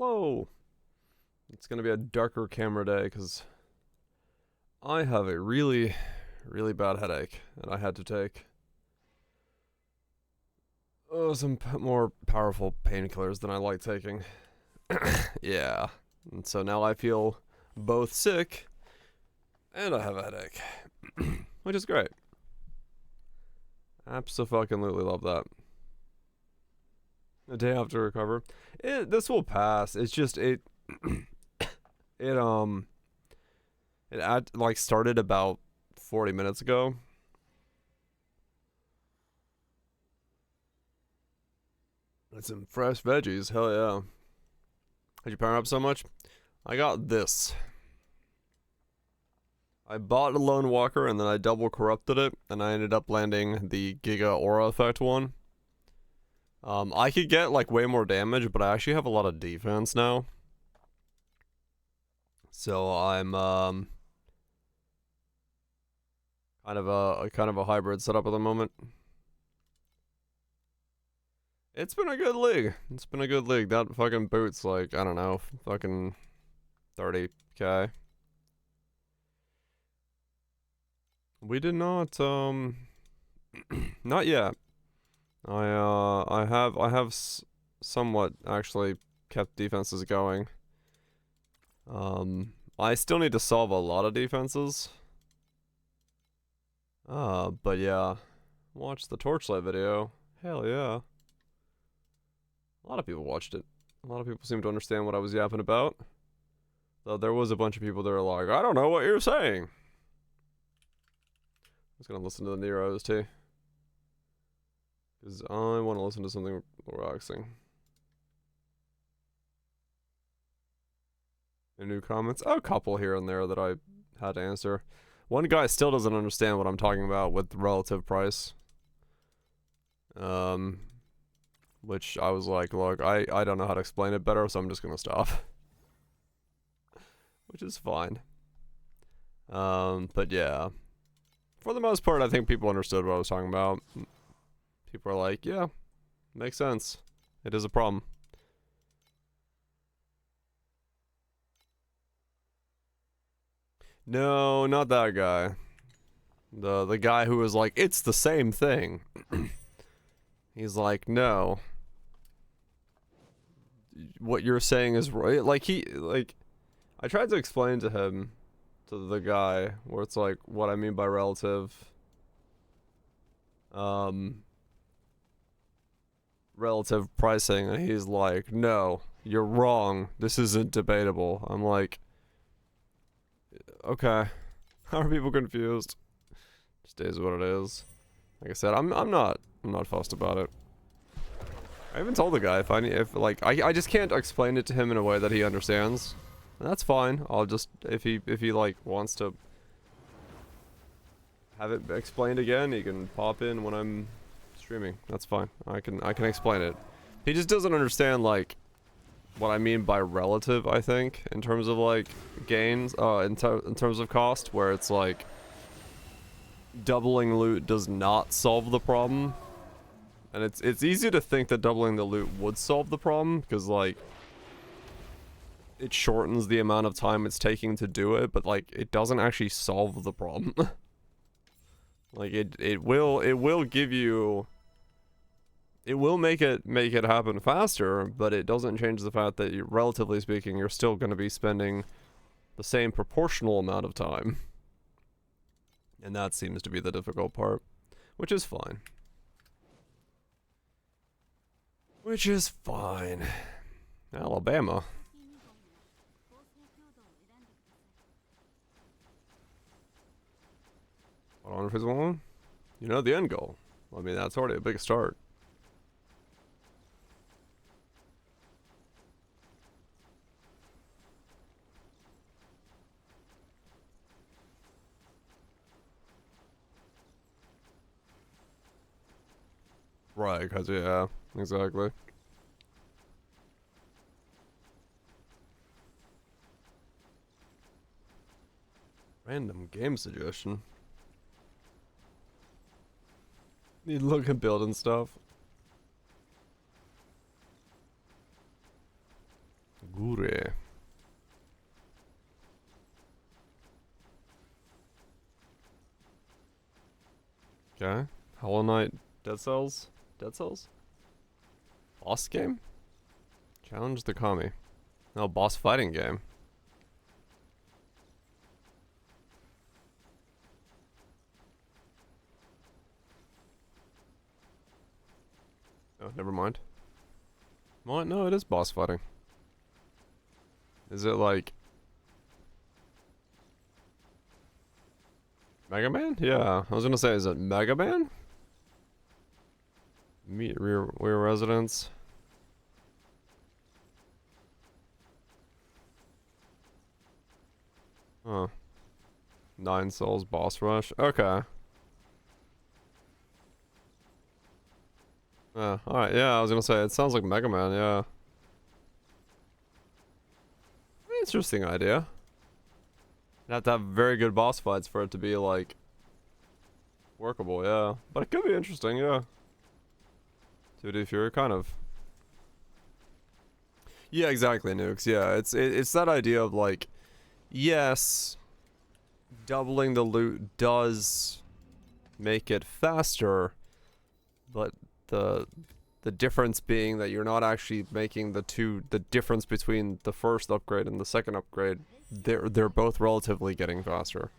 Hello! It's gonna be a darker camera day because I have a really bad headache and I had to take some more powerful painkillers than I like taking. Yeah. And so now I feel both sick and I have a headache. Which is great. Abso-fucking-lutely love that. A day after recover. This will pass. It's just it started about 40 minutes ago. That's some fresh veggies, hell yeah. Did you power up so much? I got this. I bought a Lone Walker and then I double corrupted it, and I ended up landing the Giga Aura Effect one. I could get like way more damage, but I actually have a lot of defense now. So I'm kind of a hybrid setup at the moment. It's been a good league. It's been a good league. That fucking boot's like, I don't know, fucking 30k. We did not not yet. I have somewhat actually kept defenses going. I still need to solve a lot of defenses. But yeah. Watch the Torchlight video. Hell yeah. A lot of people watched it. A lot of people seem to understand what I was yapping about. Though there was a bunch of people that were like, I don't know what you're saying. I'm just gonna listen to the Neros too. Because I want to listen to something relaxing. Any new comments? A couple here and there that I had to answer. One guy still doesn't understand what I'm talking about with relative price. Which I was like, look, I don't know how to explain it better, so I'm just gonna stop. Which is fine. But yeah. For the most part, I think people understood what I was talking about. People are like, yeah, makes sense. It is a problem. No, not that guy. The guy who was like, it's the same thing. He's like, no. What you're saying is right. Like, I tried to explain to him, to the guy, where it's like, what I mean by relative. Relative pricing, and he's like, no, you're wrong. This isn't debatable. I'm like, okay. How are people confused? Just is what it is. Like I said, I'm not fussed about it. I even told the guy I just can't explain it to him in a way that he understands. And that's fine. I'll just if he like wants to have it explained again, he can pop in when I'm streaming. That's fine. I can explain it. He just doesn't understand like what I mean by relative, I think, in terms of like gains, in terms of cost, where it's like doubling loot does not solve the problem. And it's easy to think that doubling the loot would solve the problem, because like it shortens the amount of time it's taking to do it, but like it doesn't actually solve the problem. Like it will give you, it will make it happen faster, but it doesn't change the fact that relatively speaking, you're still going to be spending the same proportional amount of time. And that seems to be the difficult part, which is fine. Which is fine. Alabama. What on phase one? You know the end goal. I mean, that's already a big start. Right, because yeah, exactly. Random game suggestion. Need to look at building stuff. Ure. Okay. Hollow Knight. Dead Cells? Dead Cells? Boss game? Challenge the Kami. No, boss fighting game. Oh, never mind. What? No, it is boss fighting. Is it like Mega Man? Yeah, I was gonna say, is it Mega Man? Meet rear residents. Huh. 9 souls boss rush. Okay. Alright, yeah, I was gonna say, it sounds like Mega Man, yeah. Interesting idea. You have to have very good boss fights for it to be, like, workable, yeah. But it could be interesting, yeah. 2D Fury, kind of. Yeah, exactly, Nukes, yeah. It's that idea of, like, yes, doubling the loot does make it faster, but the difference being that you're not actually making the difference between the first upgrade and the second upgrade, they're both relatively getting faster.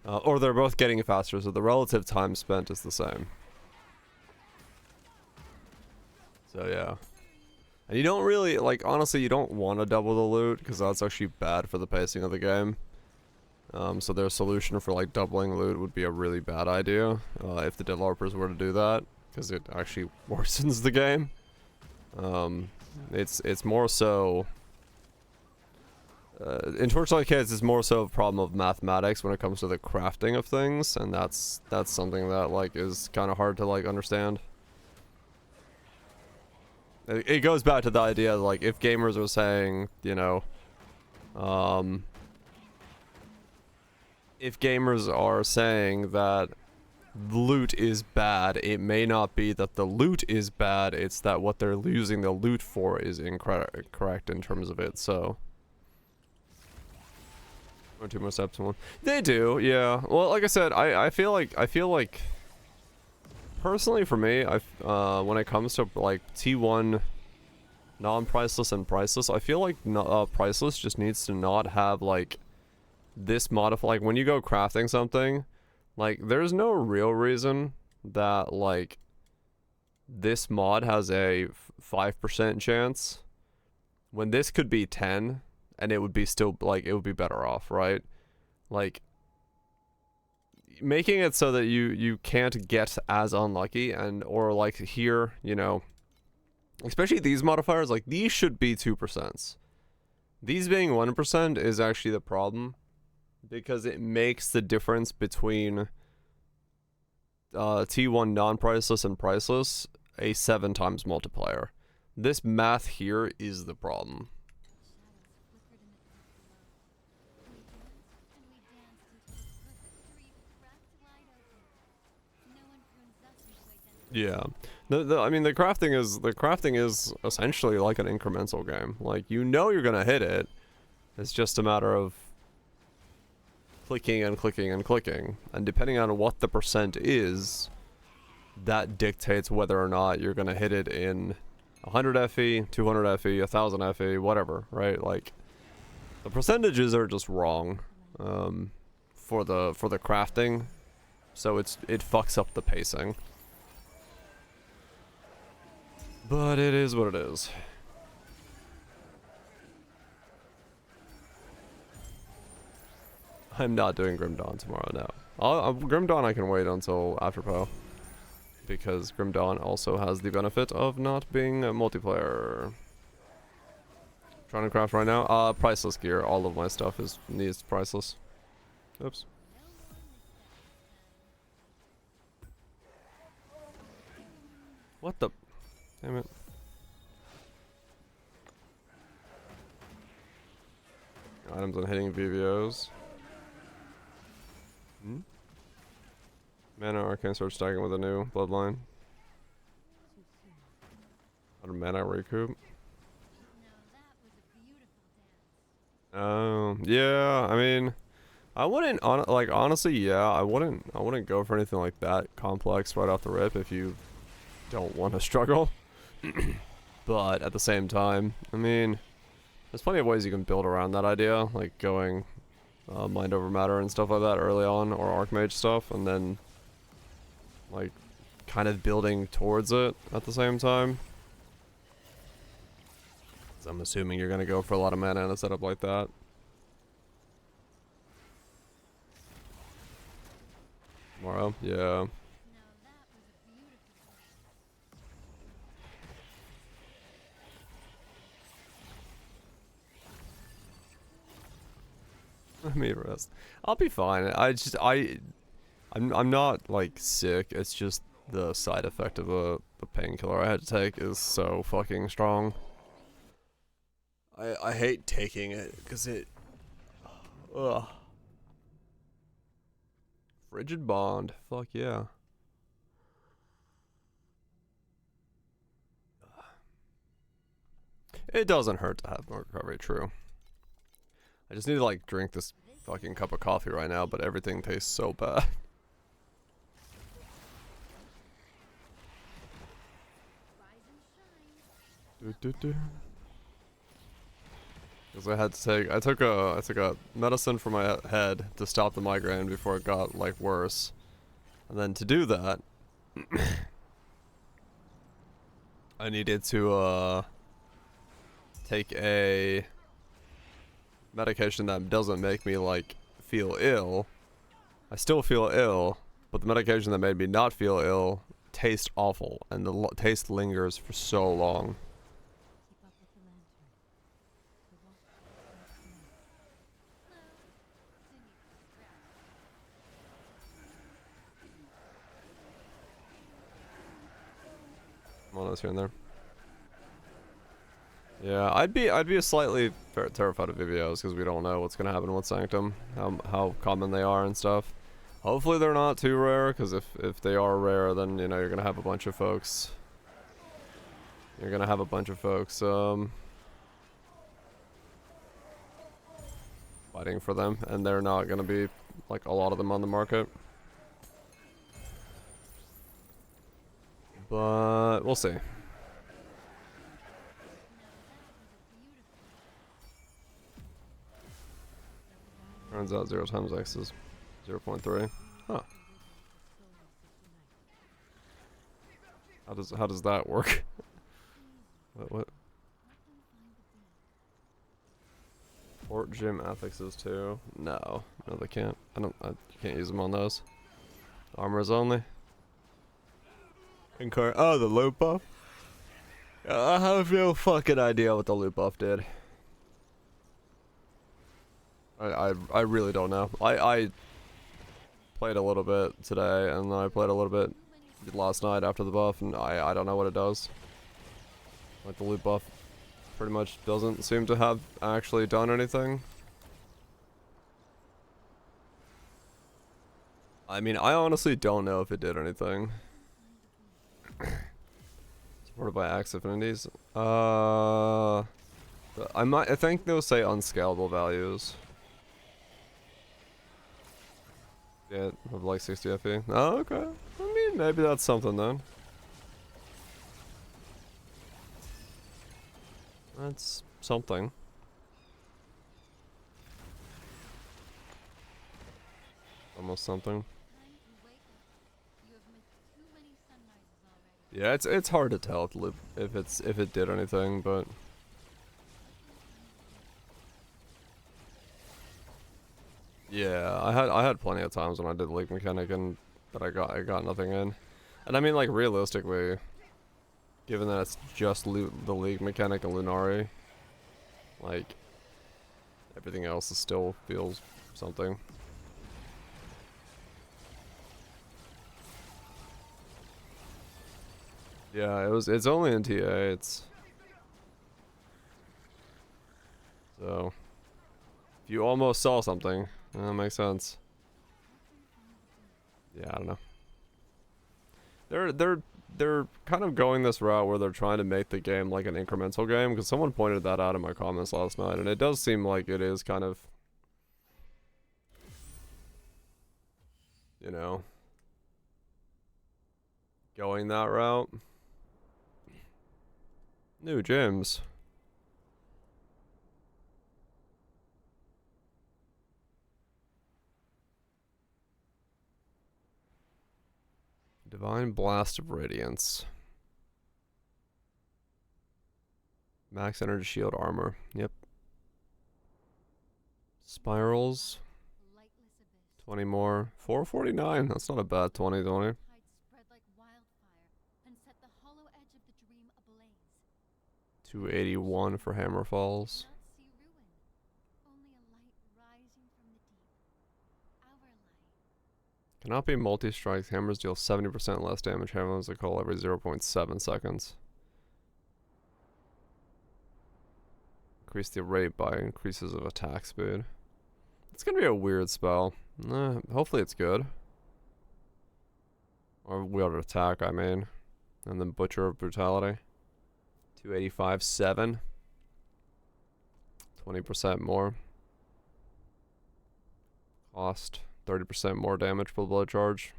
Or they're both getting faster, so the relative time spent is the same. So yeah. And you don't really, like, honestly, you don't want to double the loot, because that's actually bad for the pacing of the game. So their solution for, like, doubling loot would be a really bad idea, if the developers were to do that, because it actually worsens the game. It's more so... in Torchlight case, it's more so a problem of mathematics when it comes to the crafting of things, and that's something that, like, is kind of hard to, like, understand. It goes back to the idea, like, if gamers are saying, you know, if gamers are saying that loot is bad, it may not be that the loot is bad, it's that what they're using the loot for is incorrect in terms of it, so. Or 2 more steps in one. They do, yeah. Well, like I said, I feel like personally for me, when it comes to like T1 non-priceless and priceless, I feel like priceless just needs to not have like this modify. Like when you go crafting something, like there's no real reason that like this mod has a 5% chance when this could be 10 and it would be still like it would be better off, right? Like making it so that you can't get as unlucky, and or like here, you know, especially these modifiers, like these should be 2%. These being 1% is actually the problem, because it makes the difference between T1 non-priceless and priceless a 7 times multiplier. This math here is the problem. Yeah, I mean the crafting is essentially like an incremental game. Like you know you're gonna hit it. It's just a matter of clicking and clicking and clicking, and depending on what the percent is, that dictates whether or not you're gonna hit it in 100 FE, 200 FE, 1000 FE, whatever, right? Like the percentages are just wrong for the crafting, so it fucks up the pacing. But it is what it is. I'm not doing Grim Dawn tomorrow, no. Grim Dawn I can wait until after PoE, because Grim Dawn also has the benefit of not being a multiplayer. Trying to craft right now. Priceless gear. All of my stuff needs priceless. Oops. What the? Damn it. Items on hitting VVOs. Mana Arcane starts stacking with a new bloodline. 100 mana recoup. Yeah, I mean, I wouldn't like honestly, yeah, I wouldn't go for anything like that complex right off the rip if you don't want to struggle. But at the same time, I mean, there's plenty of ways you can build around that idea, like going mind over matter and stuff like that early on, or archmage stuff, and then like kind of building towards it at the same time. So I'm assuming you're gonna go for a lot of mana in a setup like that. Tomorrow, yeah. Let me rest. I'll be fine. I'm not like sick. It's just the side effect of the painkiller I had to take is so fucking strong. I hate taking it because it. Ugh. Frigid bond. Fuck yeah. It doesn't hurt to have more recovery. True. I just need to like drink this fucking cup of coffee right now, but everything tastes so bad. Because I took a medicine for my head to stop the migraine before it got like worse, and then to do that, I needed to take a medication that doesn't make me like feel ill. I still feel ill, but the medication that made me not feel ill tastes awful, and the taste lingers for so long. One of those here and there. Yeah, I'd be a slightly terrified of VVOs because we don't know what's gonna happen with Sanctum, how common they are and stuff. Hopefully they're not too rare, because if they are rare, then you know you're gonna have a bunch of folks. You're gonna have a bunch of folks fighting for them, and they're not gonna be like a lot of them on the market. But we'll see. Turns out 0 times x is 0.3. Huh. How does that work? What? Port gym affixes too? No, they can't. You can't use them on those. Armors only. Concur. Oh, the loot buff. I have no fucking idea what the loot buff did. I really don't know. I played a little bit today, and then I played a little bit last night after the buff, and I don't know what it does. Like the loot buff pretty much doesn't seem to have actually done anything. I mean, I honestly don't know if it did anything. Supported by axe affinities. I think they'll say unscalable values. Yeah, of like 60 FE. Oh, okay. I mean, maybe that's something then. That's something. Almost something. Yeah, it's hard to tell if it did anything, but yeah, I had plenty of times when I did League Mechanic and but I got nothing in. And I mean, like, realistically, given that it's just the League Mechanic and Lunari, like, everything else still feels something. Yeah, it's only in TA, so if you almost saw something, that makes sense. Yeah, I don't know. they're kind of going this route where they're trying to make the game like an incremental game, because someone pointed that out in my comments last night, and it does seem like it is kind of, you know, going that route. New gyms. Divine Blast of Radiance. Max Energy Shield Armor. Yep. Spirals. 20 more. 449. That's not a bad 20. 281 for Hammer Falls. Cannot be multi-strikes. Hammers deal 70% less damage. Hammers are call every 0.7 seconds. Increase the rate by increases of attack speed. It's gonna be a weird spell. Hopefully it's good. Or Wield of Attack, I mean. And then Butcher of Brutality. 285, 7. 20% more. Cost 30% more damage per blood charge.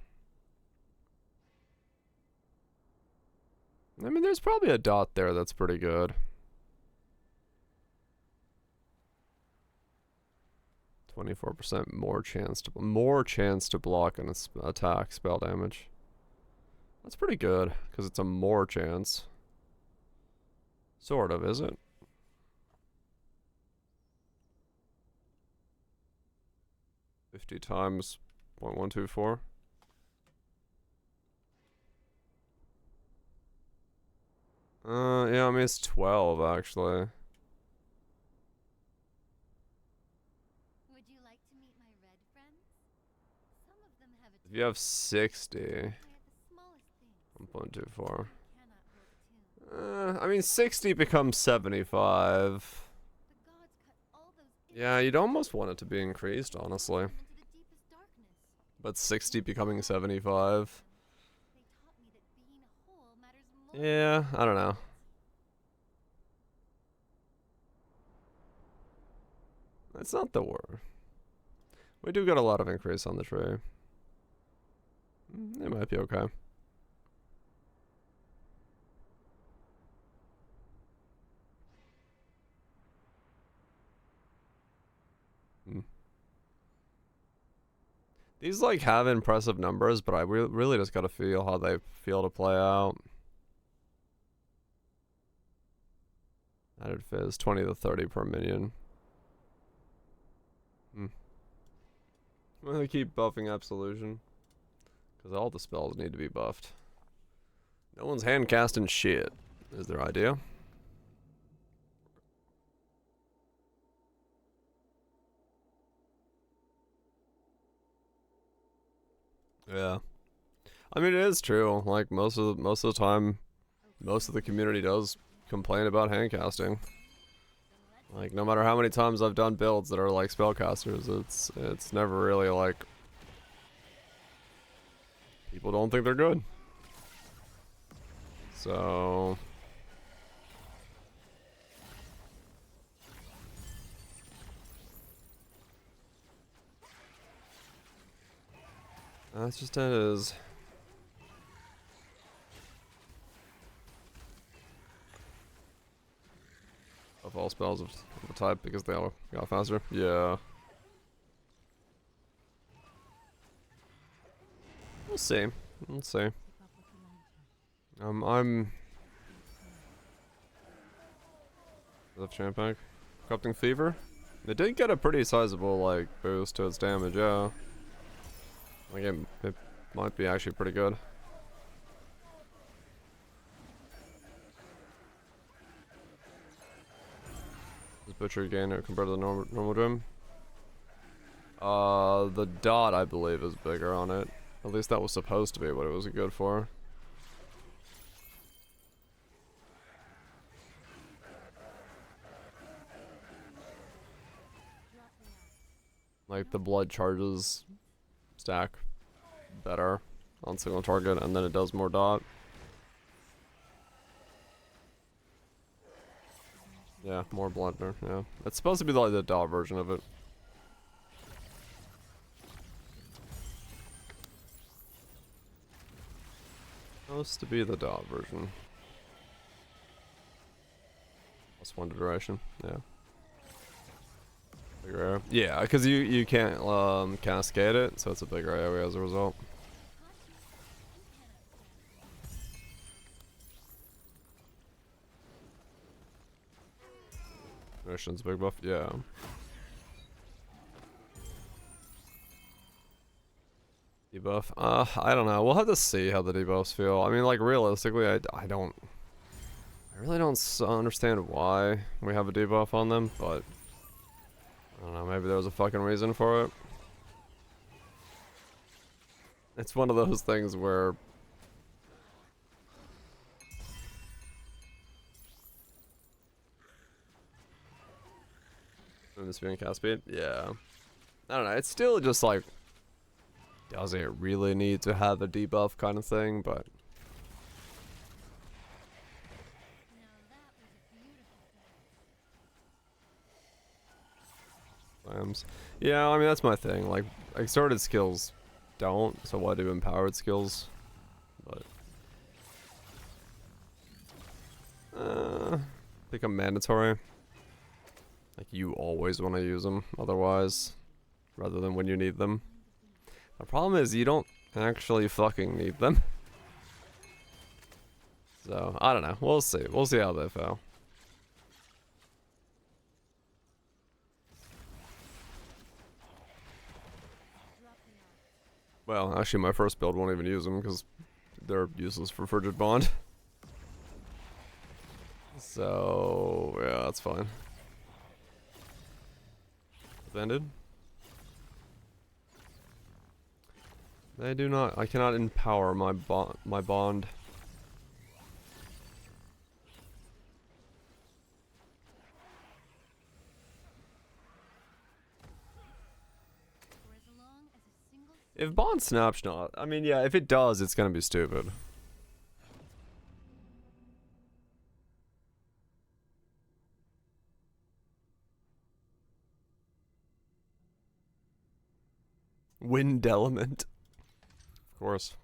I mean, there's probably a dot there that's pretty good. 24% more chance to block an attack spell damage. That's pretty good because it's a more chance. Sort of, is it? $50 times 0.124. Yeah, I mean it's 12 actually. If you have 60, 1.24. I mean 60 becomes 75. Yeah, you'd almost want it to be increased, honestly. But 60 becoming 75. Yeah, I don't know. It's not the worst. We do get a lot of increase on the tree. It might be okay. These like have impressive numbers, but I really just gotta feel how they feel to play out. Added fizz, 20 to 30 per minion. Well, they keep buffing Absolution. Because all the spells need to be buffed. No one's hand casting shit, is their idea. Yeah. I mean, it is true. Like, most of the time, most of the community does complain about hand casting. Like, no matter how many times I've done builds that are like spellcasters, it's never really like people don't think they're good. So that's just it is. Of all spells of the type because they all got faster. Yeah. We'll see. Let's see. I'm the champ pack. Corrupting Fever. It did get a pretty sizable like boost to its damage, yeah. Like it might be actually pretty good. Does Butcher gain it compared to the normal gem? The dot I believe is bigger on it. At least that was supposed to be what it was good for. Like the blood charges stack better on single target, and then it does more dot. Yeah, more blunder, yeah. It's supposed to be like the DAW version of it. Supposed to be the DAW version. +1 to duration, yeah. Bigger area. Yeah, because you can't cascade it, so it's a bigger area as a result. Duration's big buff, yeah. Debuff? I don't know. We'll have to see how the debuffs feel. I mean, like, realistically, I really don't understand why we have a debuff on them, but I don't know, maybe there was a fucking reason for it. It's one of those things where this being cast speed, yeah. I don't know, it's still just like, does it really need to have a debuff kind of thing, but yeah, I mean, that's my thing. Like, extorted skills don't, so why do empowered skills? But become mandatory. Like, you always want to use them, otherwise, rather than when you need them. The problem is you don't actually fucking need them. So, I don't know. We'll see. We'll see how they feel. Well, actually, my first build won't even use them because they're useless for Frigid Bond. So, yeah, that's fine. Ended. They do not. I cannot empower my bond. If bond snapshot, I mean, yeah, if it does, it's gonna be stupid. Wind element. Of course.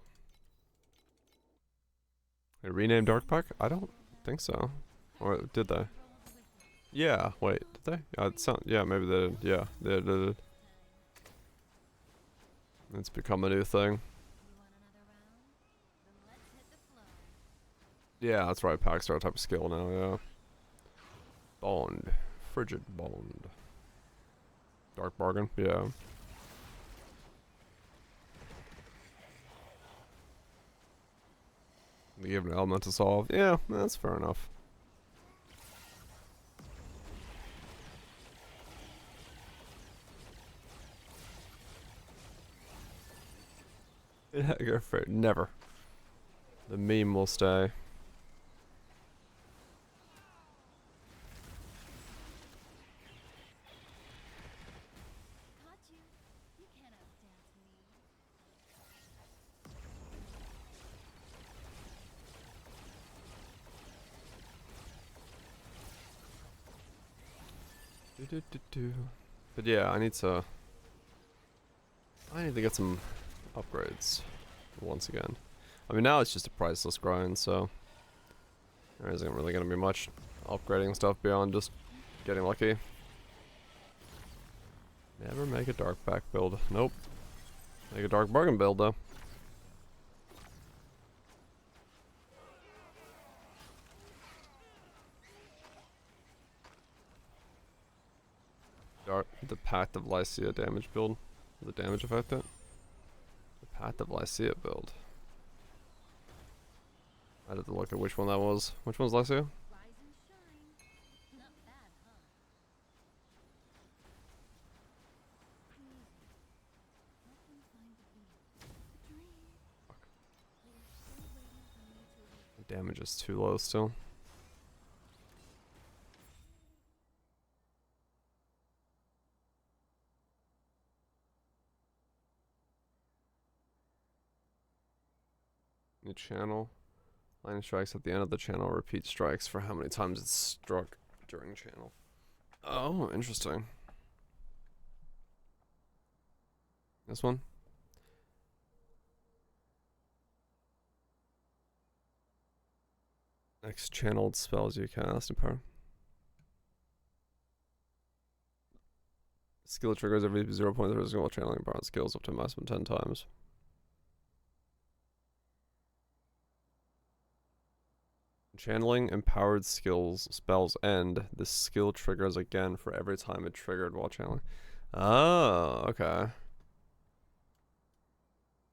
They renamed Dark Pack? I don't think so. Or did they? Yeah, wait, did they? Yeah, maybe they did. Yeah, they did. It's become a new thing. Yeah, that's right, packs are a type of skill now, yeah. Bond. Frigid Bond. Dark Bargain, yeah. They give an element to solve. Yeah, that's fair enough. Yeah, go for it. Never. The meme will stay. But yeah, I need to get some upgrades once again. I mean, now it's just a priceless grind, so there isn't really going to be much upgrading stuff beyond just getting lucky. Never make a dark pack build. Nope. Make a dark bargain build though. The Path of Lycia damage build. The damage effect it? The Path of Lycia build. I had to look at which one that was. Which one's Lycia? The damage is too low still. New channel. Lightning strikes at the end of the channel. Repeat strikes for how many times it's struck during channel. Oh, interesting. This one? Next channeled spells you cast in power. Skill triggers every 0.3 skill channeling power skills up to maximum 10 times. Channeling empowered spells end. This skill triggers again for every time it triggered while channeling. Oh, okay.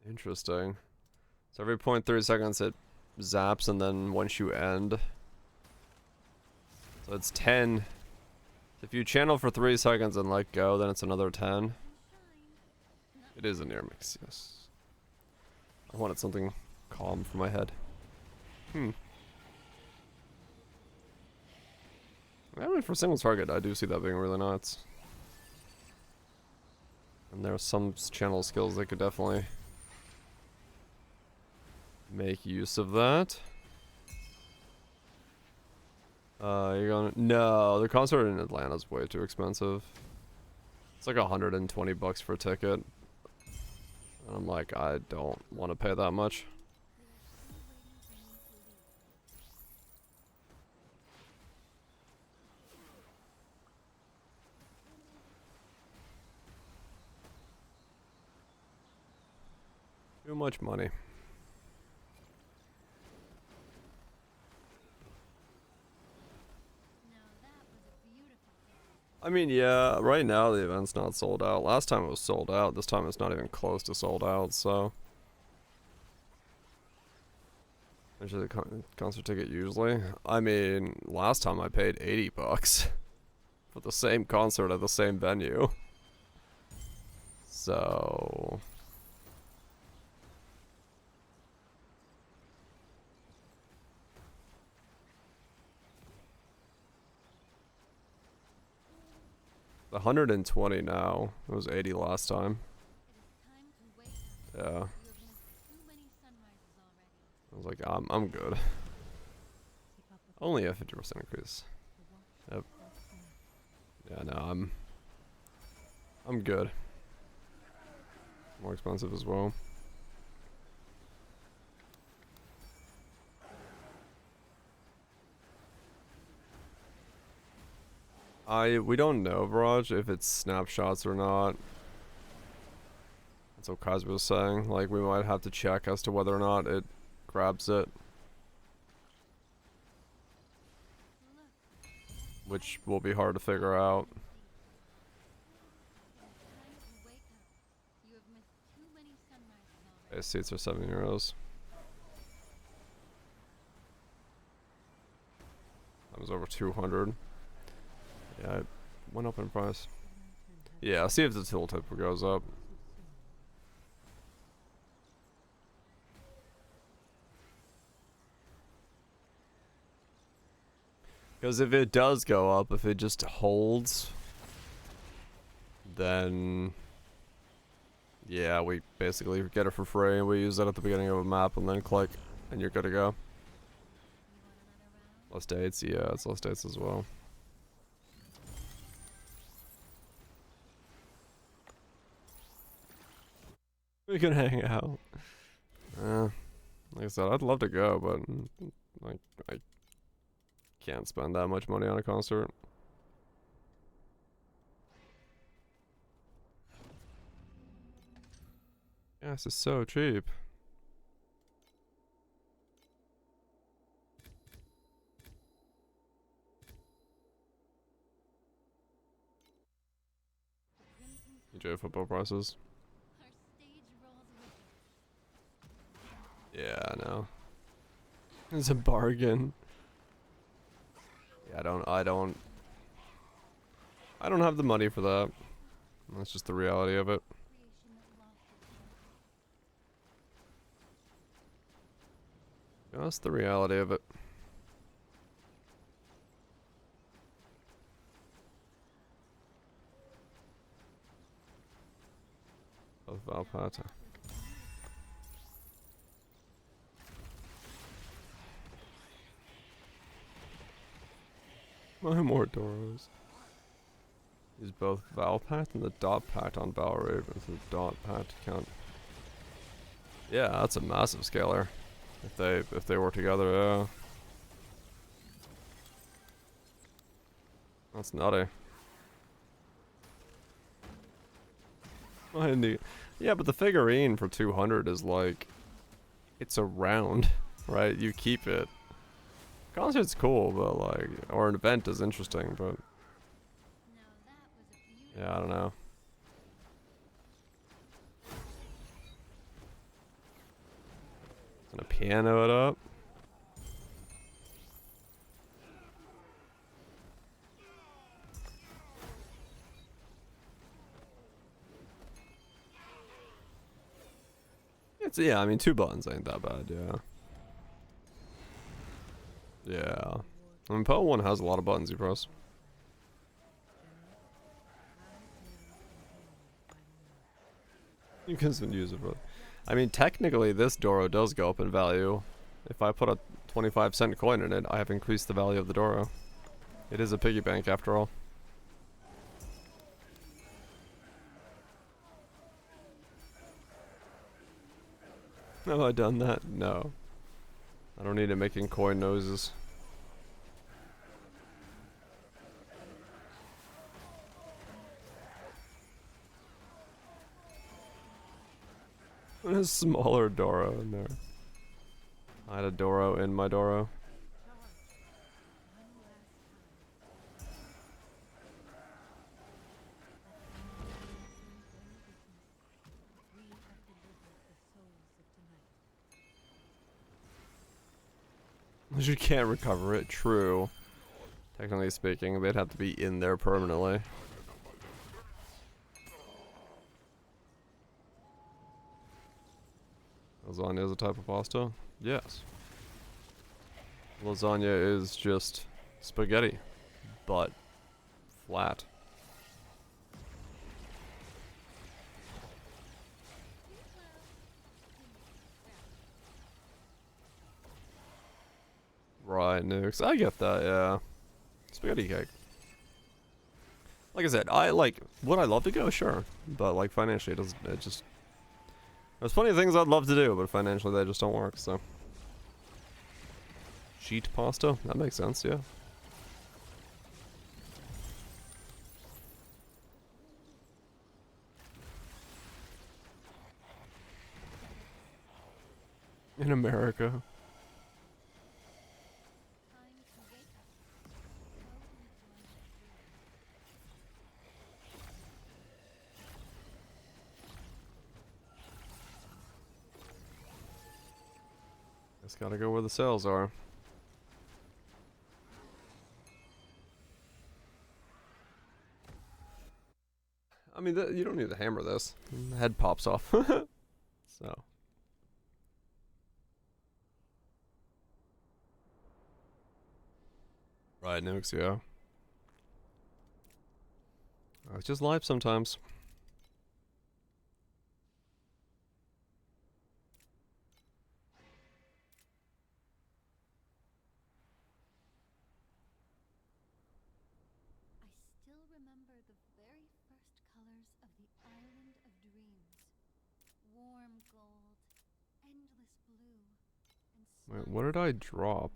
Interesting. So every 0.3 seconds it zaps, and then once you end. So it's 10. If you channel for 3 seconds and let go, then it's another 10. It is a near mix, yes. I wanted something calm for my head. I mean, for single target, I do see that being really nuts. And there are some channel skills that could definitely make use of that. You're going no, the concert in Atlanta is way too expensive. It's like $120 for a ticket. And I'm like, I don't want to pay that much. Too much money. I mean, yeah, right now the event's not sold out. Last time it was sold out. This time it's not even close to sold out, so. Actually, the concert ticket usually. I mean, last time I paid $80 for the same concert at the same venue. So. $120 now. It was 80 last time. Yeah. I was like, I'm good. Only a 50% increase. Yep. Yeah, no, I'm good. More expensive as well. We don't know, Viraj, if it's snapshots or not. That's what Kaz was saying. Like, we might have to check as to whether or not it grabs it. Which will be hard to figure out. Base seats are €7. That was over 200. Yeah, it went up in price. Yeah, see if the tooltip goes up. Because if it does go up, if it just holds, then yeah, we basically get it for free and we use that at the beginning of a map and then click and you're good to go. Less dates, yeah, it's less dates as well. We can hang out. Like I said, I'd love to go, but like I can't spend that much money on a concert. Yeah, this is so cheap. Enjoy football prices. Yeah, I know. It's a bargain. Yeah, I don't have the money for that. That's just the reality of it. That's the reality of it. Of Valpata. My more Doros. Use both Val Pact and the Dot Pact on Val Raven. So the Dot Pact count. Yeah, that's a massive scaler. If they work together, yeah. That's nutty. Yeah, but the figurine for 200 is like, it's a round, right? You keep it. Concert's cool, but like, or an event is interesting, but yeah, I don't know. Gonna piano it up. Yeah, I mean 2 buttons ain't that bad, yeah. Yeah. I mean PoE 1 has a lot of buttons you press. You can still use it, but I mean technically this Doro does go up in value. If I put a 25-cent coin in it, I have increased the value of the Doro. It is a piggy bank after all. Have I done that? No. I don't need it making coin noises. A smaller Doro in there. I had a Doro in my Doro. You can't recover it, true. Technically speaking, they'd have to be in there permanently. Lasagna is a type of pasta? Yes. Lasagna is just spaghetti, but flat. Right, nukes. I get that, yeah. Spaghetti cake. Like I said, would I love to go? Sure. But like financially it just there's plenty of things I'd love to do, but financially they just don't work, so. Sheet pasta? That makes sense, yeah. In America. Just gotta go where the sales are. I mean, you don't need to hammer this. The head pops off. So. Right, nukes, yeah. It's just life sometimes. Wait, what did I drop?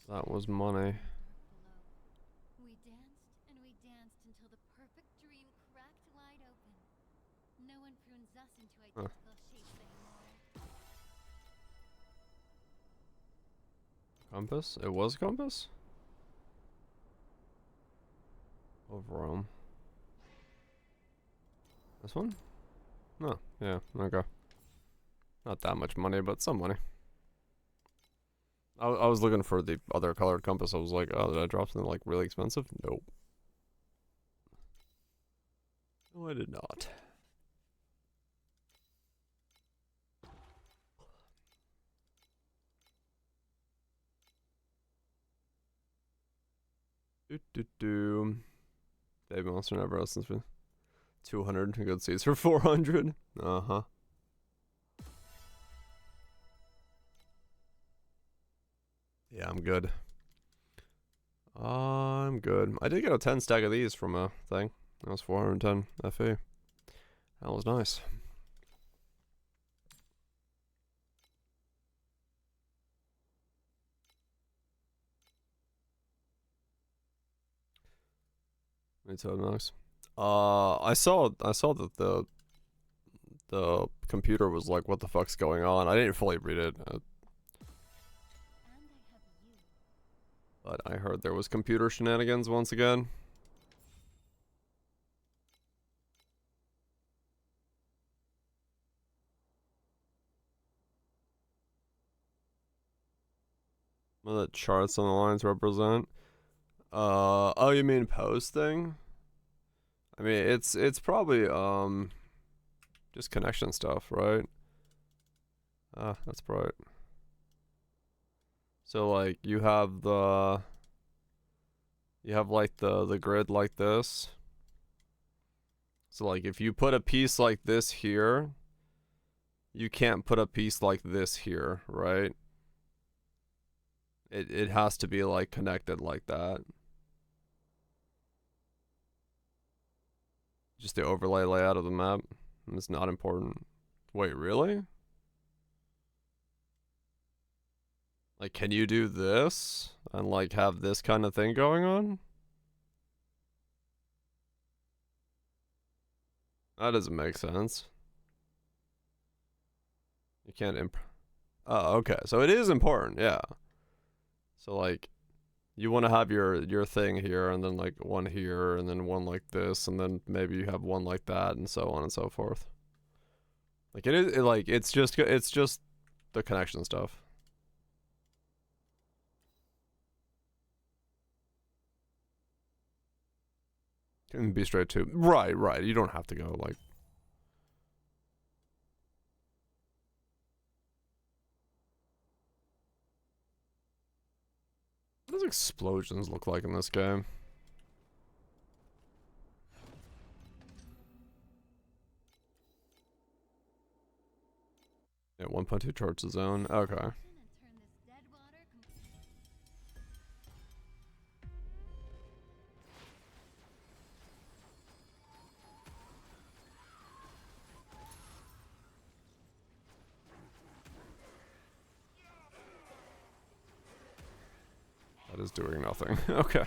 That was money. We danced and we danced until the perfect dream cracked wide open. No one prunes us into identical shapes anymore. Compass? It was compass? Of Rome. This one? No, yeah, okay. Not that much money, but some money. I was looking for the other colored compass. I was like, oh, did I drop something like really expensive? Nope. No, I did not. Dave Monster never listens for 200 good seats for 400. Uh-huh. Yeah, I'm good. I'm good. I did get a 10 stack of these from a thing. That was 410 FE. That was nice. It's so nice. I saw that the computer was like, what the fuck's going on? I didn't fully read it. But I heard there was computer shenanigans once again. What the charts on the lines represent? Oh, you mean posting? I mean, it's probably just connection stuff, right? That's right. So like you have like the grid like this. So like if you put a piece like this here, you can't put a piece like this here, right? It has to be like connected like that. Just the overlay layout of the map. It's not important. Wait, really? Like, can you do this and like have this kind of thing going on? That doesn't make sense. You can't oh, okay. So it is important, yeah. So like you want to have your thing here and then like one here and then one like this and then maybe you have one like that and so on and so forth. Like it's just the connection stuff. Can be straight to right. You don't have to go like. What does explosions look like in this game? Yeah, 1.2 charge the zone. Okay. That is doing nothing. Okay.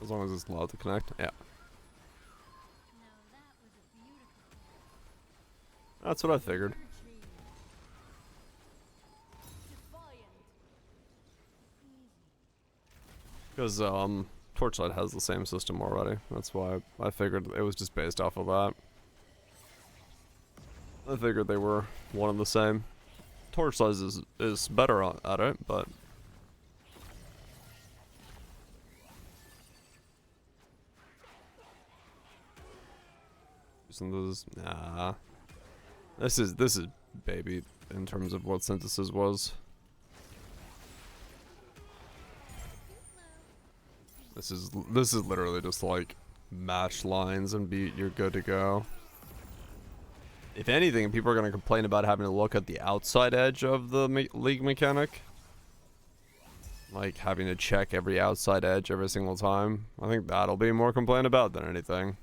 As long as it's allowed to connect. Yeah. That's what I figured. Because Torchlight has the same system already. That's why I figured it was just based off of that. I figured they were one and the same. Torchlight is better at it, but nah. This is baby in terms of what synthesis was. This is literally just like match lines and you're good to go. If anything, people are gonna complain about having to look at the outside edge of the league mechanic. Like having to check every outside edge every single time. I think that'll be more complained about than anything.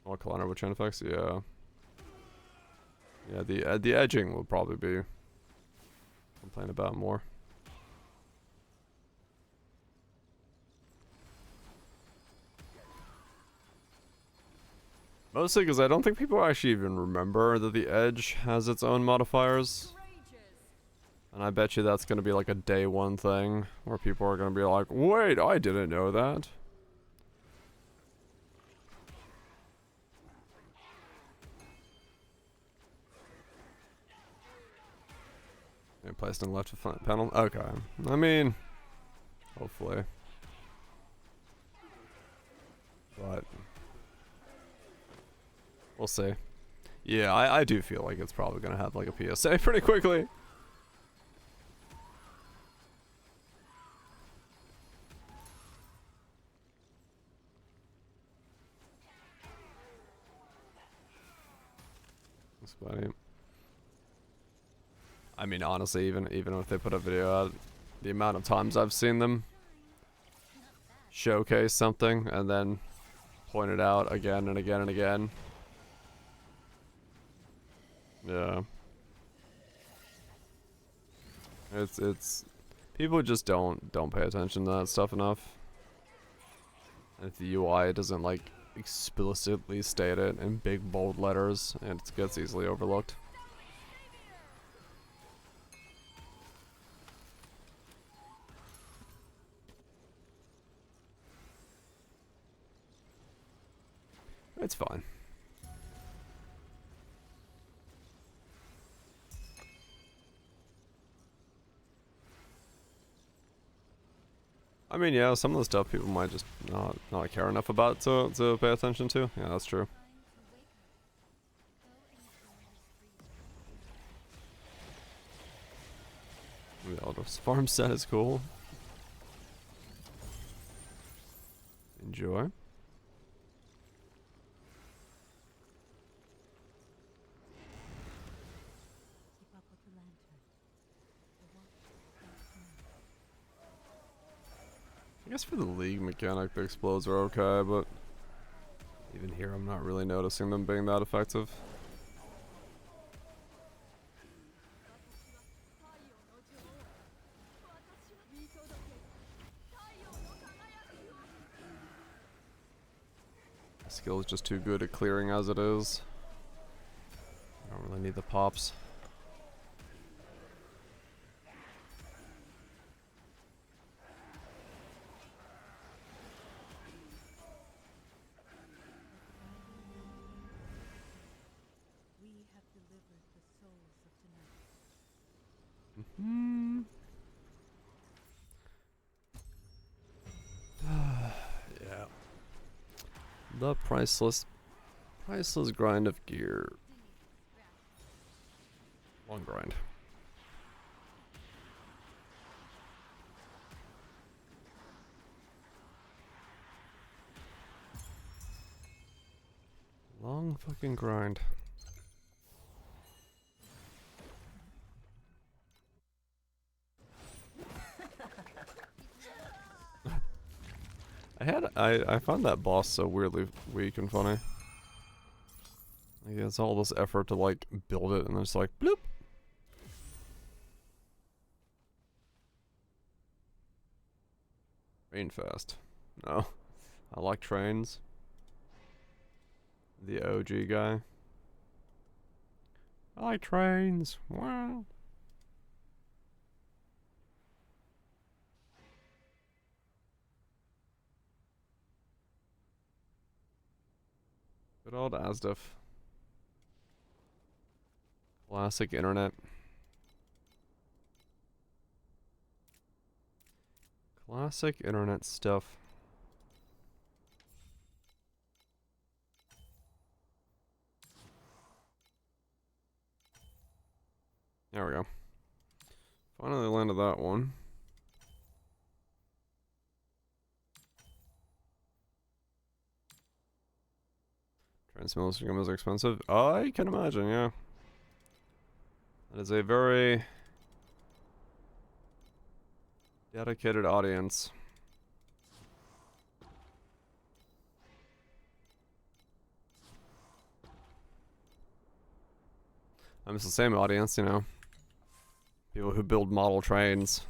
More collider with chain effects, yeah. Yeah, the edging will probably be complained about more. Mostly because I don't think people actually even remember that the edge has its own modifiers. And I bet you that's going to be like a day one thing where people are going to be like, wait, I didn't know that. And placed in the left panel? Okay. I mean, hopefully. But we'll see. Yeah, I do feel like it's probably going to have like a PSA pretty quickly. Thanks, buddy. I mean, honestly, even if they put a video out, the amount of times I've seen them showcase something and then point it out again and again and again. Yeah. It's people just don't pay attention to that stuff enough. And if the UI doesn't like explicitly state it in big bold letters, and it gets easily overlooked. It's fine. I mean, yeah, some of the stuff people might just not care enough about to pay attention to. Yeah, that's true. The Eldest Farm set is cool. Enjoy. I guess for the League mechanic, the explodes are okay, but even here I'm not really noticing them being that effective. The skill is just too good at clearing as it is. I don't really need the pops. Yeah. The priceless grind of gear. Long grind. Long fucking grind. I found that boss so weirdly weak and funny. Like, it's all this effort to like build it and then it's like bloop. Train fast. No. I like trains. The OG guy. I like trains. Wow. Good old Asdif. Classic internet. Classic internet stuff. There we go. Finally landed that one. Transmission is expensive. I can imagine, yeah. That is a very dedicated audience. It's the same audience, you know. People who build model trains.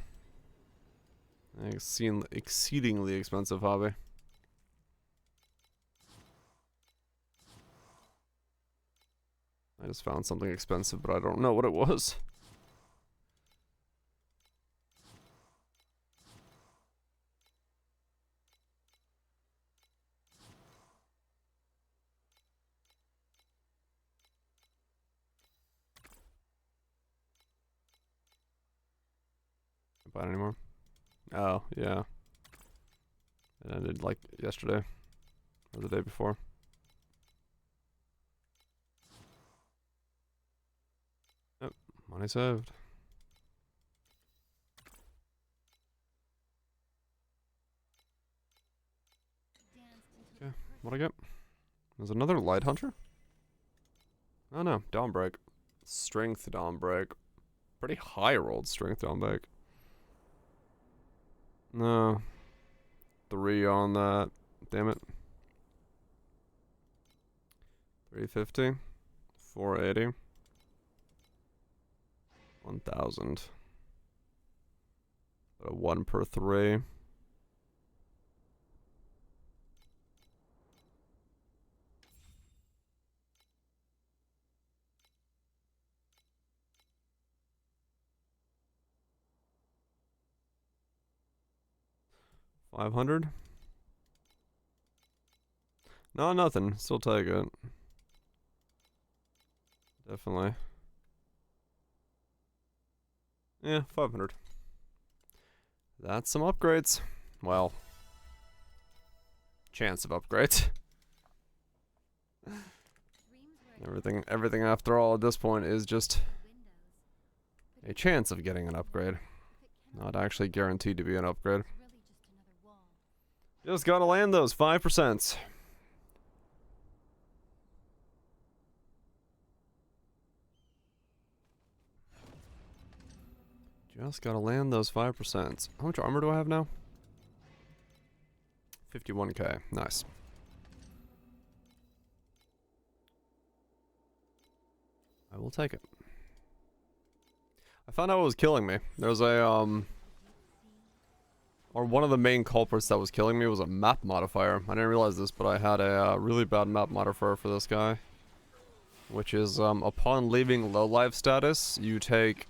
Exceedingly expensive hobby. I just found something expensive, but I don't know what it was. Can't buy it anymore. Oh, yeah. It ended like yesterday. Or the day before. Yep, money saved. Okay, what'd I get? There's another light hunter? Oh no, down break. Strength down break. Pretty high rolled strength down break. No. 3 on that. Damn it. 350. 480. 1000. A 1 per 3. $500. No, nothing. Still take it. Definitely. Yeah, 500. That's some upgrades. Well, chance of upgrades. Everything after all at this point is just a chance of getting an upgrade. Not actually guaranteed to be an upgrade. Just gotta land those 5%. Just gotta land those 5%. How much armor do I have now? 51k. Nice. I will take it. I found out what was killing me. There's a, or one of the main culprits that was killing me was a map modifier. I didn't realize this, but I had a really bad map modifier for this guy. Which is, upon leaving low life status, you take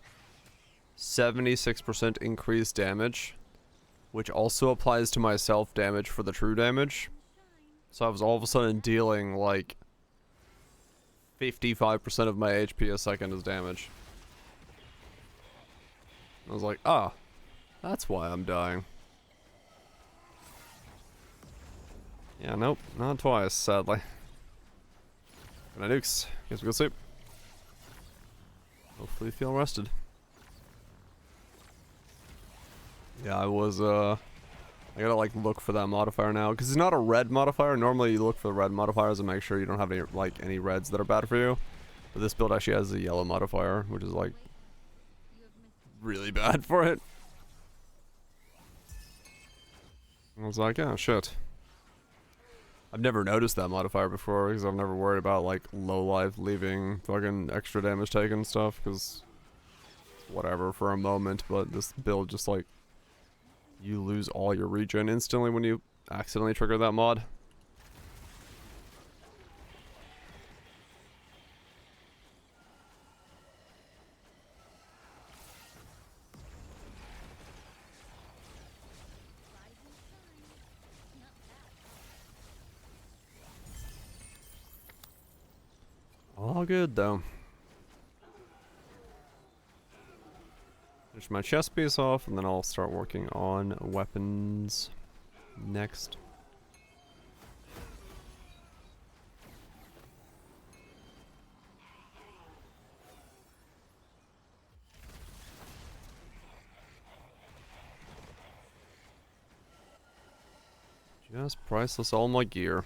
76% increased damage. Which also applies to my self damage for the true damage. So I was all of a sudden dealing, like, 55% of my HP a second as damage. I was like, ah, that's why I'm dying. Yeah, nope, not twice, sadly. Good night, nukes. Guess we go sleep. Hopefully feel rested. Yeah, I was, I gotta, like, look for that modifier now. Because it's not a red modifier. Normally you look for the red modifiers and make sure you don't have any, like, any reds that are bad for you. But this build actually has a yellow modifier, which is, like, really bad for it. I was like, oh, shit. I've never noticed that modifier before, because I've never worried about, like, low life leaving fucking extra damage taken stuff, because whatever for a moment, but this build just, like, you lose all your regen instantly when you accidentally trigger that mod. All good, though. Finish my chest piece off, and then I'll start working on weapons next. Just priceless all my gear.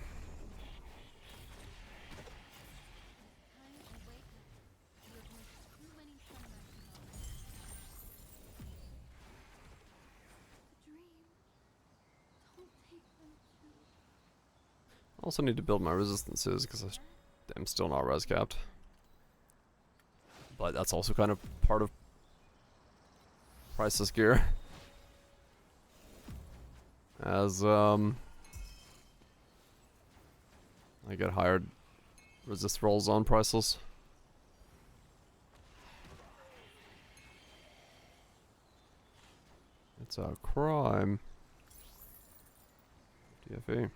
Also need to build my resistances because I'm still not res capped. But that's also kind of part of priceless gear. As I get higher resist rolls on priceless. It's a crime. DFE.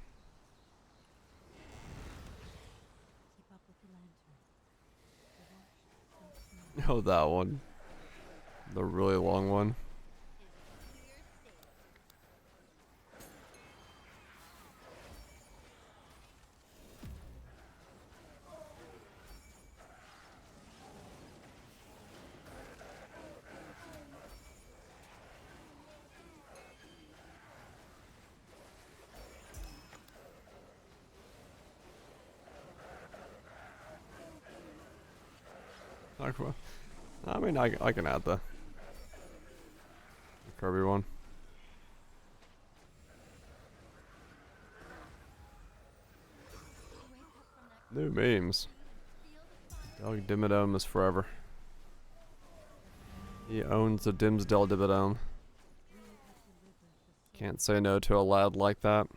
Oh, that one. The really long one. I mean, I can add the Kirby one. New memes. Dog Dimmadome is forever. He owns the Dimsdale Dimmadome. Can't say no to a lad like that.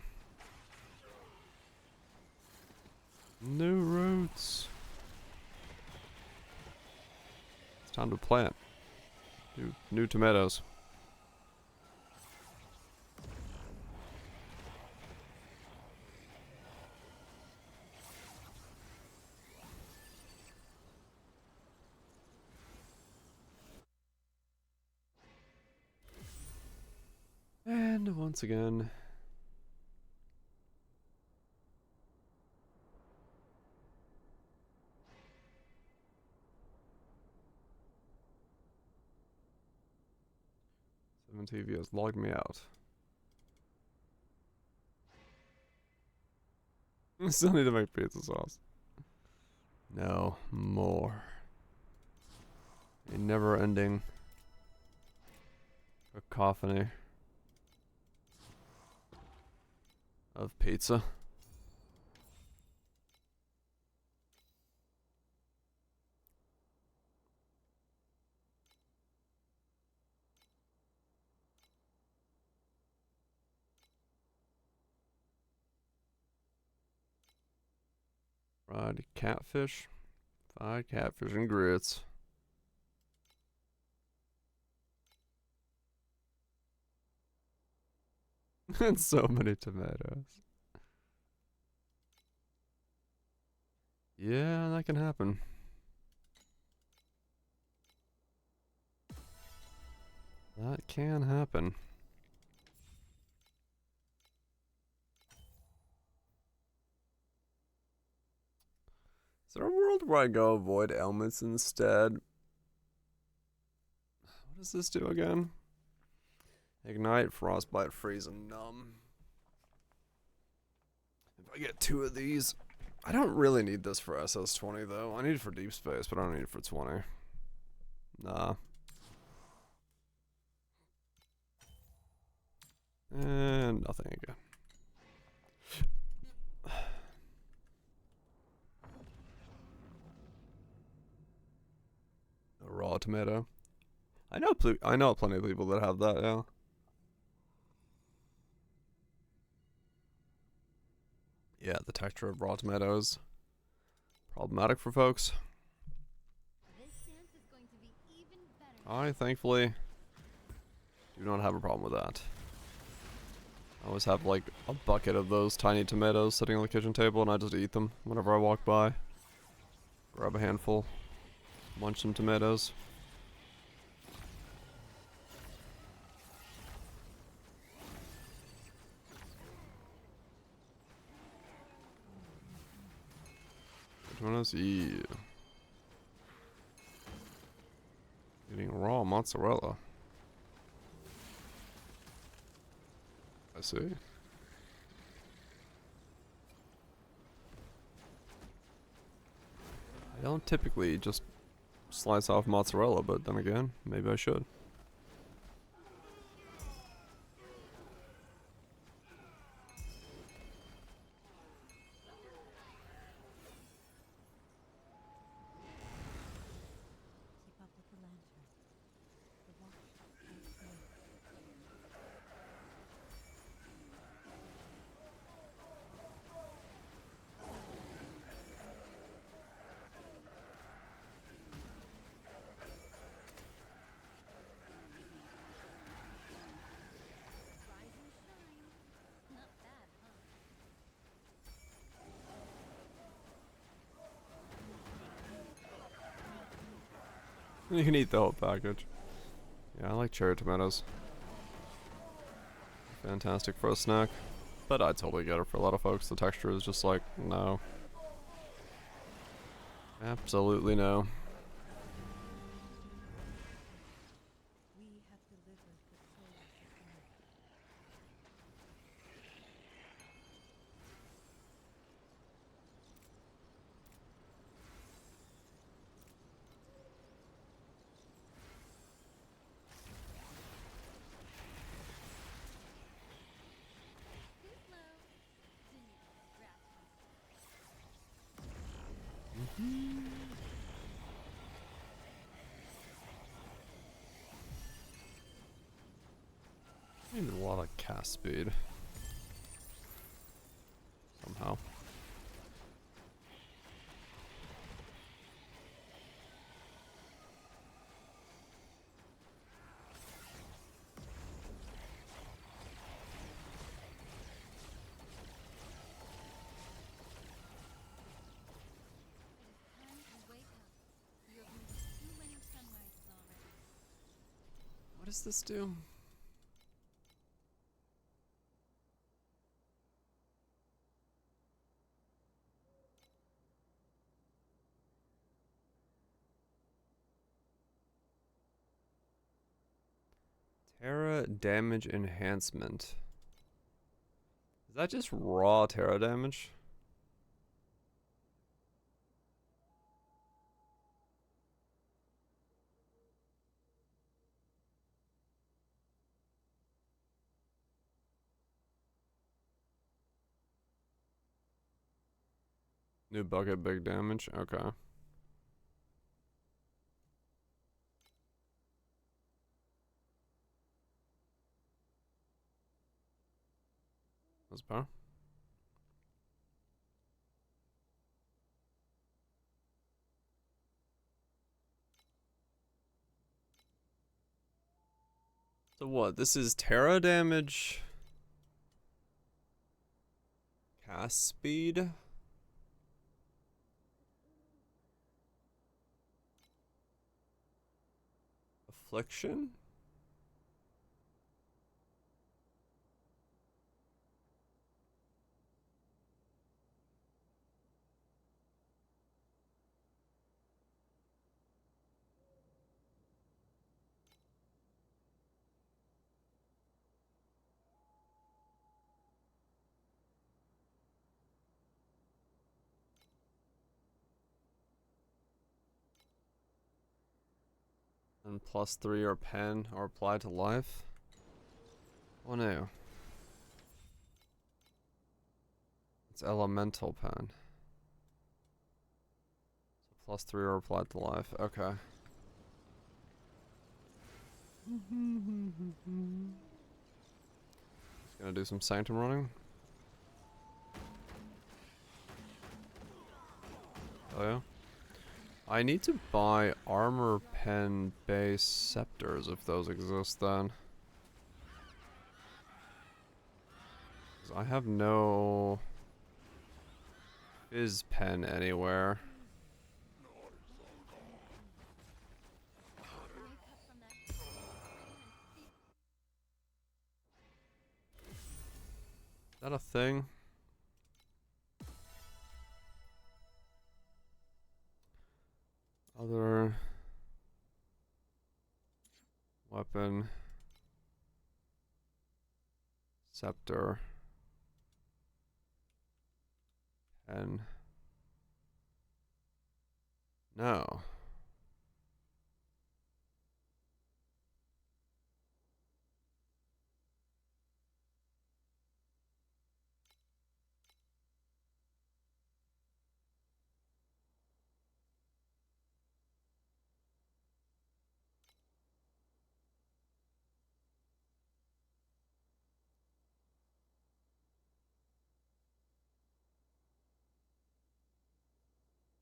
New roots. It's time to plant. New tomatoes. And once again, TV has logged me out. I still need to make pizza sauce. No more. A never-ending cacophony of pizza. Fried catfish. Fried catfish and grits. And so many tomatoes. Yeah, that can happen. That can happen. Is there a world where I go avoid ailments instead? What does this do again? Ignite, frostbite, freeze, and numb. If I get 2 of these, I don't really need this for SS20 though. I need it for deep space, but I don't need it for 20. Nah. And nothing again. A raw tomato. I know plenty of people that have that, yeah. Yeah, the texture of raw tomatoes problematic for folks. I thankfully do not have a problem with that. I always have like a bucket of those tiny tomatoes sitting on the kitchen table and I just eat them whenever I walk by. Grab a handful, munch some tomatoes. Tomatoes, yeah. Eating raw mozzarella. I see. I don't typically just slice off mozzarella, but then again, maybe I should. You can eat the whole package. Yeah, I like cherry tomatoes. Fantastic for a snack. But I totally get it for a lot of folks. The texture is just like, no. Absolutely no. Need a lot of cast speed. Somehow. What does this do? Terra damage enhancement. Is that just raw Terra damage? New bucket, big damage. Okay. That's better. So what? This is Terra damage. Cast speed. Affliction. And +3 or pen are applied to life. Oh no. It's elemental pen. So +3 are applied to life. Okay. Just gonna do some sanctum running. Oh yeah. I need to buy armor pen base scepters if those exist then. 'Cause I have no fizz pen anywhere. Is that a thing? Other weapon scepter pen. No.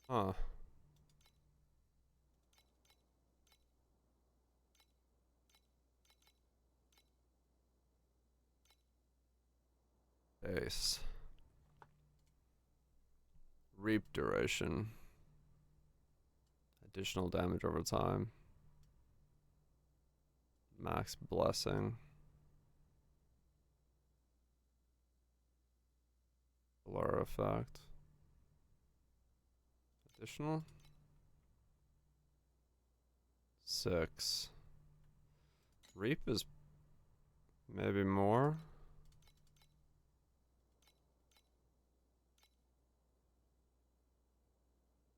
Huh. Base. Reap duration. Additional damage over time. Max blessing. Blur effect. Additional. 6. Reap is maybe more.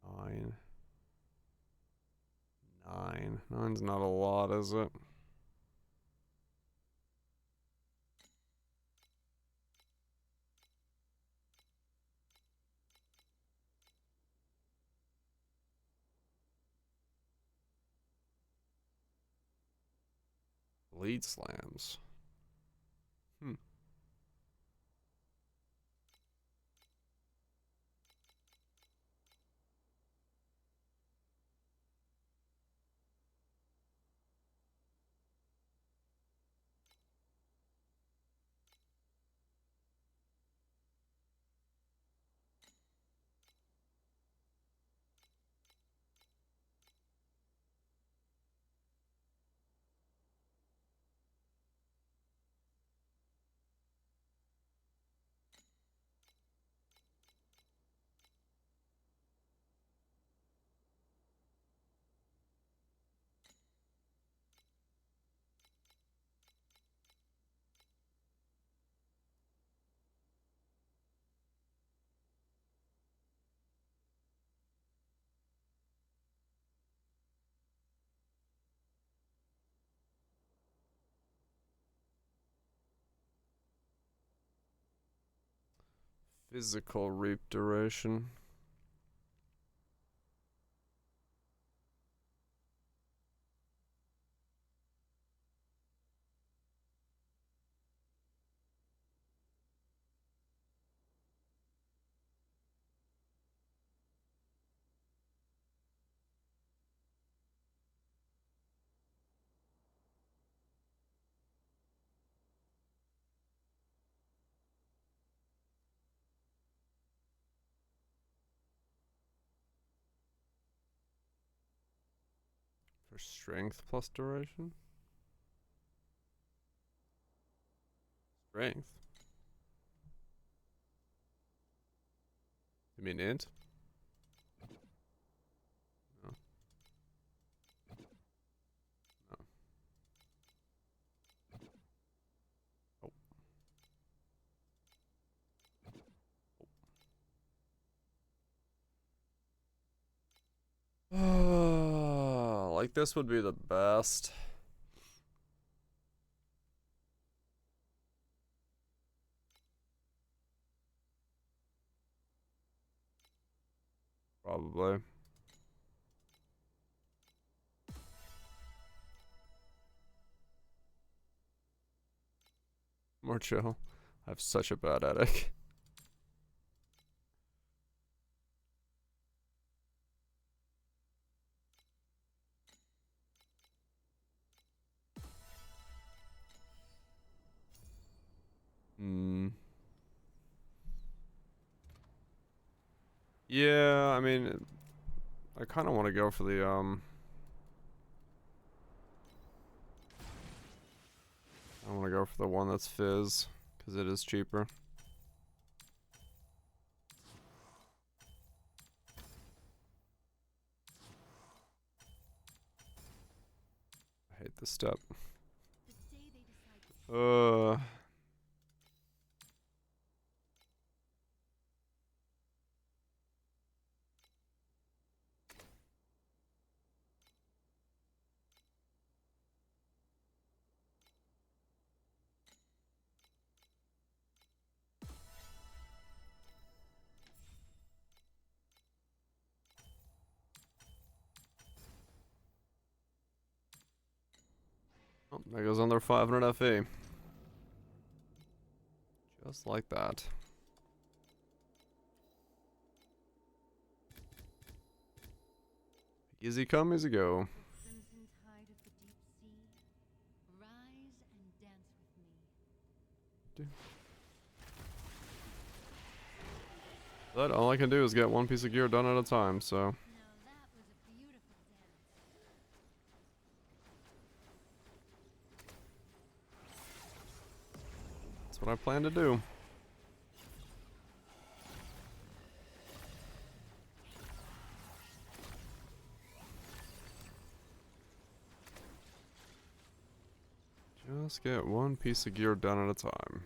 9. 9. 9's not a lot, is it? Lead slams. Physical reap duration. For strength plus duration? Strength? You mean int? No. No. Oh. Like this would be the best. Probably. More chill. I have such a bad headache. Hmm. Yeah, I mean, I kind of want to go for the, I want to go for the one that's fizz, because it is cheaper. I hate this step. Oh, there goes another 500 FE. Just like that. Easy come, easy go. Crimson tide of the deep sea, rise and dance with me. But all I can do is get one piece of gear done at a time, so. Now that was a beautiful dance. That's what I plan to do. Just get one piece of gear done at a time.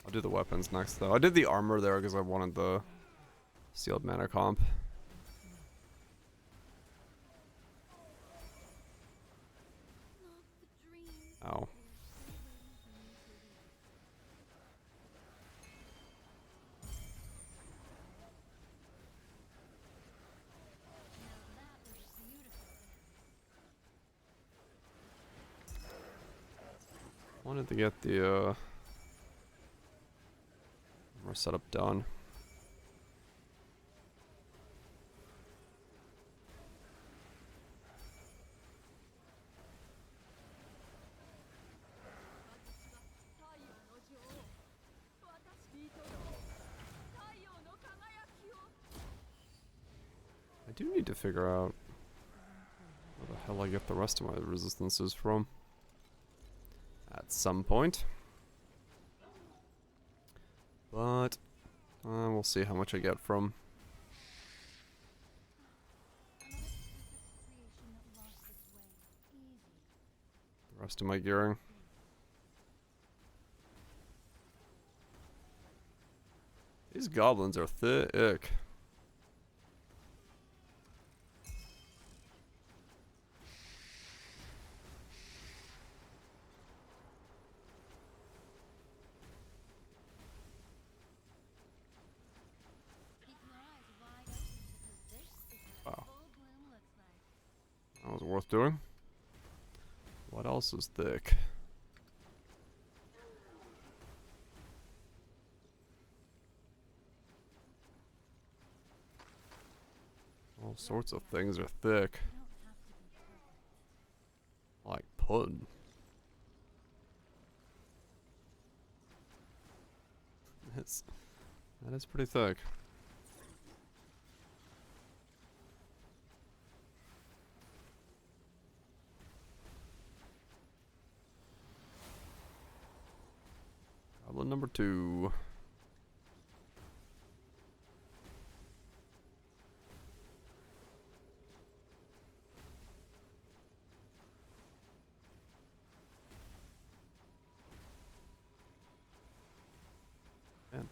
I'll do the weapons next, though. I did the armor there because I wanted the sealed mana comp. Ow. Wanted to get the armor setup done. I do need to figure out where the hell I get the rest of my resistances from. At some point. But we'll see how much I get from the rest of my gearing. These goblins are thick. worth doing. What else is thick? All sorts of things are thick. Like pudding. That is pretty thick. Goblin number 2. Man.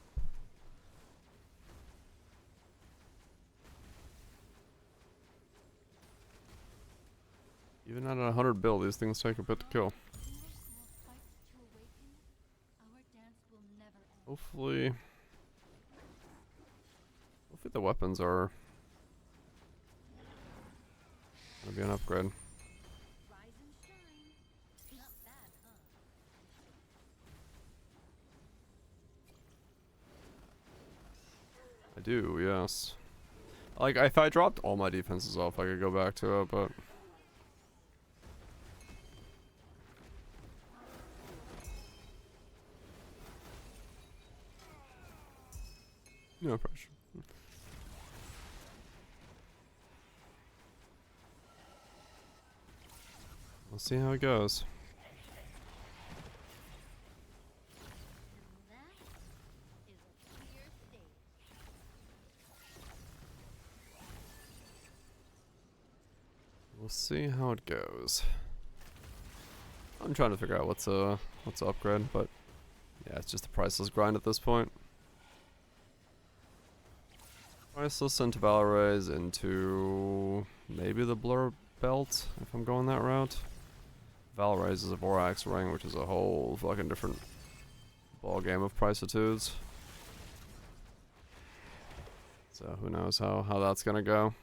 Even at 100 build, these things take a bit to kill. Hopefully the weapons are gonna be an upgrade. I do, yes. Like, if I dropped all my defenses off, I could go back to it, but... No pressure. We'll see how it goes. We'll see how it goes. I'm trying to figure out what's to upgrade, but yeah, it's just a priceless grind at this point. Priceless into Valorez, into maybe the Blur Belt, if I'm going that route. Valorez is a Vorax ring, which is a whole fucking different ball game of pricitudes. So who knows how that's gonna go.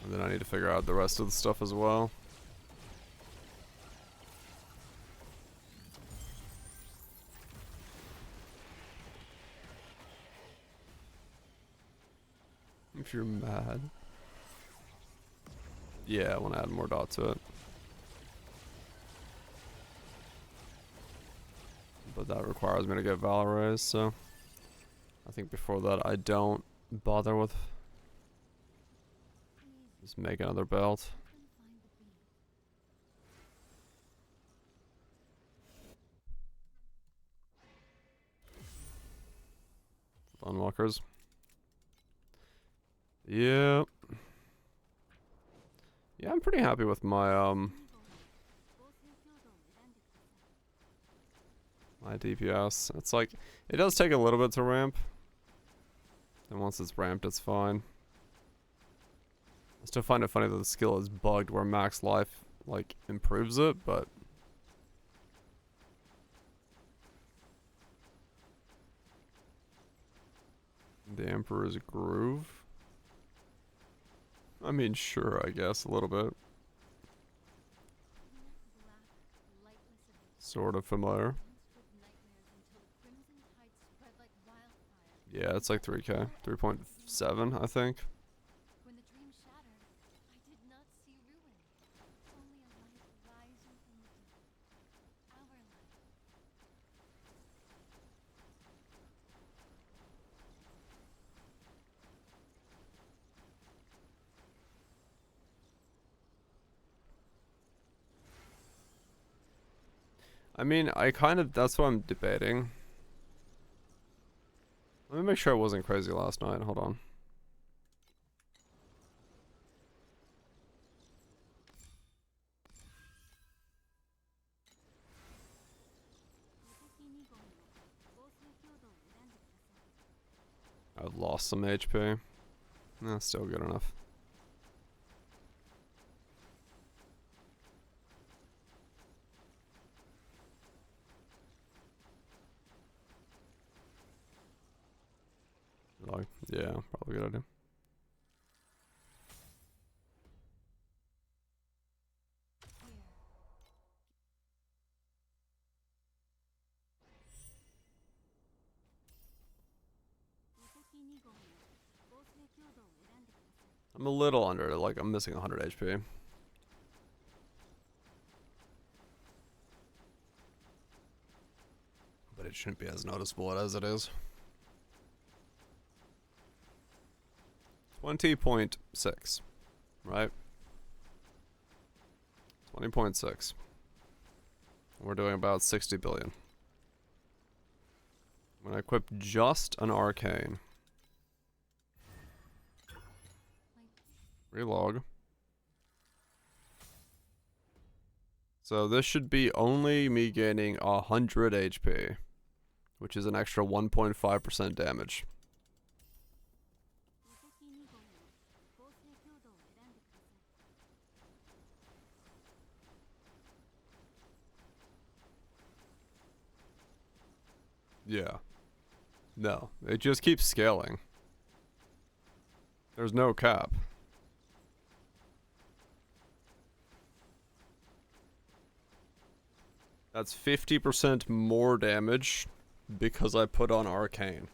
And then I need to figure out the rest of the stuff as well. If you're mad. Yeah, I want to add more dot to it. But that requires me to get Valorez, so I think before that I don't bother with just make another belt. Unlockers. Yeah. Yeah, I'm pretty happy with my my DPS. It's like, it does take a little bit to ramp. And once it's ramped, it's fine. I still find it funny that the skill is bugged where max life, like, improves it, but... The Emperor's Groove? I mean, sure, I guess, a little bit. Sort of familiar. Yeah, it's like 3k. 3.7, I think. When the dream shattered, I did not see ruin. Only a light rising from the deep. Our light. I mean, that's what I'm debating. Let me make sure I wasn't crazy last night. Hold on. I've lost some HP. That's still good enough. Probably a good idea. I'm a little under, like I'm missing 100 HP. But it shouldn't be as noticeable as it is. 20.6, right? 20.6. We're doing about 60 billion. When I equip just an arcane. Relog. So this should be only me gaining 100 HP, which is an extra 1.5% damage. Yeah. No, it just keeps scaling. There's no cap. That's 50% more damage because I put on arcane.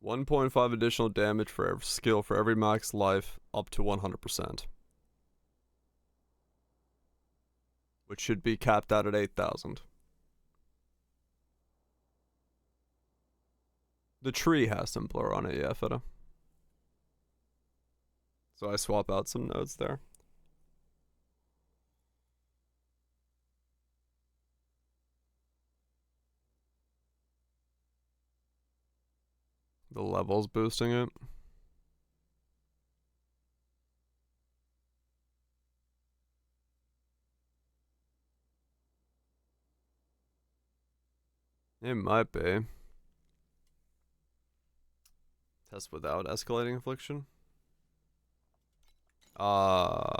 $1.5 additional damage for every skill for every max life up to 100%. Which should be capped out at 8,000. The tree has some blur on it, yeah, Feta. So I swap out some nodes there. The level's boosting it. It might be. Test without escalating affliction. I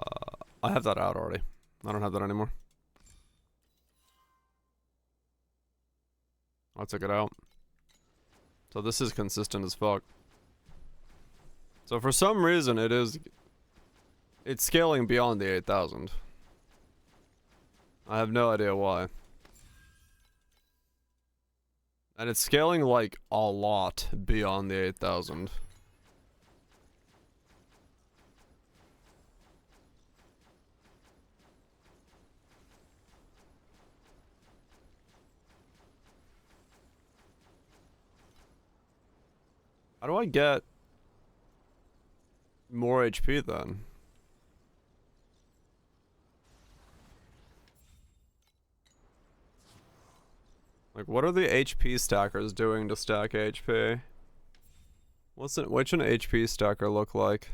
have that out already. I don't have that anymore. I took it out. So this is consistent as fuck. So for some reason it's scaling beyond the 8,000. I have no idea why. And it's scaling like a lot beyond the 8,000. How do I get more HP then? Like, what are the HP stackers doing to stack HP? Which an HP stacker look like?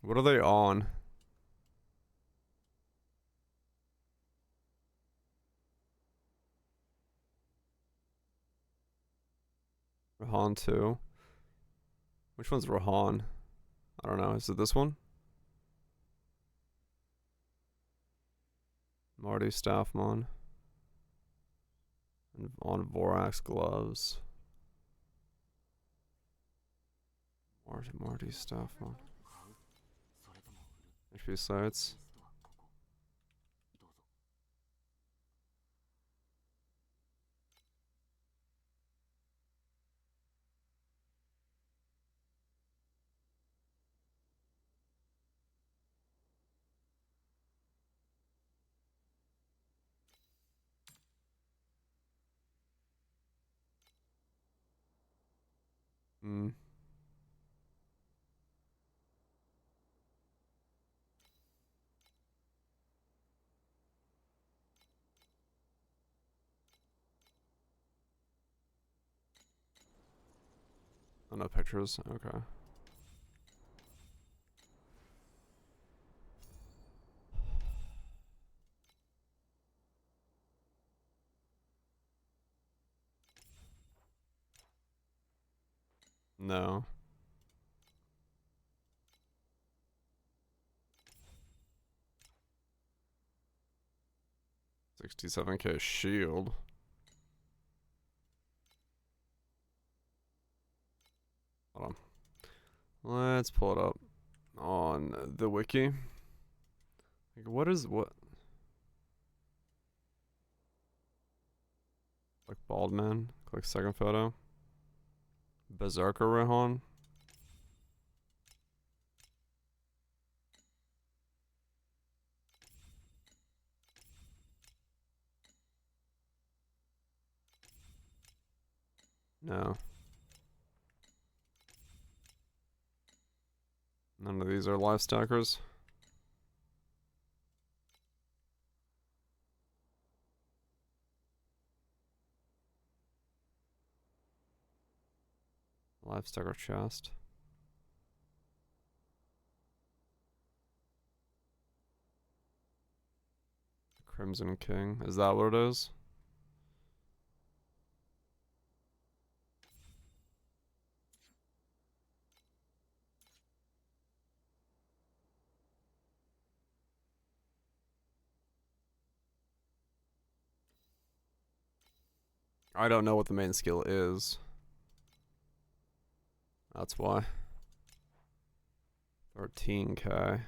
What are they on? Rahan 2. Which one's Rahan? I don't know. Is it this one? Marty Staffmon. And on Vorax gloves. Marty Staffmon. HP sites. Hmm. Oh, no pictures. Okay. No. 67k shield. Hold on. Let's pull it up on the wiki. Like, what? Like bald man. Click second photo. Berserker Rehan. No. None of these are life stackers. Life stacker chest. Crimson King. Is that what it is? I don't know what the main skill is. That's why. 13k.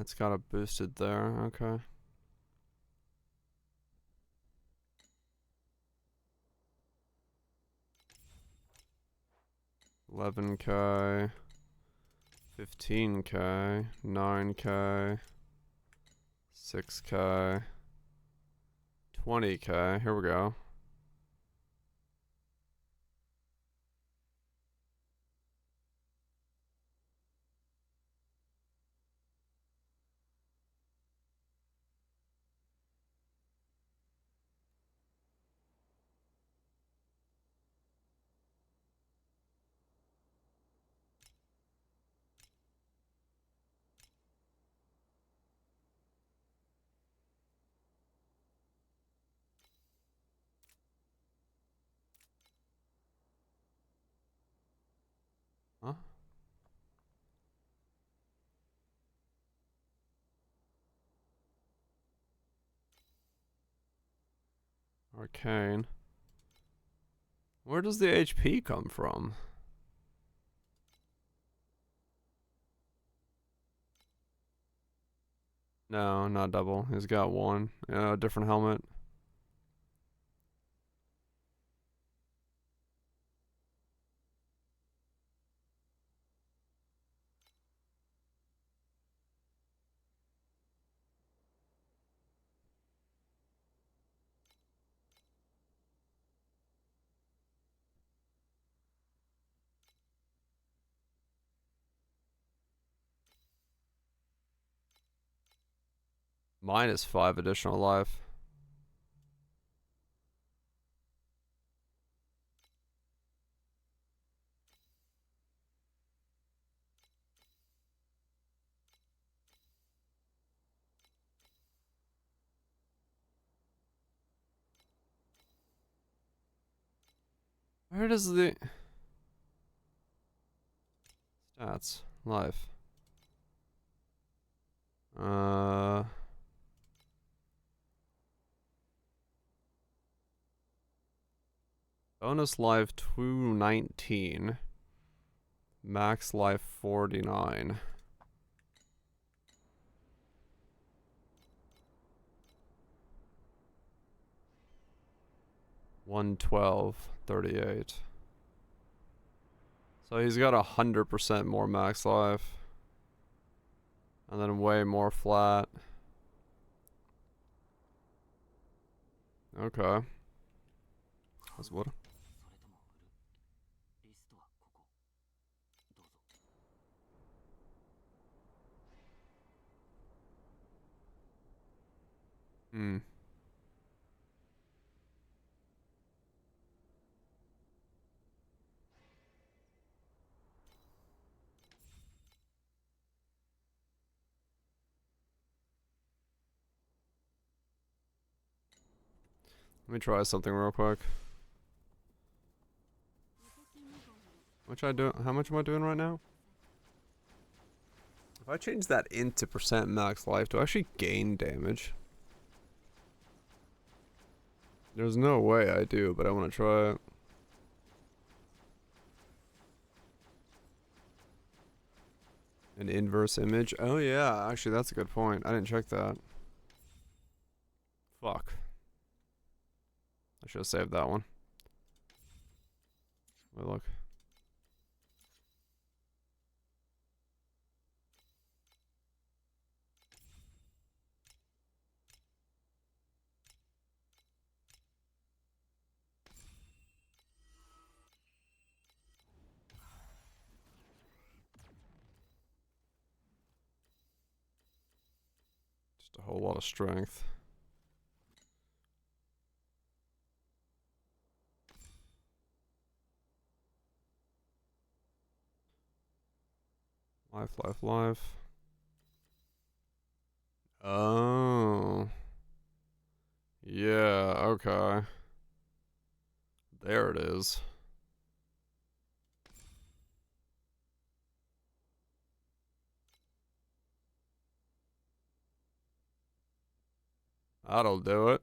It's got a boosted there. Okay. 11k. 15k. 9k. 6k. 20k. Here we go. Huh? Arcane. Where does the HP come from? No, not double. He's got one. Different helmet. Minus 5 additional life. Where does the stats life? Bonus life 219. Max life 49. 112.38. So he's got 100% more max life. And then way more flat. Okay. That's what? Hmm. Let me try something real quick. How much am I doing right now? If I change that into percent max life, do I actually gain damage? There's no way I do, but I want to try it. An inverse image? Oh yeah, actually that's a good point. I didn't check that. Fuck. I should have saved that one. Wait, look. Just a whole lot of strength. Life, life, life. Oh. Yeah, okay. There it is. That'll do it.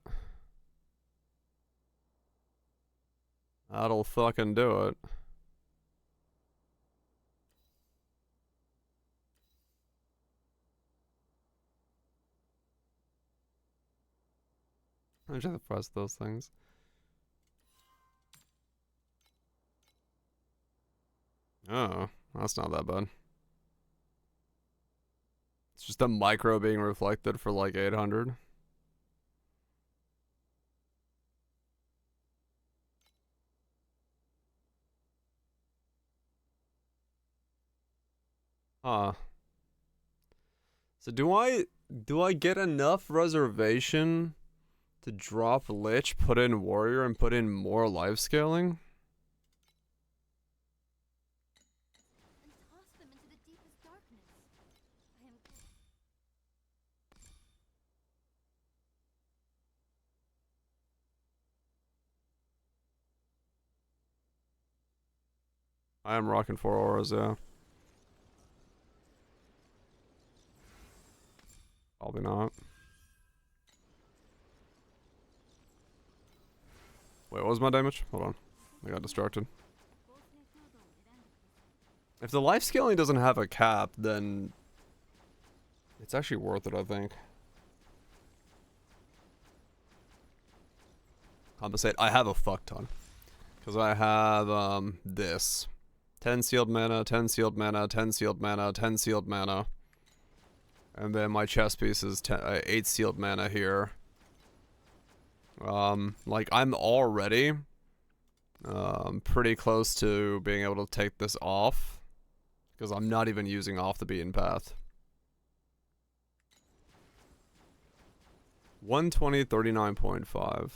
That'll fucking do it. I should have pressed those things. Oh, that's not that bad. It's just a micro being reflected for like 800. Huh. So do I get enough reservation to drop Lich, put in Warrior, and put in more life scaling? And toss them into the deepest darkness. I am rocking 4 auras, yeah. Probably not. Wait, what was my damage? Hold on. I got distracted. If the life scaling doesn't have a cap, then it's actually worth it, I think. Compensate. I have a fuck ton. Because I have, this. 10 sealed mana, 10 sealed mana, 10 sealed mana, 10 sealed mana. And then my chest piece is 8 sealed mana here. Like, I'm already pretty close to being able to take this off. Because I'm not even using off the beaten path. 120, 39.5.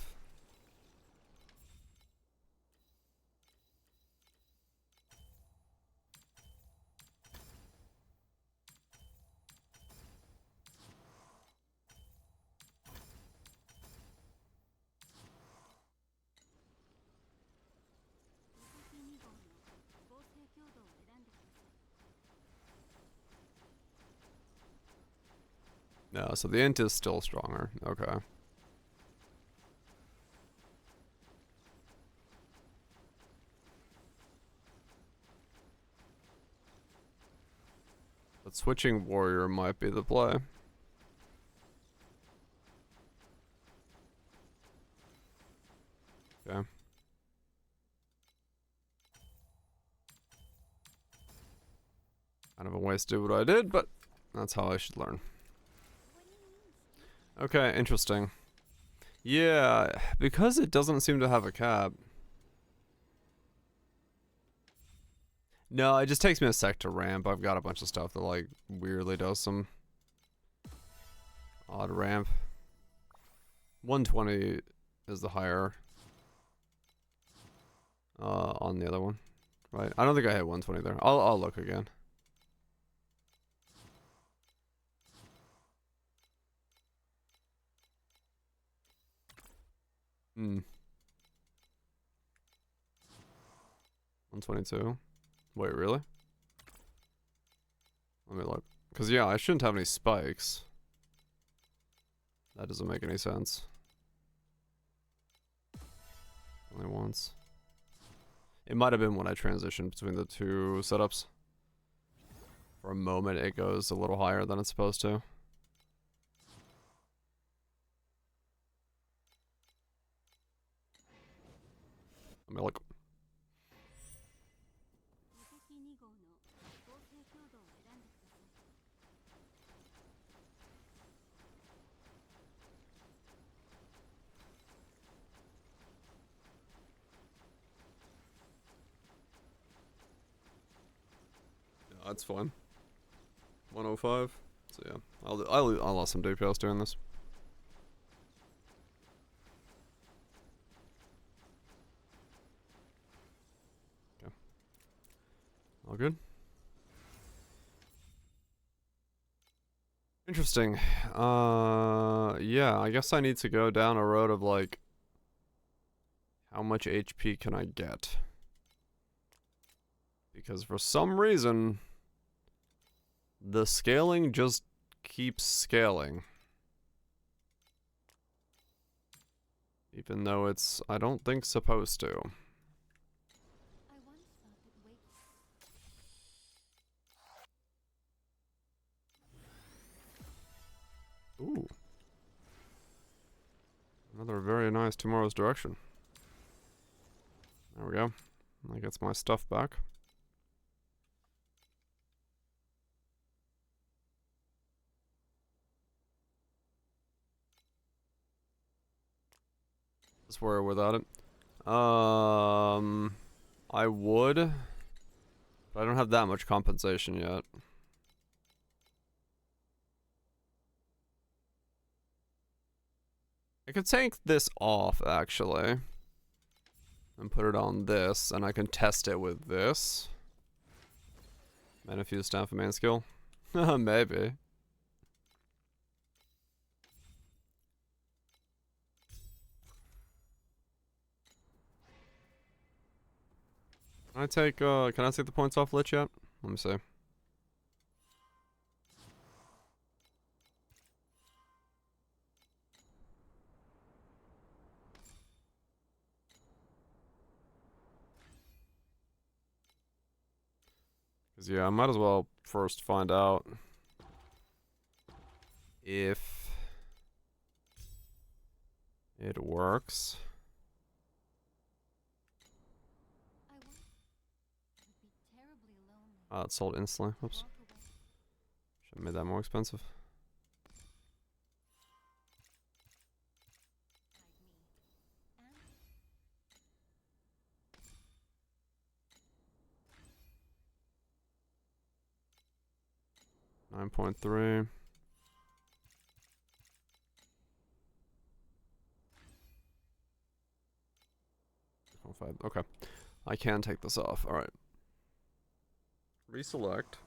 No, so the int is still stronger. Okay. But switching warrior might be the play. Okay. Kind of a wasted what I did, but that's how I should learn. Okay, interesting. Yeah, because it doesn't seem to have a cap. No, it just takes me a sec to ramp. I've got a bunch of stuff that like weirdly does some odd ramp. 120 is the higher on the other one. Right. I don't think I hit 120 there. I'll look again. Hmm. 122. Wait, really? Let me look. Because, yeah, I shouldn't have any spikes. That doesn't make any sense. Only once. It might have been when I transitioned between the two setups. For a moment, it goes a little higher than it's supposed to. Let me look. Yeah, that's fine. 105. So yeah, I lost some DPS doing this. Okay. All good. Interesting. Yeah, I guess I need to go down a road of like, how much HP can I get? Because for some reason, the scaling just keeps scaling. Even though it's, I don't think, supposed to. I once thought that waking Ooh. Another very nice Tomorrow's Direction. There we go. That gets my stuff back. Just worry without it. I would, but I don't have that much compensation yet. I could take this off, actually. And put it on this, and I can test it with this. Manifuse stand for main skill? Maybe. Can I take the points off Lich yet? Let me see. Cause yeah, I might as well first find out if it works. I once would be terribly lonely. Ah, it's sold instantly. Whoops. Walk away. Should have made that more expensive. Hide me. And 9.3. Okay. I can take this off. Alright. Reselect.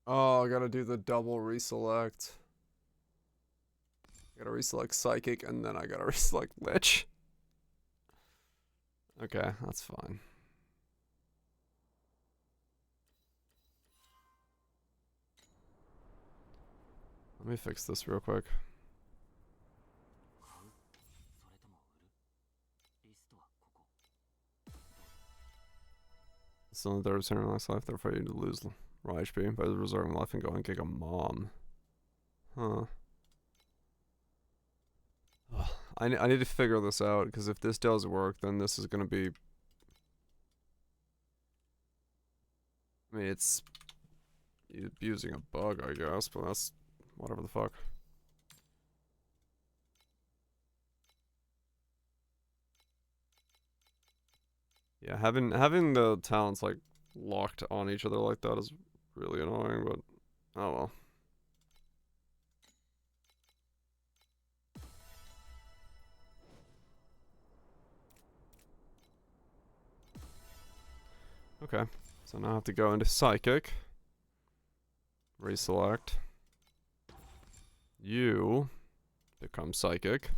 Oh, I gotta do the double reselect. I gotta reselect Psychic and then I gotta reselect Lich. Okay, that's fine. Let me fix this real quick. It's only 30% of last life, therefore you need to lose raw HP by reserving life and going Giga Mom. Huh. Ugh. I need to figure this out, because if this does work, then this is gonna be... I mean, it's using a bug, I guess, but that's whatever the fuck. Yeah, having the talents like locked on each other like that is really annoying, but oh well. Okay, so now I have to go into Psychic, reselect, You become psychic.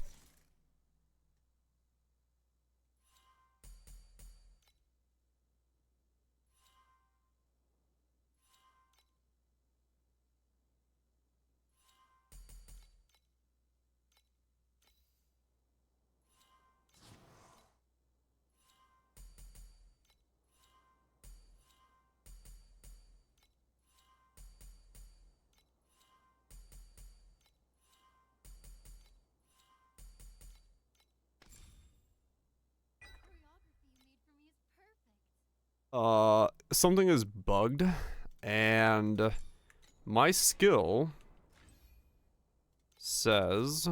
Something is bugged, and my skill says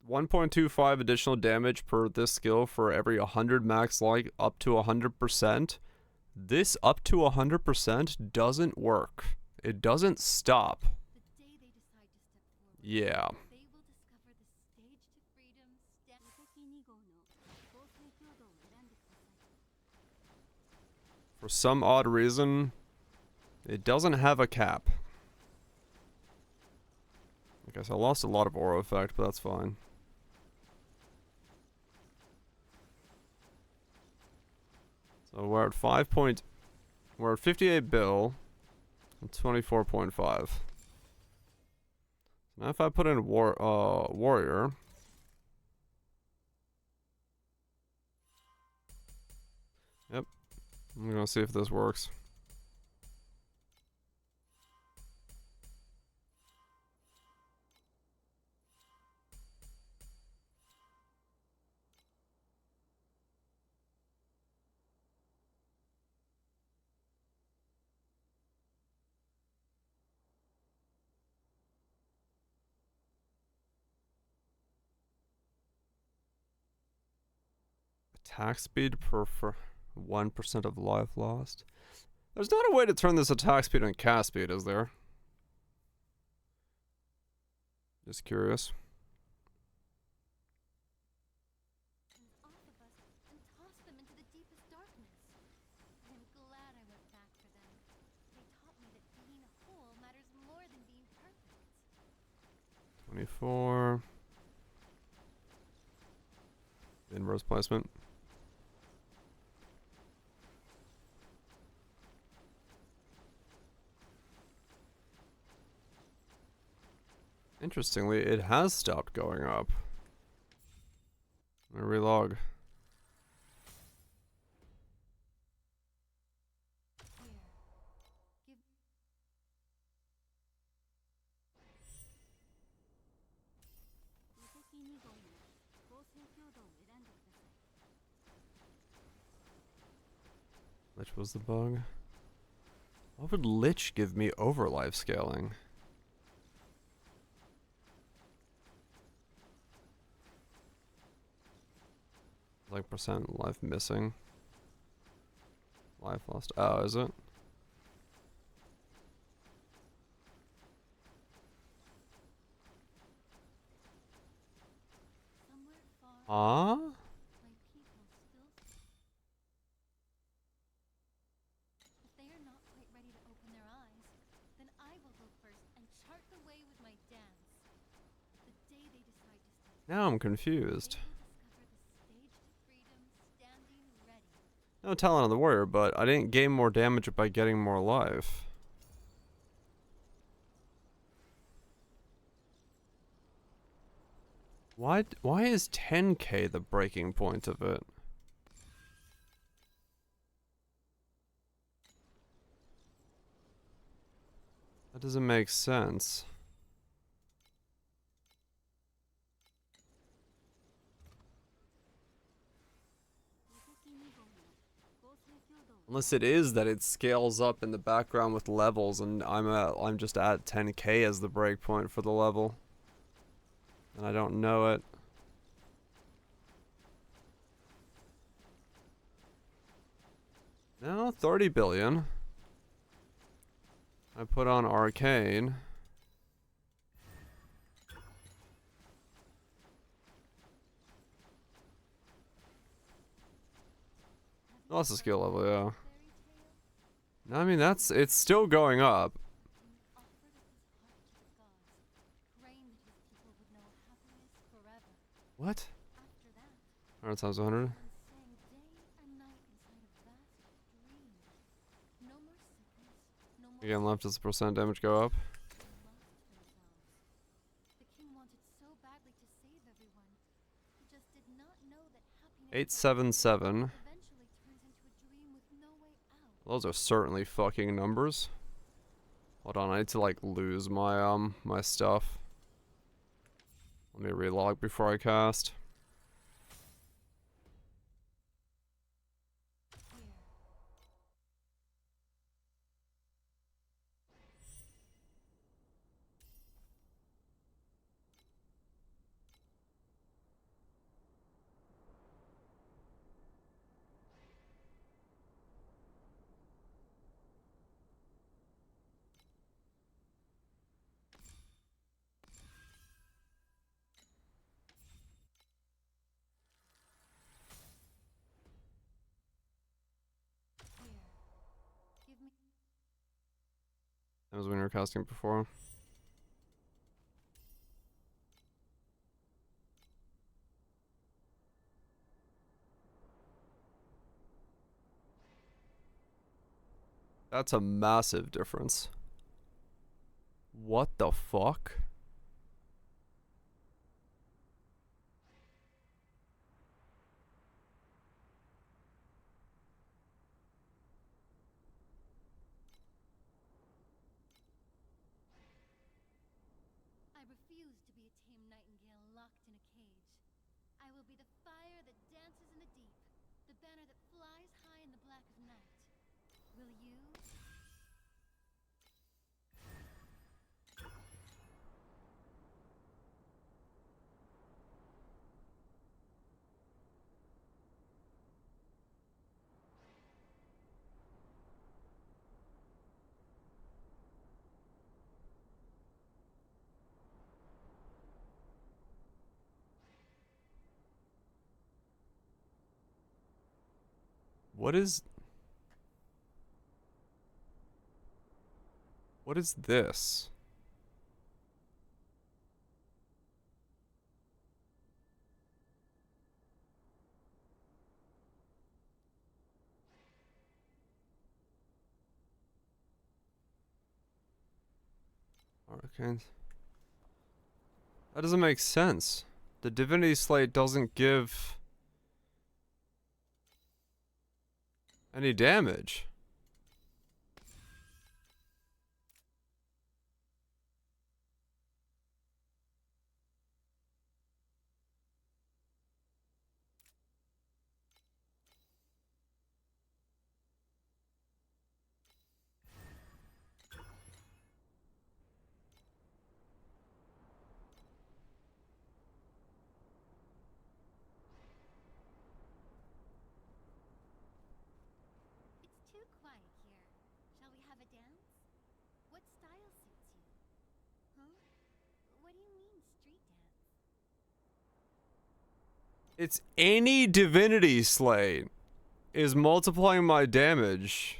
1.25 additional damage per this skill for every 100 max light up to 100%. This up to 100% doesn't work. It doesn't stop. Yeah. For some odd reason, it doesn't have a cap. I guess I lost a lot of aura effect, but that's fine. So we're at we're at 58 bill and 24.5. Now if I put in warrior. Yep. I'm gonna see if this works. Attack speed per 1% of life lost. There's not a way to turn this attack speed and cast speed, is there? Just curious. And toss them into the deepest darkness. I'm glad I went back for them. They taught me that being whole matters more than being perfect. 24. Inverse placement. Interestingly, it has stopped going up. I'm gonna relog. Lich was the bug. What would Lich give me over life scaling? Like percent life missing. Life lost. Oh, is it? Huh? If they are not quite ready to open their eyes, then I will go first and chart the way with my dance. The day they decide to step Now I'm confused. they will discover the stage to freedom standing ready. No talent on the warrior, but I didn't gain more damage by getting more life. Why is 10k the breaking point of it? That doesn't make sense. Unless it is that it scales up in the background with levels and I'm just at 10k as the breakpoint for the level. And I don't know it. No, 30 billion. I put on arcane. Oh, that's a skill level, yeah. I mean, it's still going up. He offered up his heart to the gods, praying that his people would know happiness forever. What? After that, 100 times 100? he sang day and night inside a vast dream. No more sickness, no more Again, left as the percent damage go up. they lost themselves. The king wanted so badly to save everyone. He just did not know that happiness 877. eventually turns into a dream with no way out. Those are certainly fucking numbers. Hold on, I need to like lose my my stuff. Let me relog before I cast. Here, here. Give me. That was when you were casting before. That's a massive difference. What the fuck? I refuse to be a tame nightingale locked in a cage. I will be the fire that dances in the deep, the banner that flies high in the black of night. Will you? What is this? Arcane. That doesn't make sense. The Divinity Slate doesn't give any damage. It's too quiet here. Shall we have a dance? What style suits you? Huh? What do you mean, street dance? It's any Divinity Slate is multiplying my damage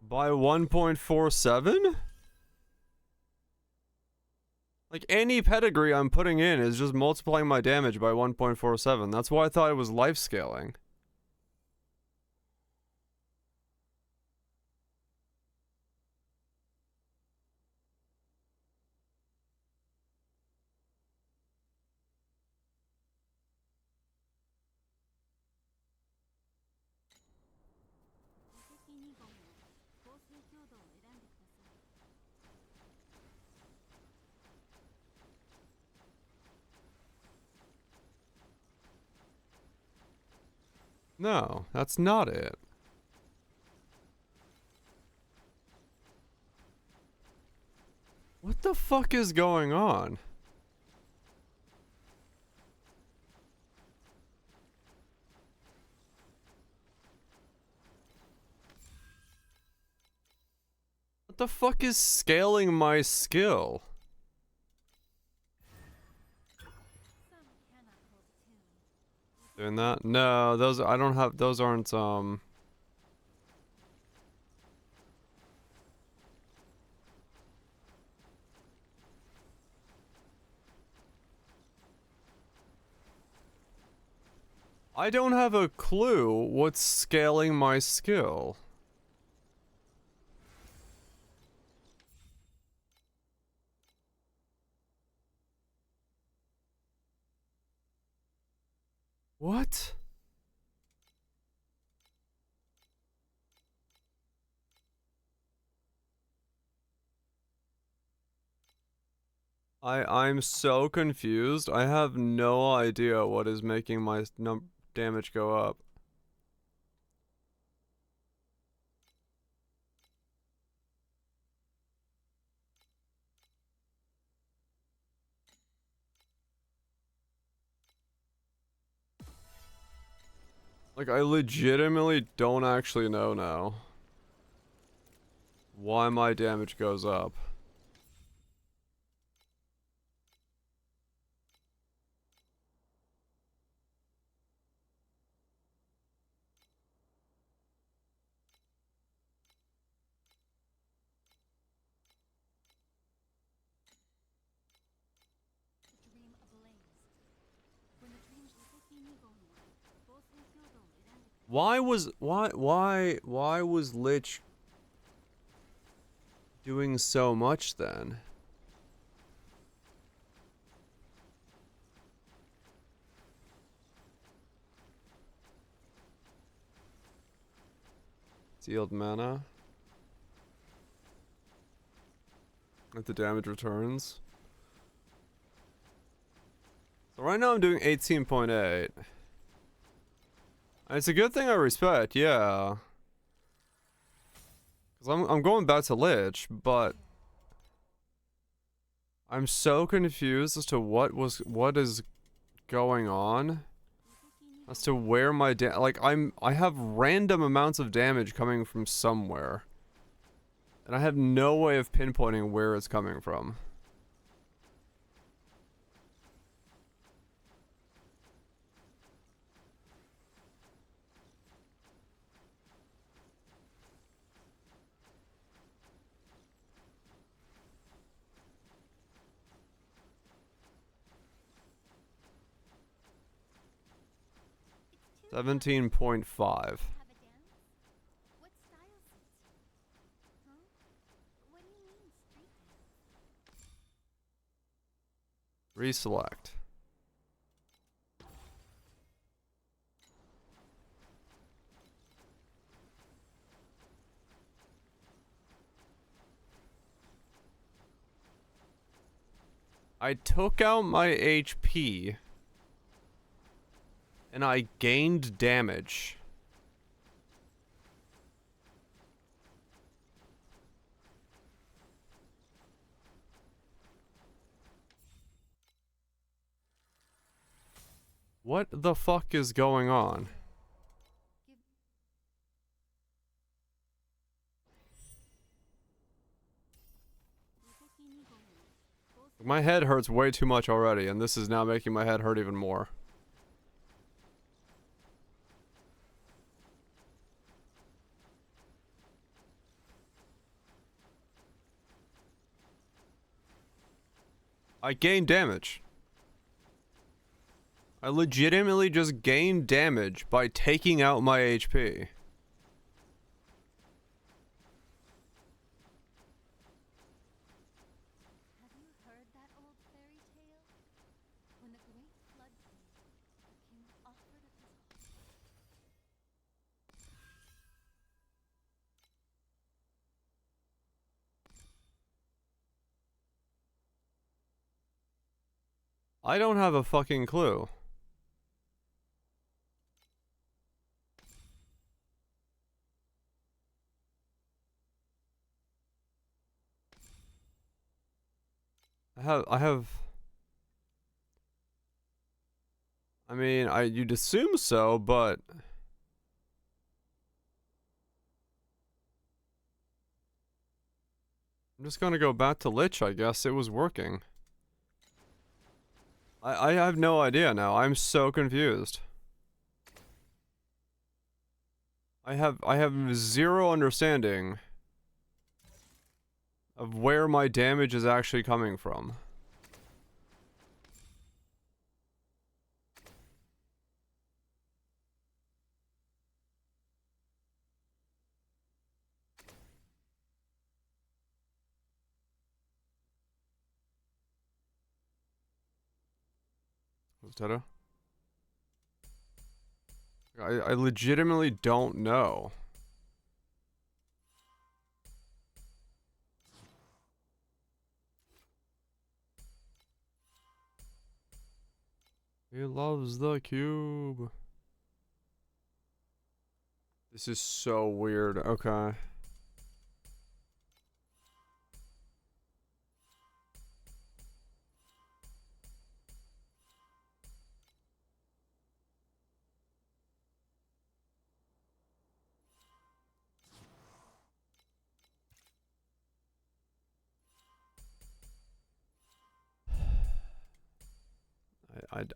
by 1.47? Like, any pedigree I'm putting in is just multiplying my damage by 1.47. That's why I thought it was life scaling. No, that's not it. What the fuck is going on? What the fuck is scaling my skill? Some cannot hold a tune. Doing that? No, those I don't have. Those aren't I don't have a clue what's scaling my skill. What? I'm so confused. I have no idea what is making my damage go up. Like, I legitimately don't actually know now why my damage goes up. Why was Lich doing so much then? Sealed mana. If the damage returns. So right now I'm doing 18.8. It's a good thing I respect, yeah. Cause I'm going back to Lich, but I'm so confused as to what is going on. As to where my I have random amounts of damage coming from somewhere. And I have no way of pinpointing where it's coming from. It's too 17.5. have a dance? What style suits you? Huh? What do you mean, street dance? Reselect. I took out my HP. And I gained damage. What the fuck is going on? My head hurts way too much already, and this is now making my head hurt even more. I gained damage. I legitimately just gained damage by taking out my HP. Have you heard that old fairy tale? When the great flood came, the king offered up his all. I don't have a fucking clue. I mean, you'd assume so, but I'm just gonna go back to Lich, I guess. It was working. I have no idea now. I'm so confused. I have zero understanding of where my damage is actually coming from. Potato? I legitimately don't know. He loves the cube. This is so weird. Okay.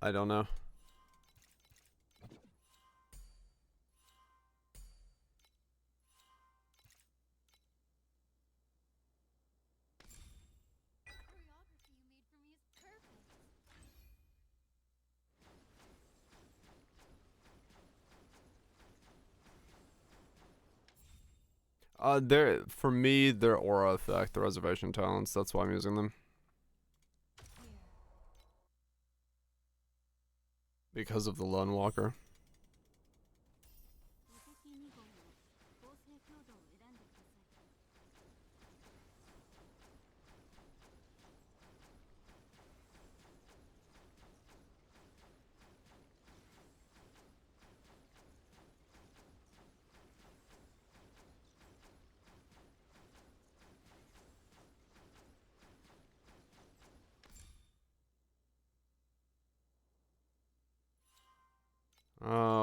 I don't know. Choreography you made for me is perfect. For me, they're aura effect, the reservation talents. That's why I'm using them. Because of the Lone Walker.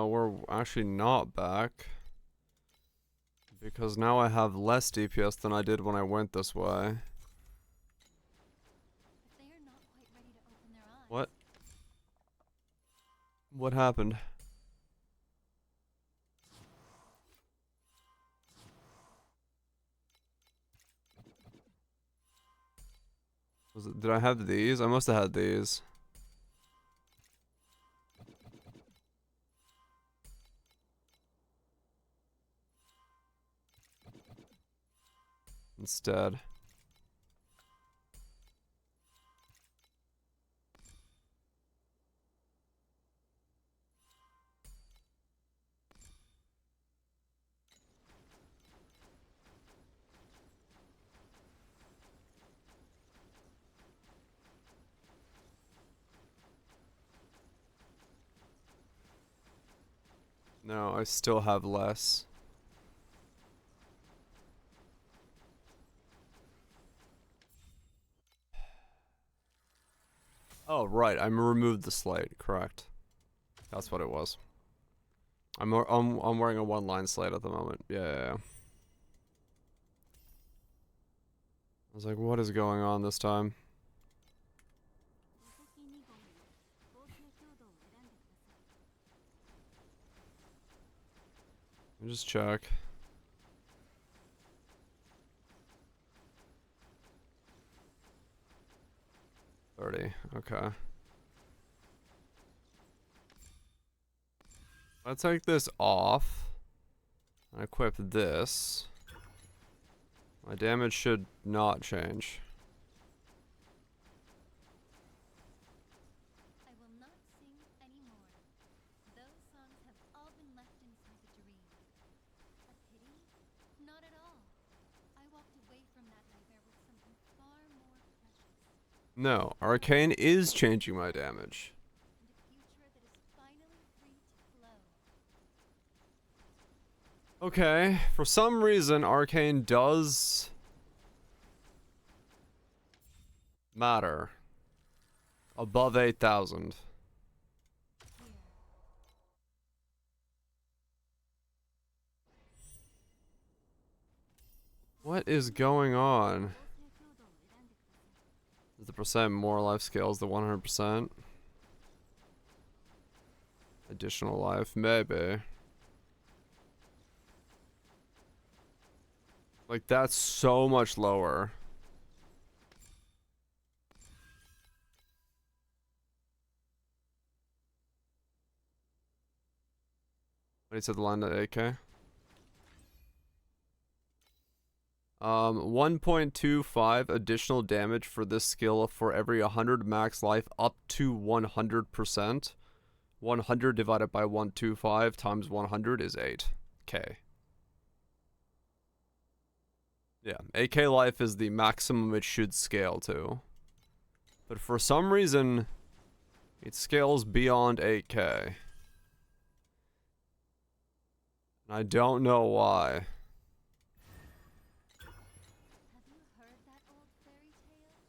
We're actually not back. Because now I have less DPS than I did when I went this way. If they are not quite ready to open their eyes. What? What happened? Did I have these? I must have had these. Instead. No, I still have less. Oh, right. I removed the slate. Correct. That's what it was. I'm wearing a one-line slate at the moment. Yeah. I was like, what is going on this time? Let me just check. $30. Okay. I take this off. I equip this. My damage should not change. I will not sing anymore. Those songs have all been left inside the dream. A pity? Not at all. I walked away from that nightmare with something far more precious. No, Arcane is changing my damage. And a future that is finally free to flow. Okay, for some reason, Arcane does matter. Above 8,000. What is going on? Is the percent more life scales the 100%? Additional life, maybe. Like, that's so much lower. What, he said the line at 8K? 1.25 additional damage for this skill for every 100 max life up to 100%. 100 divided by 125 times 100 is 8k. Yeah, 8k life is the maximum it should scale to. But for some reason, it scales beyond 8k. And I don't know why. Have you heard that old fairy tale?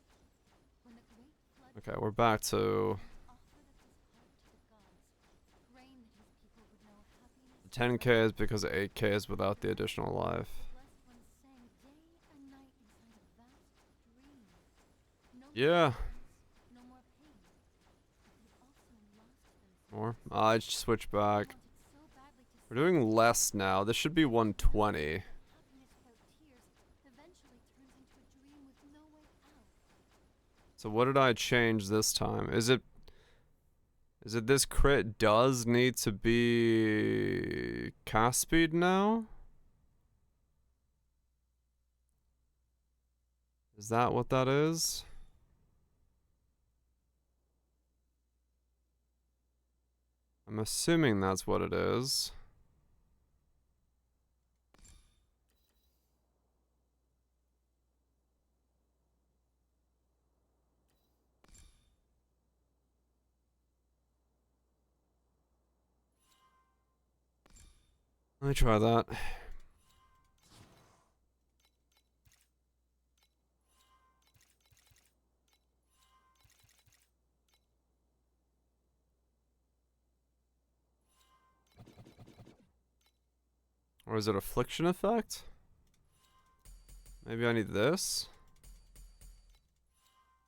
When the great flood Okay, we're back to offered up his heart to the gods, praying that his people would know happiness. 10k is because 8k is without the additional life. Blessed ones sang day and night inside a vast dream. No Yeah. sadness, no more pain. But they also lost themselves. More. I just switch back. Wanted so badly to We're doing less now. This should be 120. happiness without tears eventually turns into a dream with no way out. So what did I change this time? Is it this crit does need to be cast speed now? Is that what that is? I'm assuming that's what it is. Let me try that. Or is it affliction effect? Maybe I need this.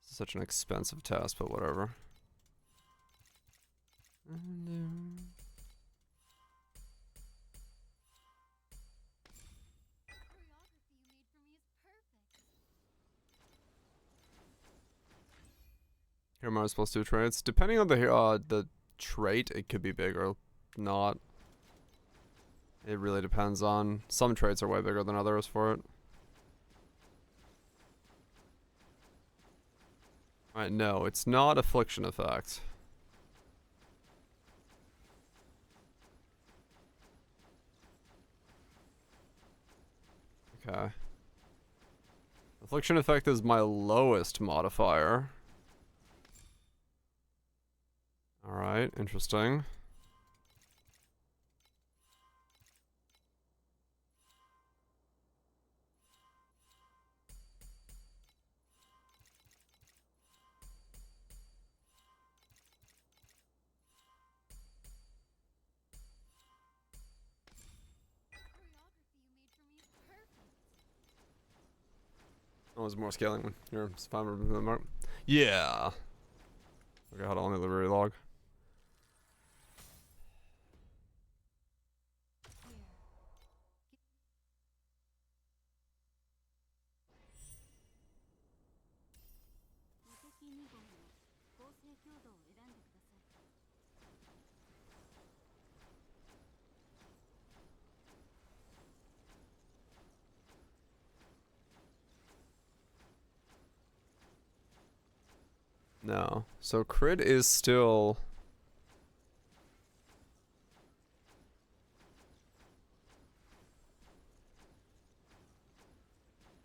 This is such an expensive test, but whatever. Choreography you made for me is perfect. Here am I supposed to do traits? Depending on the trait, it could be big or not. It really depends on. Some traits are way bigger than others for it. Alright, no, it's not affliction effect. Okay. Affliction effect is my lowest modifier. Alright, interesting. Choreography you made for me is perfect. Oh, there's more scaling one. Here, it's 500 mark. Yeah. Okay, hold on, let me library log. No. So crit is still...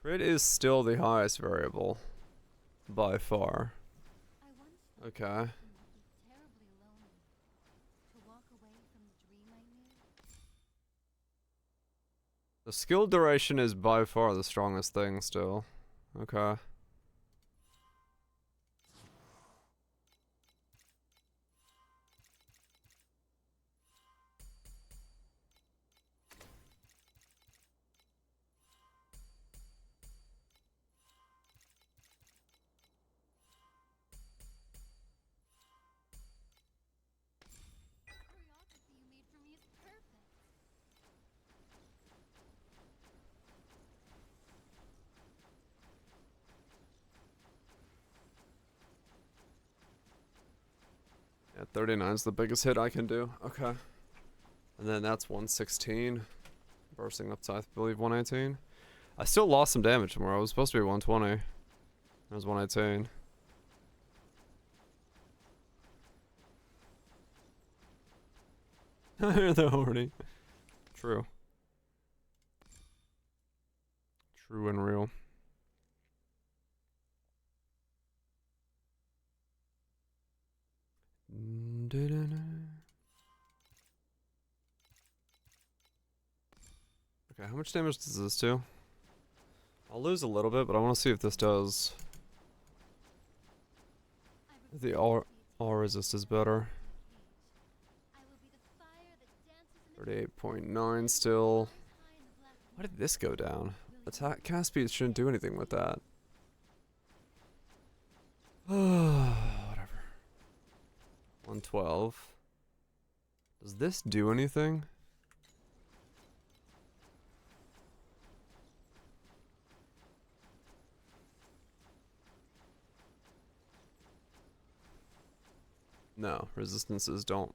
Crit is still the highest variable. By far. I once thought Okay. it would be terribly lonely to walk away from the dream I knew. The skill duration is by far the strongest thing still. Okay. Choreography you made for me is perfect. Yeah, 39 is the biggest hit I can do. Okay. And then that's 116. Bursting up to, I believe, 118. I still lost some damage tomorrow. It was supposed to be 120. It was 118. They're horny. True. True and real. Okay, how much damage does this do? I'll lose a little bit, but I want to see if this does. The all resist is better. 38.9 still. Why did this go down? Attack cast speed shouldn't do anything with that. Whatever. 112. Does this do anything? No, resistances don't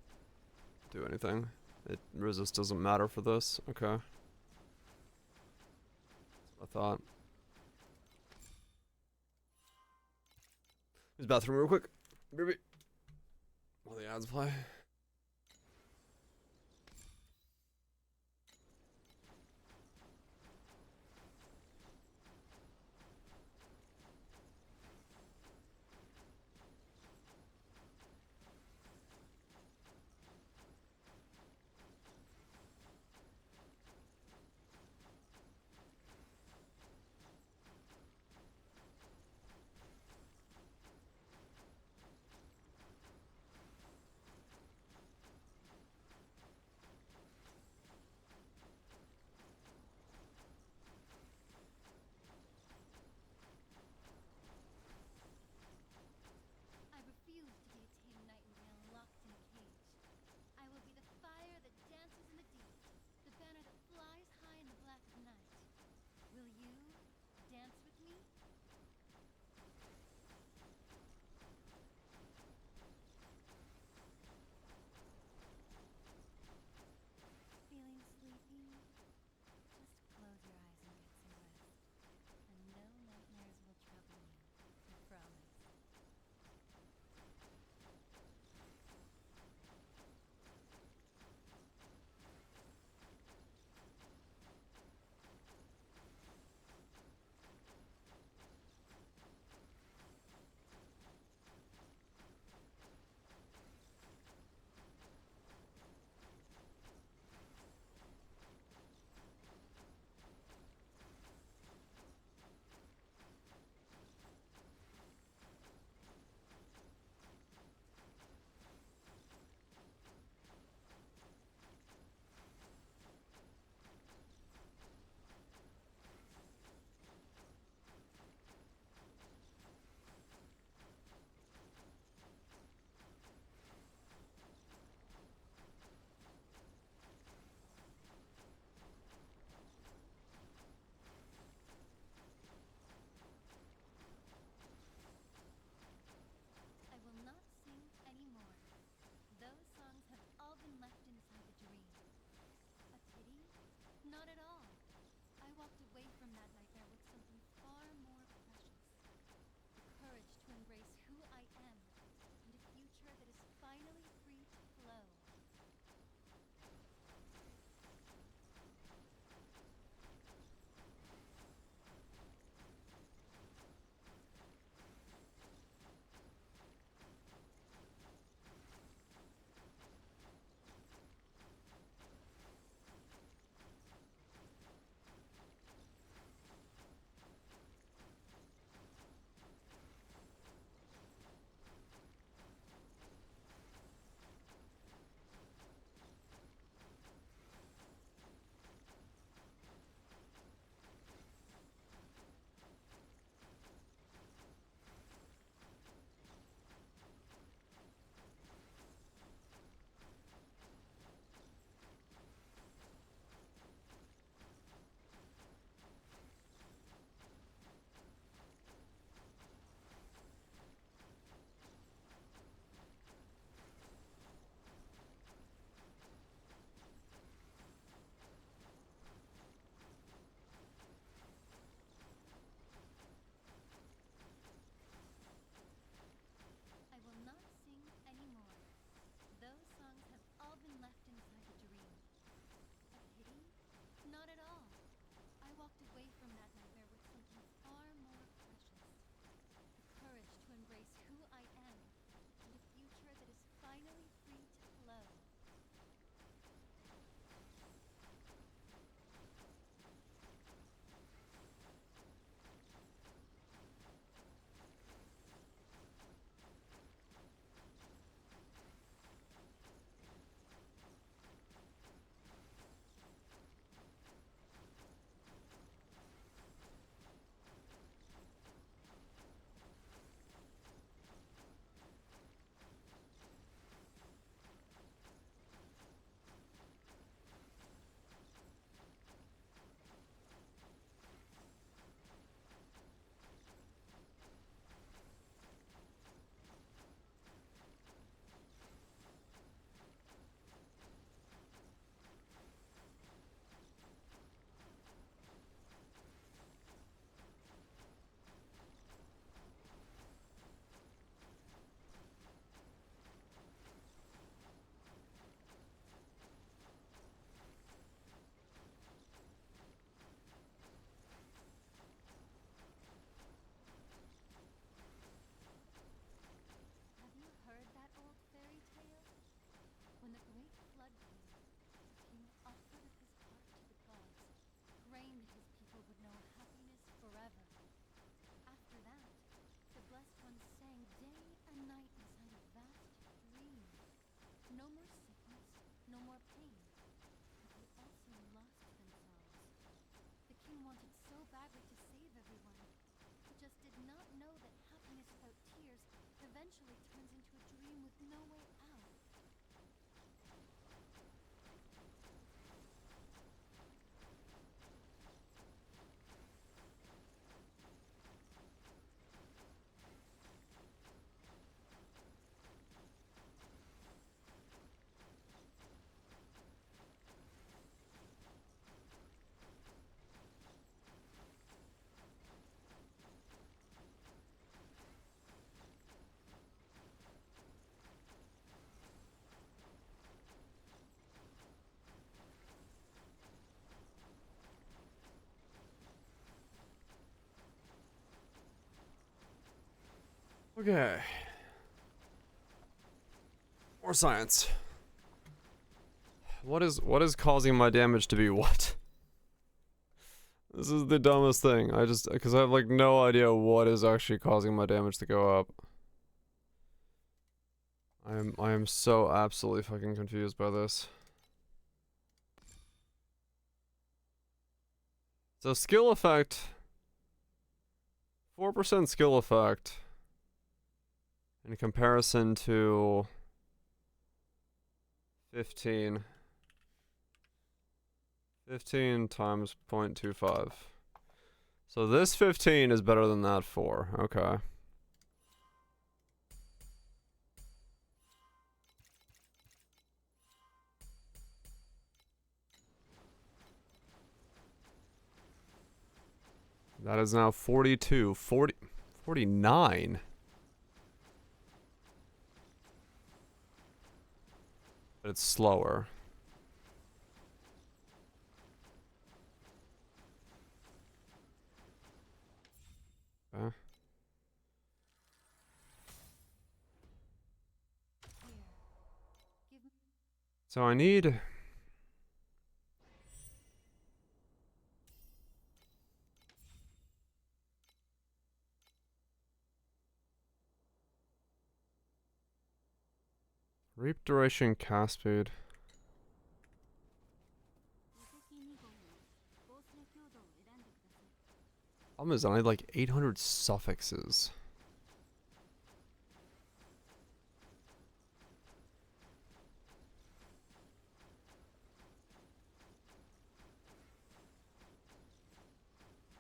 do anything. Resist doesn't matter for this. Okay. That's what I thought. Use the bathroom real quick. Baby. While the ads play. eventually turns into a dream with no way out. Okay. More science. What is causing my damage to be what? This is the dumbest thing. Because I have like no idea what is actually causing my damage to go up. I am so absolutely fucking confused by this. So skill effect, 4% skill effect in comparison to 15 times 0.25. So this 15 is better than that 4. Okay. That is now 42. 49. But it's slower. Okay. So I need... Reap duration, cast speed. Problem is I need like 800 suffixes.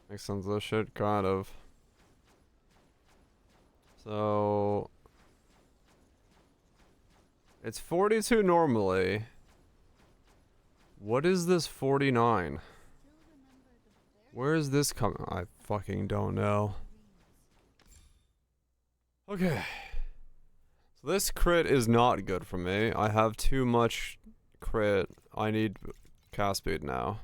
Makes sense of this shit, kind of. So... It's 42 normally. What is this 49? Where is this coming? I fucking don't know. Okay. So this crit is not good for me. I have too much crit. I need cast speed now.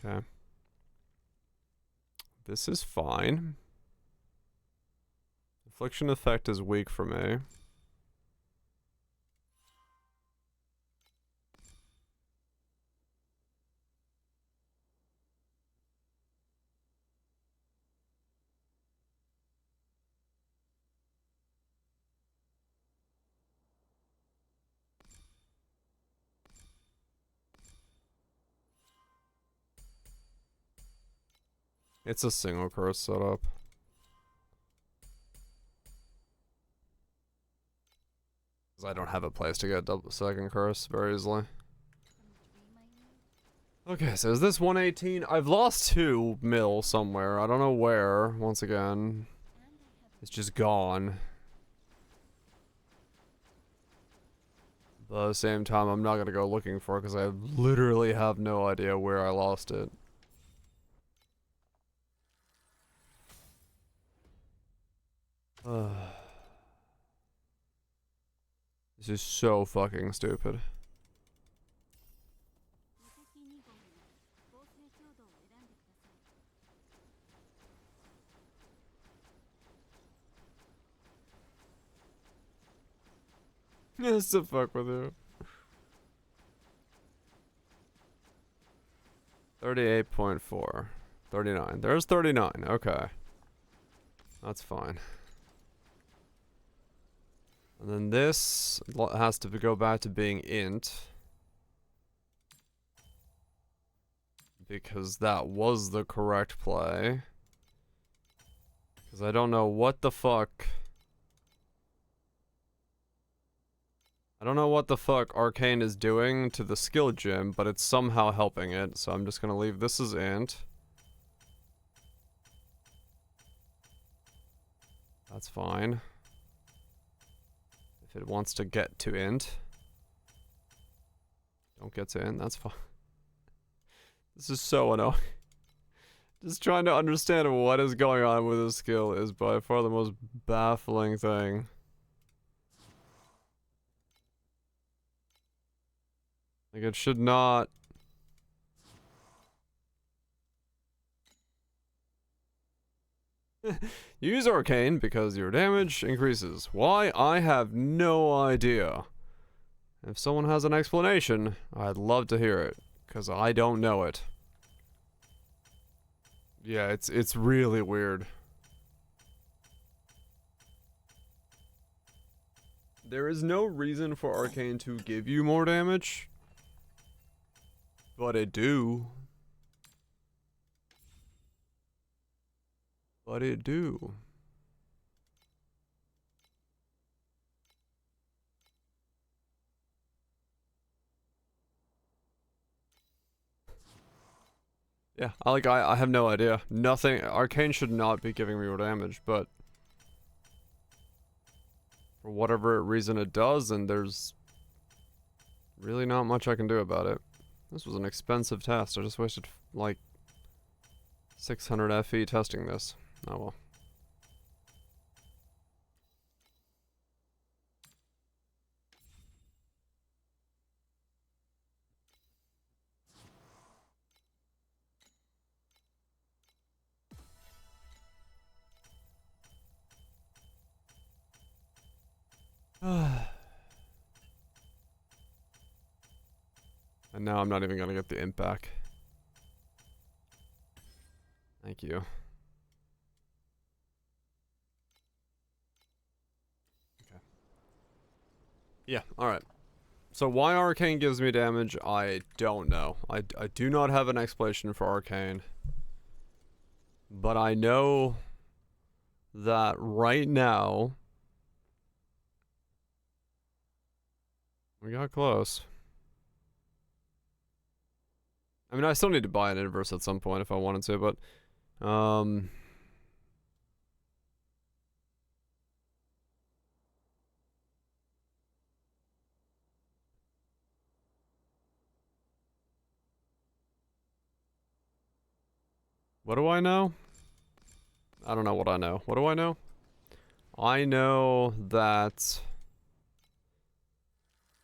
Okay. This is fine. Affliction effect is weak for me. It's a single curse setup. Because I don't have a place to get double second curse very easily. Okay, so is this 118? I've lost 2 mil somewhere. I don't know where, once again. It's just gone. But at the same time, I'm not going to go looking for it because I literally have no idea where I lost it. This is so fucking stupid. Just to fuck with you. 38.4. 39. There's 39. Okay. That's fine. And then this has to go back to being int. Because that was the correct play. Because I don't know what the fuck. I don't know what the fuck Arcane is doing to the skill gem, but it's somehow helping it. So I'm just gonna leave this as int. That's fine. If it wants to get to int. Don't get to int, that's fine. This is so annoying. Just trying to understand what is going on with this skill is by far the most baffling thing. Like, it should not... Use Arcane because your damage increases. Why? I have no idea. If someone has an explanation, I'd love to hear it. Because I don't know it. Yeah, it's really weird. There is no reason for Arcane to give you more damage. But it do. But it do. Yeah, I have no idea. Nothing. Arcane should not be giving me more damage, but for whatever reason it does, and there's really not much I can do about it. This was an expensive test. I just wasted like 600 FE testing this. Oh well. And now I'm not even gonna get the imp back. Thank you. Okay. Yeah, alright. So why Arcane gives me damage, I don't know. I do not have an explanation for Arcane. But I know that right now... We got close. I mean, I still need to buy an inverse at some point if I wanted to, but... What do I know? I don't know what I know. What do I know? I know that...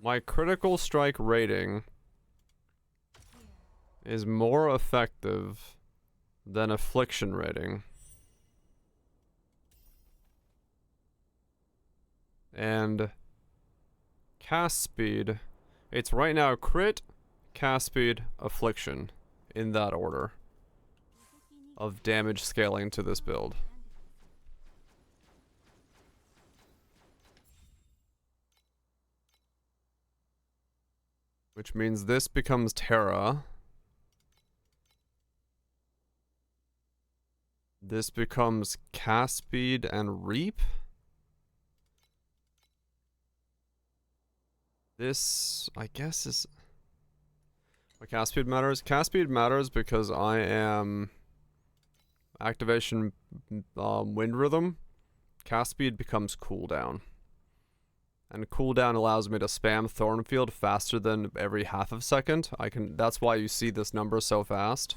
my critical strike rating is more effective than affliction rating. And cast speed, it's right now crit, cast speed, affliction, in that order of damage scaling to this build. Which means this becomes Terra. This becomes cast speed and reap. This, I guess, is... What cast speed matters? Cast speed matters because I am... activation wind rhythm. Cast speed becomes cooldown. And cooldown allows me to spam Thornfield faster than every half of a second. That's why you see this number so fast.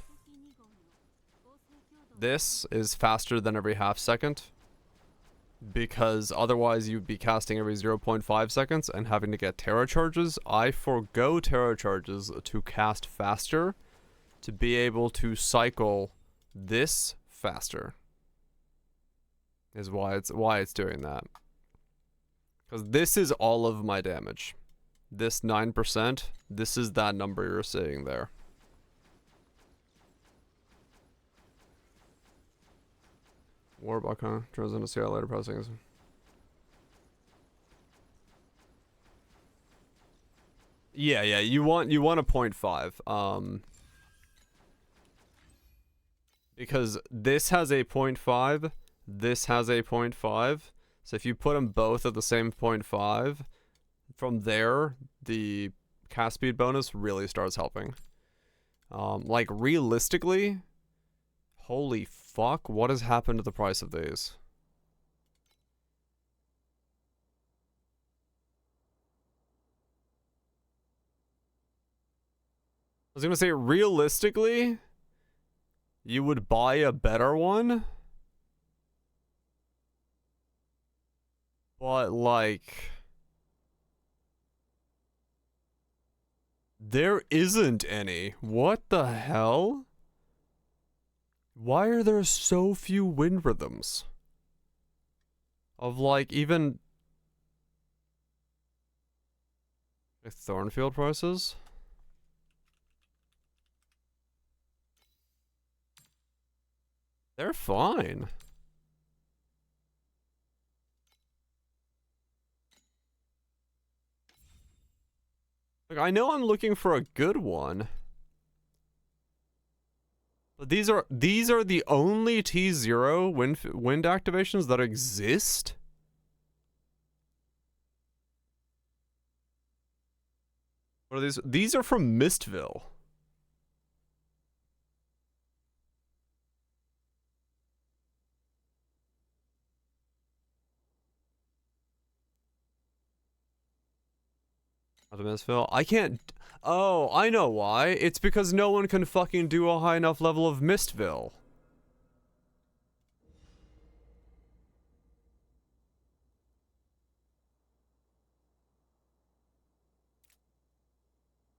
This is faster than every half second. Because otherwise you'd be casting every 0.5 seconds and having to get Terra charges. I forgo Terra charges to cast faster to be able to cycle this faster. Is why it's doing that. Because this is all of my damage. This 9%, this is that number you're seeing there. Warbuck, huh? Turns into see how later pressing is. Yeah, you want a 0.5. Because this has a 0.5, this has a 0.5. So if you put them both at the same 0.5, from there, the cast speed bonus really starts helping. Like realistically, holy fuck, what has happened to the price of these? I was gonna say, realistically, you would buy a better one. But, like, there isn't any. What the hell? Why are there so few wind rhythms? Of, like, even... Thornfield prices? They're fine. Like, I know I'm looking for a good one. But these are the only T0 wind activations that exist? What are these? These are from Mistville. Mistville. I can't. Oh, I know why. It's because no one can fucking do a high enough level of Mistville.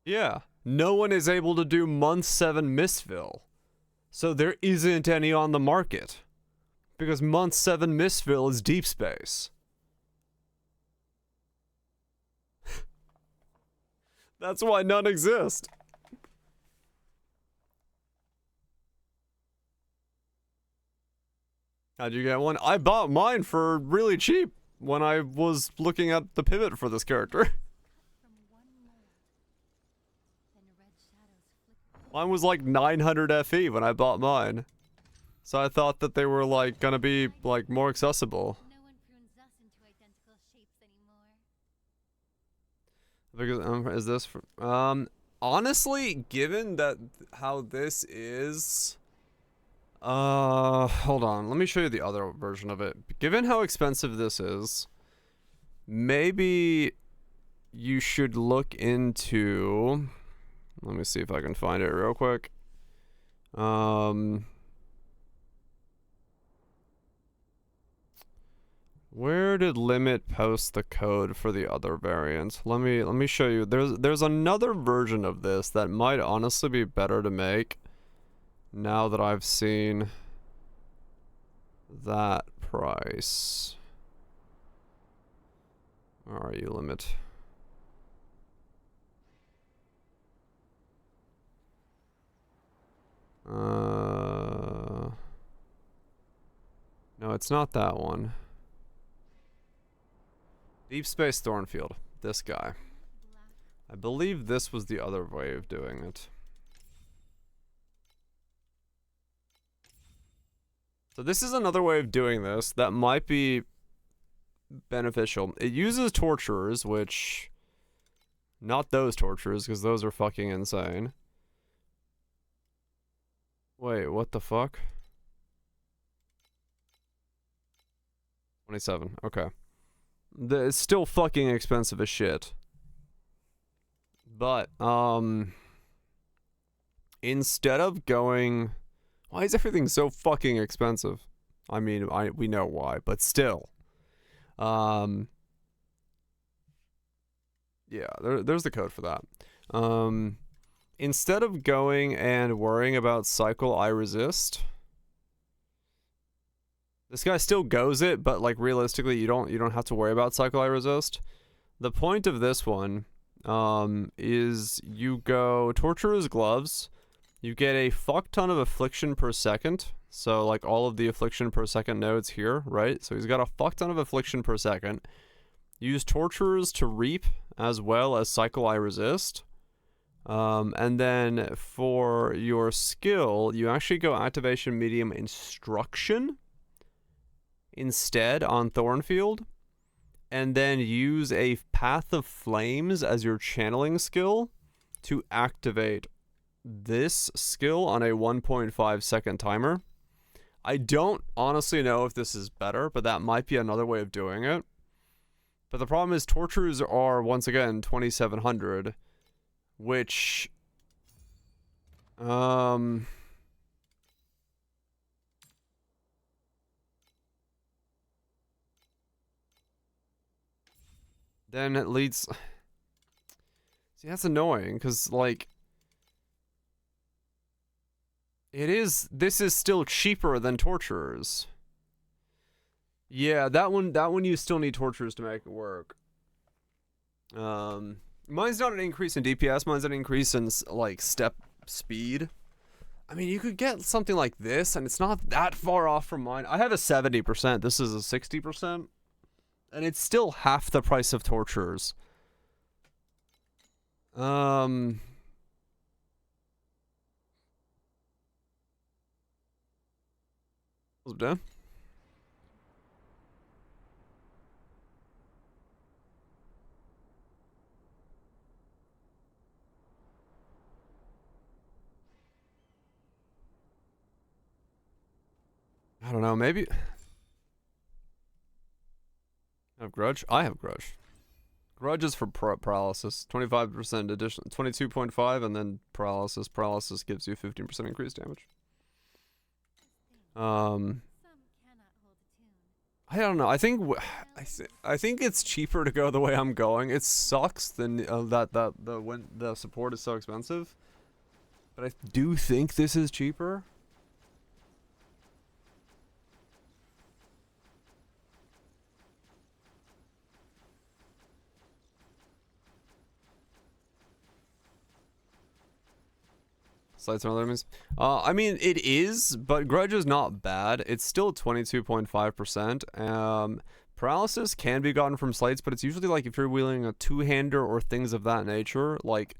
Yeah. No one is able to do month 7 Mistville. So there isn't any on the market. Because month 7 Mistville is deep space. That's why none exist. How'd you get one? I bought mine for really cheap when I was looking at the pivot for this character. Mine was like 900 FE when I bought mine. So I thought that they were like gonna be like more accessible. No one prunes us into identical shapes anymore. Because is this for, honestly, given that how this is, hold on, let me show you the other version of it. Given how expensive this is, maybe you should look into, let me see if I can find it real quick. Where did Limit post the code for the other variant? Let me show you. There's another version of this that might honestly be better to make now that I've seen that price. Where are you, Limit? No, it's not that one. Deep Space Thornfield. This guy. I believe this was the other way of doing it. So this is another way of doing this that might be beneficial. It uses torturers, which... Not those torturers, because those are fucking insane. Wait, what the fuck? 27, okay. It's still fucking expensive as shit. But, instead of going... Why is everything so fucking expensive? I mean, we know why, but still. Yeah, there's the code for that. Instead of going and worrying about cycle I resist, This guy still goes it, but like realistically, you don't have to worry about cycle I resist. The point of this one is you go Torturer's Gloves. You get a fuck ton of affliction per second. So like all of the affliction per second nodes here, right? So he's got a fuck ton of affliction per second. Use Torturers to reap as well as cycle I resist. And then for your skill, you actually go activation medium instruction instead on Thornfield. And then use a Path of Flames as your channeling skill to activate this skill on a 1.5 second timer. I don't honestly know if this is better, but that might be another way of doing it. But the problem is Torturers are, once again, 2700, which... then it leads... See, that's annoying, because, like... This is still cheaper than Torturers. Yeah, that one you still need Torturers to make it work. Mine's not an increase in DPS, mine's an increase in, like, step speed. I mean, you could get something like this, and it's not that far off from mine. I have a 70%, this is a 60%. And it's still half the price of Torturers. What's up, Dan? I don't know, maybe... I have Grudge? I have Grudge. Grudge is for paralysis. 25% addition, 22.5, and then paralysis. Paralysis gives you 15% increased damage. I don't know. I think it's cheaper to go the way I'm going. It sucks that when the support is so expensive, but I do think this is cheaper. Slights and other enemies. I mean, it is, but Grudge is not bad. It's still 22.5%. Paralysis can be gotten from slights, but it's usually like if you're wielding a two-hander or things of that nature, like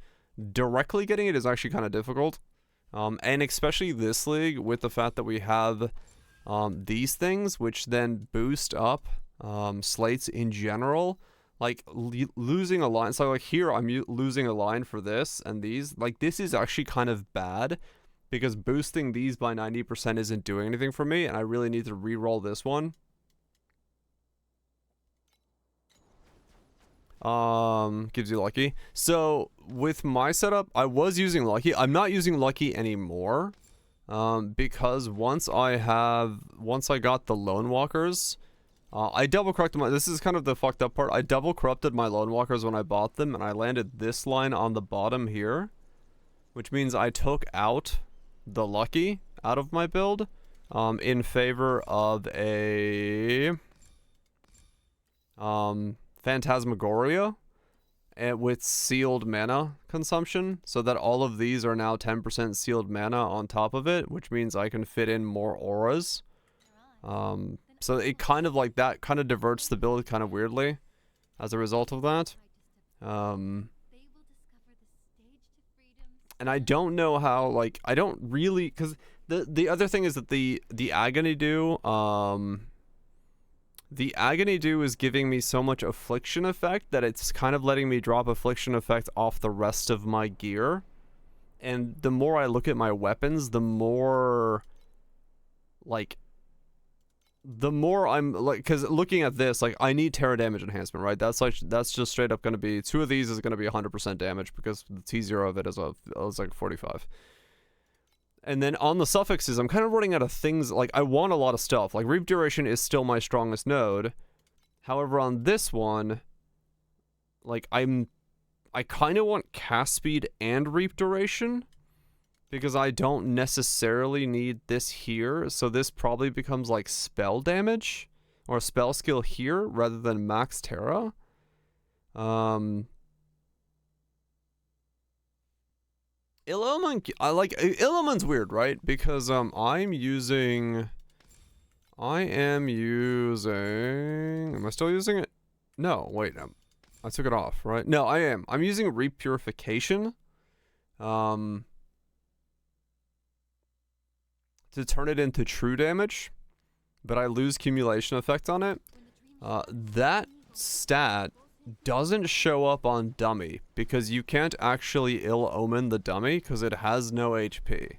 directly getting it is actually kind of difficult. And especially this league with the fact that we have these things, which then boost up slates in general. Like, losing a line, so like here I'm losing a line for this and these, like this is actually kind of bad, because boosting these by 90% isn't doing anything for me, and I really need to re-roll this one. Gives you Lucky. So, with my setup, I was using Lucky. I'm not using Lucky anymore, because once I got the Lone Walkers... I double corrupted this is kind of the fucked up part. I double corrupted my Lone Walkers when I bought them, and I landed this line on the bottom here, which means I took out the Lucky out of my build, in favor of a Phantasmagoria with sealed mana consumption, so that all of these are now 10% sealed mana on top of it, which means I can fit in more auras. So it kind of like that kind of diverts the build kind of weirdly as a result of that. And I don't know how, like, I don't really, because the other thing is that the Agony Dew, the Agony Dew is giving me so much Affliction effect that it's kind of letting me drop Affliction effect off the rest of my gear. And the more I look at my weapons, the more, like... the more I'm like, because looking at this, like, I need Terra damage enhancement, right? That's just straight up going to be, 2 of these is going to be 100% damage, because the T0 of it is like 45. And then on the suffixes, I'm kind of running out of things. Like, I want a lot of stuff. Like, Reap Duration is still my strongest node. However, on this one, like, I kind of want Cast Speed and Reap Duration, because I don't necessarily need this here, so this probably becomes like spell damage or spell skill here rather than max Terra. Ill-Omen, Ill-Omen's weird, right? Because I am using, am I still using it? No, wait, I took it off, right? No, I am. I'm using Repurification. To turn it into true damage, but I lose accumulation effect on it. That stat doesn't show up on dummy because you can't actually ill-omen the dummy because it has no HP.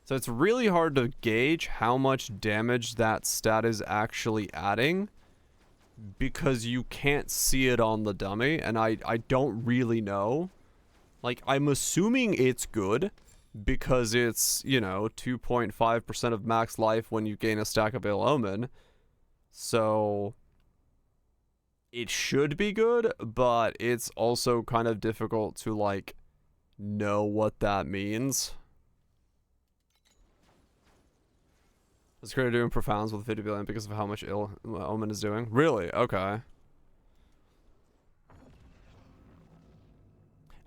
So it's really hard to gauge how much damage that stat is actually adding because you can't see it on the dummy, and I don't really know. Like, I'm assuming it's good because it's, you know, 2.5% of max life when you gain a stack of ill-omen. So it should be good, but it's also kind of difficult to, like, know what that means. It's great doing profounds with 50 billion because of how much ill-omen is doing. Really? Okay.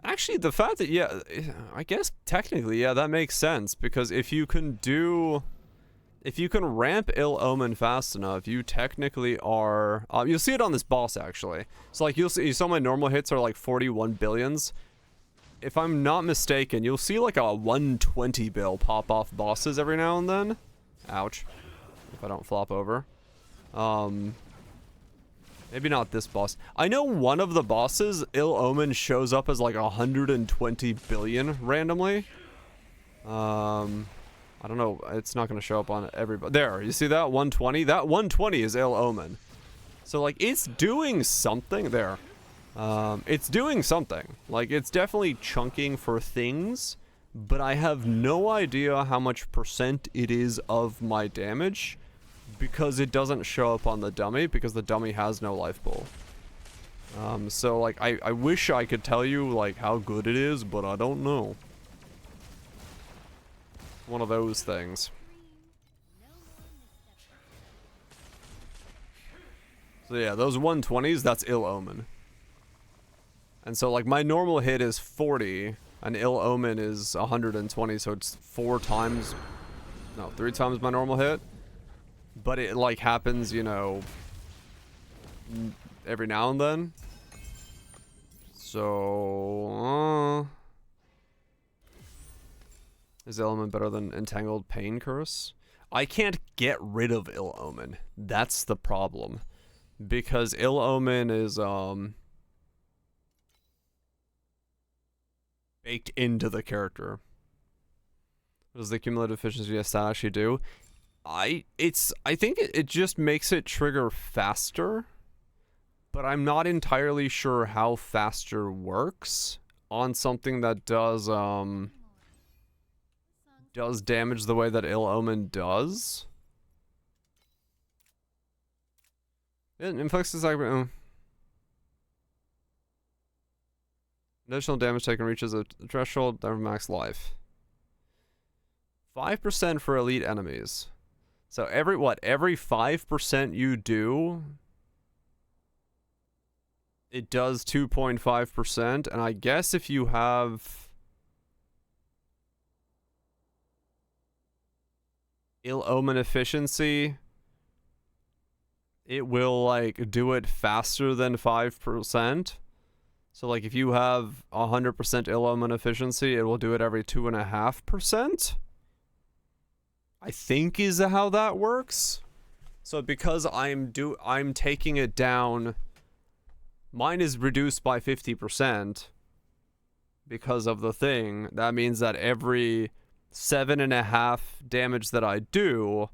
Actually, the fact that, yeah, I guess technically, yeah, that makes sense. Because if you can ramp ill-omen fast enough, you technically are, you'll see it on this boss, actually. So, like, you saw my normal hits are, like, 41 billions. If I'm not mistaken, you'll see, like, a 120 bill pop off bosses every now and then. Ouch. If I don't flop over. Maybe not this boss. I know one of the bosses, Ill-Omen, shows up as like 120 billion randomly. I don't know. It's not going to show up on everybody. There, you see that? 120? That 120 is Ill-Omen. So, like, it's doing something there. It's doing something. Like, it's definitely chunking for things, but I have no idea how much percent it is of my damage. Because it doesn't show up on the dummy, because the dummy has no life pool. So, like, I wish I could tell you, like, how good it is, but I don't know. One of those things. So, yeah, those 120s, that's Ill-Omen. And so, like, my normal hit is 40, and Ill-Omen is 120, so it's 3 times my normal hit. But it, like, happens, you know, every now and then. So, is Ill-Omen better than Entangled Pain Curse? I can't get rid of Ill-Omen. That's the problem. Because Ill-Omen is, baked into the character. What does the cumulative efficiency stat actually do? I think it just makes it trigger faster, but I'm not entirely sure how faster works on something that does damage the way that Ill-Omen does. It inflicts this additional damage taken reaches a threshold of max life. 5% for elite enemies. So every 5% you do, it does 2.5%, and I guess if you have Ill-Omen efficiency, it will, like, do it faster than 5%. So, like, if you have 100% Ill-Omen efficiency, it will do it every 2.5%. I think is how that works. So because I'm taking it down, mine is reduced by 50% because of the thing. That means that every 7.5 damage that I do,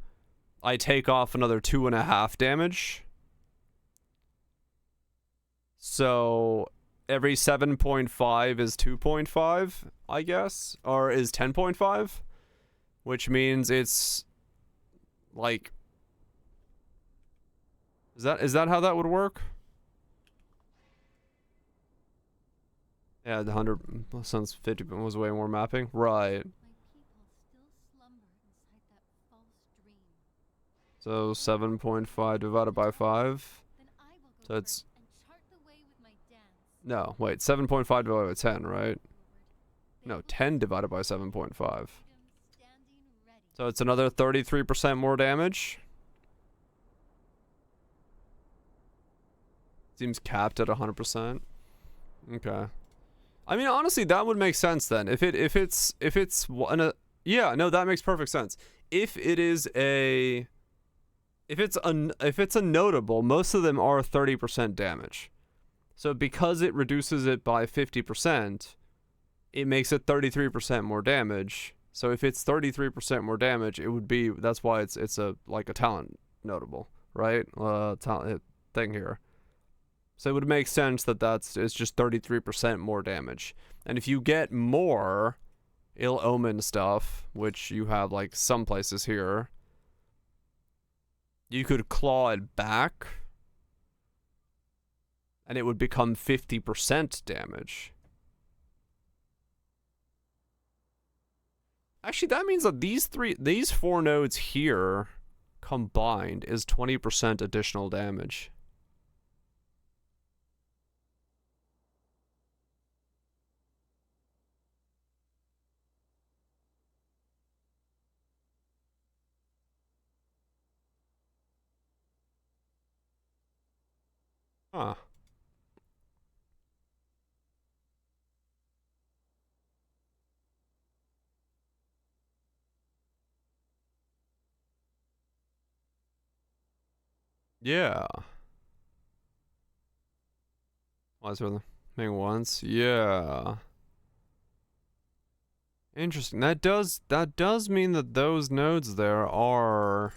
I take off another 2.5 damage. So every 7.5 is 2.5, I guess, or is 10.5. Which means it's, like, is that how that would work? Yeah, the 100 since 50 was way more mapping. Right. So 7.5 divided by 5. Then I will go So it's... first and chart the way with my dance. No, wait. 7.5 divided by 10, right? They No, will 10 divided by 7.5. freedom standing ready. So it's another 33% more damage. Seems capped at 100%. Okay. I mean, honestly, that would make sense then. If it's yeah, no, that makes perfect sense. If it's a notable, most of them are 30% damage. So because it reduces it by 50%, it makes it 33% more damage. So if it's 33% more damage, it would be, that's why it's a like a talent notable, right? Talent thing here. So it would make sense that it's just 33% more damage. And if you get more ill omen stuff, which you have like some places here, you could claw it back and it would become 50% damage. Actually, that means that these four nodes here combined is 20% additional damage. Huh. Yeah. Was there thing once? Yeah. Interesting. That does mean that those nodes there are...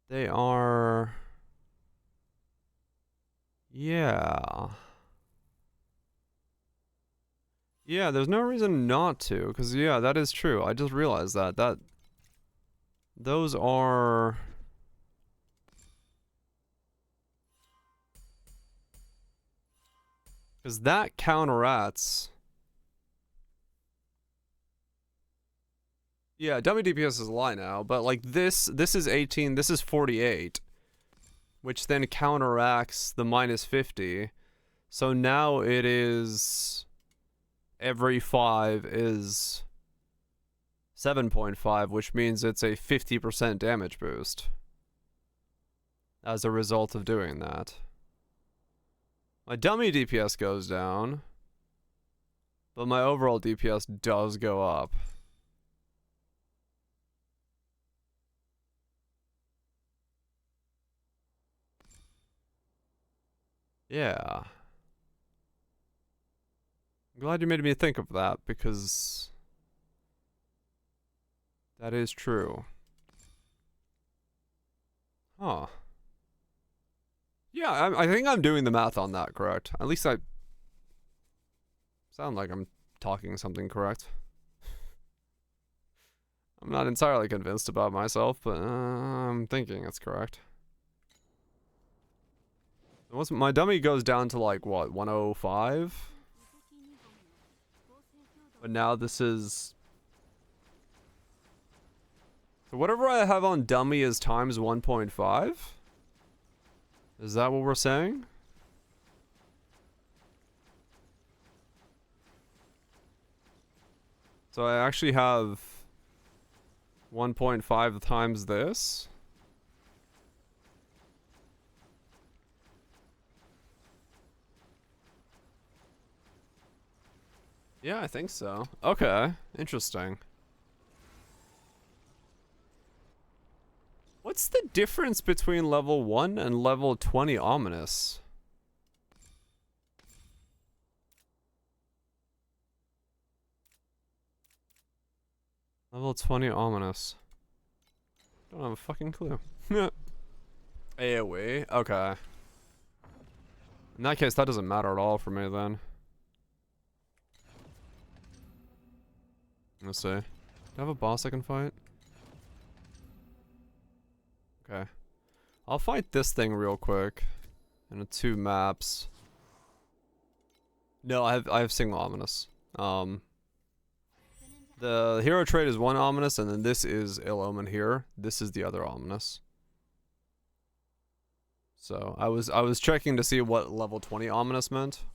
They are... Yeah. Yeah, there's no reason not to, because yeah, that is true. I just realized that those are... Because that counteracts... Yeah, dummy DPS is a lie now, but like this is 18, this is 48, which then counteracts the minus 50. So now it is every 5 is 7.5, which means it's a 50% damage boost as a result of doing that. My dummy DPS goes down, but my overall DPS does go up. Yeah. I'm glad you made me think of that, because that is true. Huh. Yeah, I think I'm doing the math on that correct. At least I sound like I'm talking something correct. I'm not entirely convinced about myself, but I'm thinking it's correct. My dummy goes down to like, what, 105? But now this is... So whatever I have on dummy is times 1.5? Is that what we're saying? So I actually have 1.5 times this. Yeah, I think so. Okay, interesting. What's the difference between level 1 and level 20 ominous? Level 20 ominous. Don't have a fucking clue. AoE? Okay. In that case, that doesn't matter at all for me then. Let's see. Do I have a boss I can fight? Okay. I'll fight this thing real quick. In 2 maps. No, I have single ominous. The hero trait is one ominous, and then this is ill omen here. This is the other ominous. So I was checking to see what level 20 ominous meant.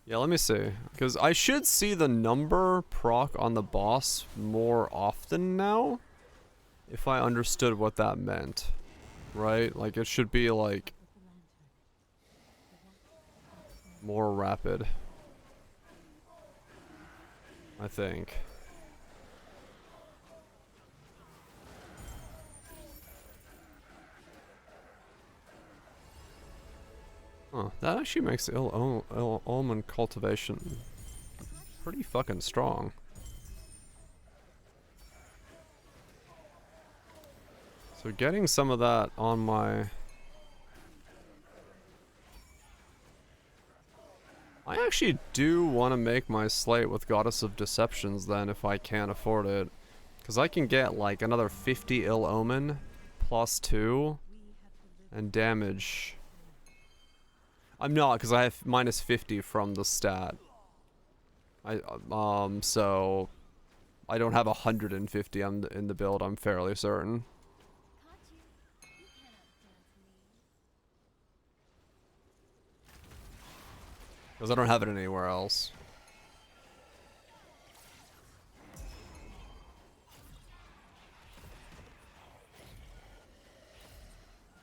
Yeah, let me see. Because I should see the number proc on the boss more often now. If I understood what that meant. Right? Like, it should be, like, more rapid. I think. Huh, that actually makes ill omen cultivation pretty fucking strong. So getting some of that on my... I actually do want to make my slate with Goddess of Deceptions then if I can afford it. Because I can get like another 50 ill omen plus 2 and damage. I'm not, because I have minus 50 from the stat. So I don't have 150 in the build, I'm fairly certain. Because I don't have it anywhere else.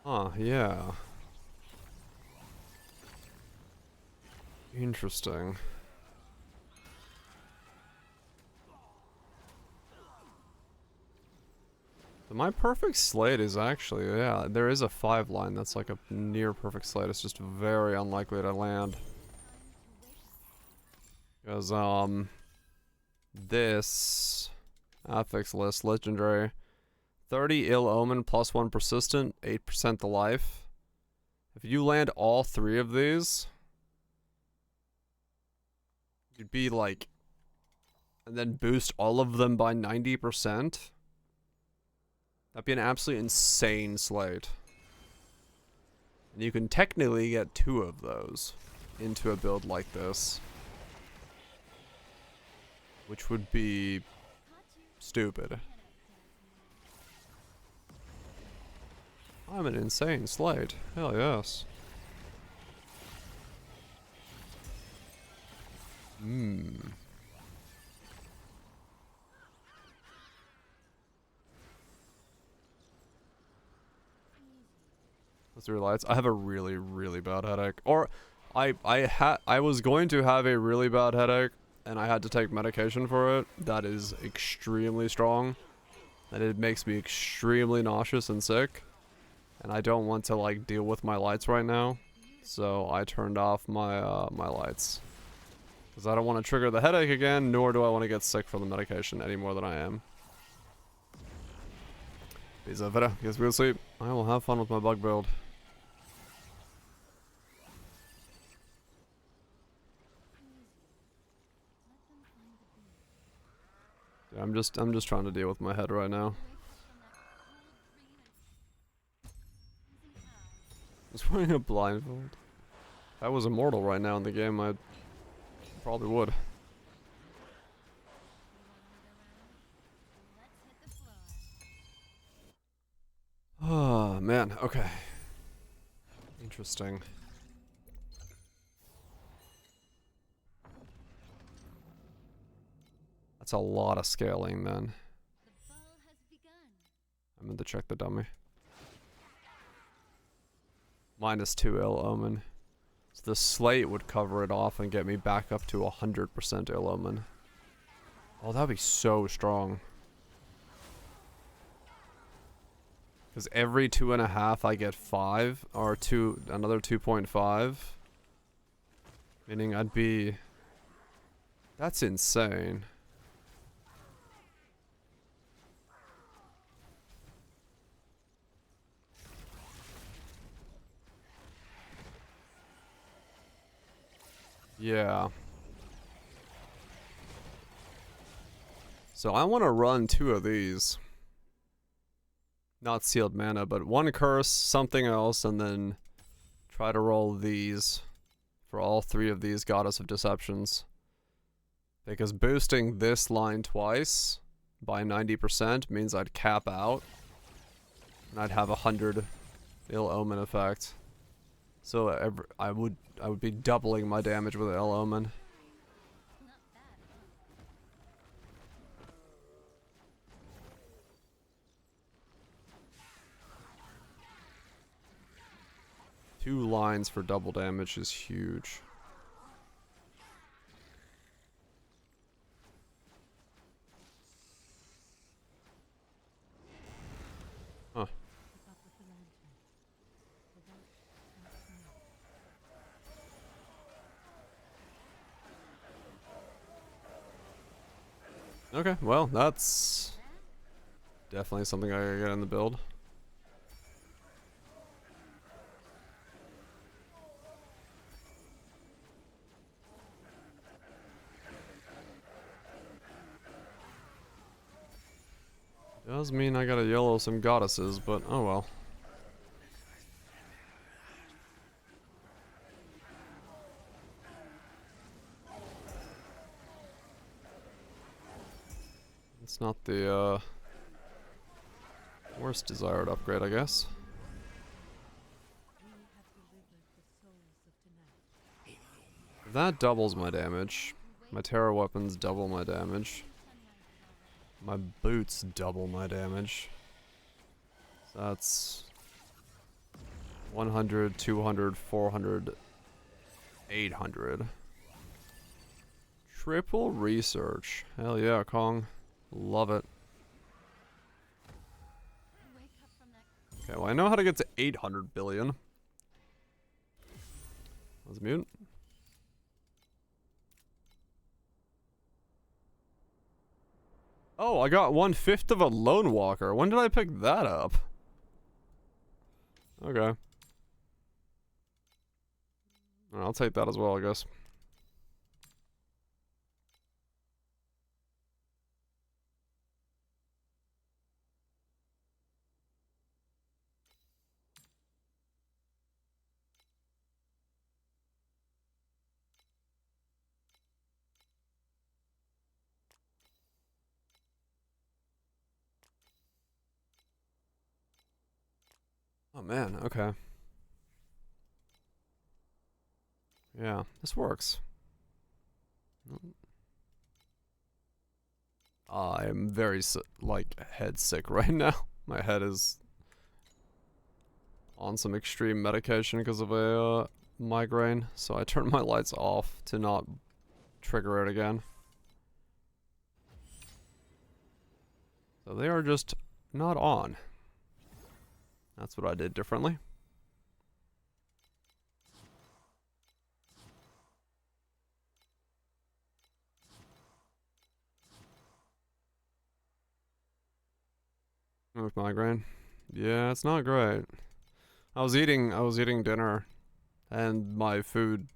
Huh, yeah. Interesting. My perfect slate is actually, yeah, there is a 5 line that's like a near perfect slate. It's just very unlikely to land. Because, this affix list, legendary, 30 ill omen plus 1 persistent, 8% to life. If you land all 3 of these, you'd be like, and then boost all of them by 90%. That'd be an absolutely insane slate. And you can technically get 2 of those into a build like this. Which would be stupid. I'm an insane slate. Hell yes. Let's realize I have a really, really bad headache. Or I was going to have a really bad headache and I had to take medication for it. That is extremely strong. And it makes me extremely nauseous and sick. And I don't want to like deal with my lights right now. So I turned off my my lights. Because I don't want to trigger the headache again, nor do I want to get sick from the medication any more than I am. Peace out, Vita. Guess we'll sleep. I will have fun with my bug build. Yeah, I'm just trying to deal with my head right now. I was wearing a blindfold. If I was immortal right now in the game, I probably would. Oh, man. Okay. Interesting. That's a lot of scaling, then. I'm going to check the dummy. -2 ill omen. So the slate would cover it off and get me back up to 100% ill omen. Oh, that'd be so strong. Because every 2.5 I get 5, or another 2.5. Meaning I'd be... That's insane. Yeah. So I want to run 2 of these. Not sealed mana, but 1 curse, something else, and then try to roll these. for all 3 of these Goddess of Deceptions. Because boosting this line twice by 90% means I'd cap out. And I'd have 100 ill omen effect. So I would be doubling my damage with ill omen. Not bad, huh? 2 lines for double damage is huge. Huh. Okay, well, that's definitely something I gotta get in the build. Does mean I gotta yellow some goddesses, but oh well. It's not the worst desired upgrade, I guess. That doubles my damage. My terror weapons double my damage. My boots double my damage. So that's 100, 200, 400, 800. Triple research. Hell yeah, Kong. Love it. Wake up from that. Okay, well I know how to get to 800 billion. Let's mute. Oh, I got 1/5 of a Lone Walker. When did I pick that up? Okay. I'll take that as well, I guess. Oh man, okay. Yeah, this works. I'm very like head sick right now. My head is on some extreme medication because of a migraine, so I turned my lights off to not trigger it again. So they are just not on. That's what I did differently. With migraine. Yeah, it's not great. I was eating dinner and my food,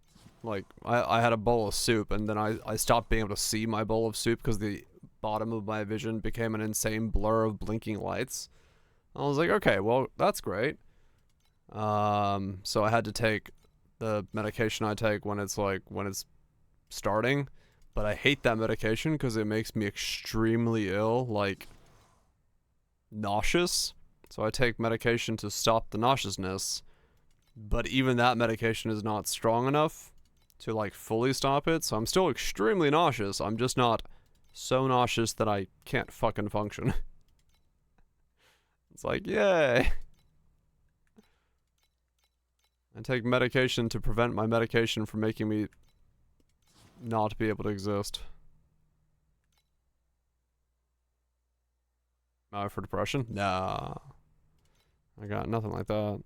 like I had a bowl of soup and then I stopped being able to see my bowl of soup because the bottom of my vision became an insane blur of blinking lights. I was like, okay, well, that's great. So I had to take the medication I take when it's starting, but I hate that medication because it makes me extremely ill, like nauseous. So I take medication to stop the nauseousness, but even that medication is not strong enough to like fully stop it. So I'm still extremely nauseous. I'm just not so nauseous that I can't fucking function. It's like, yay. I take medication to prevent my medication from making me not be able to exist. For depression? Nah. I got nothing like that.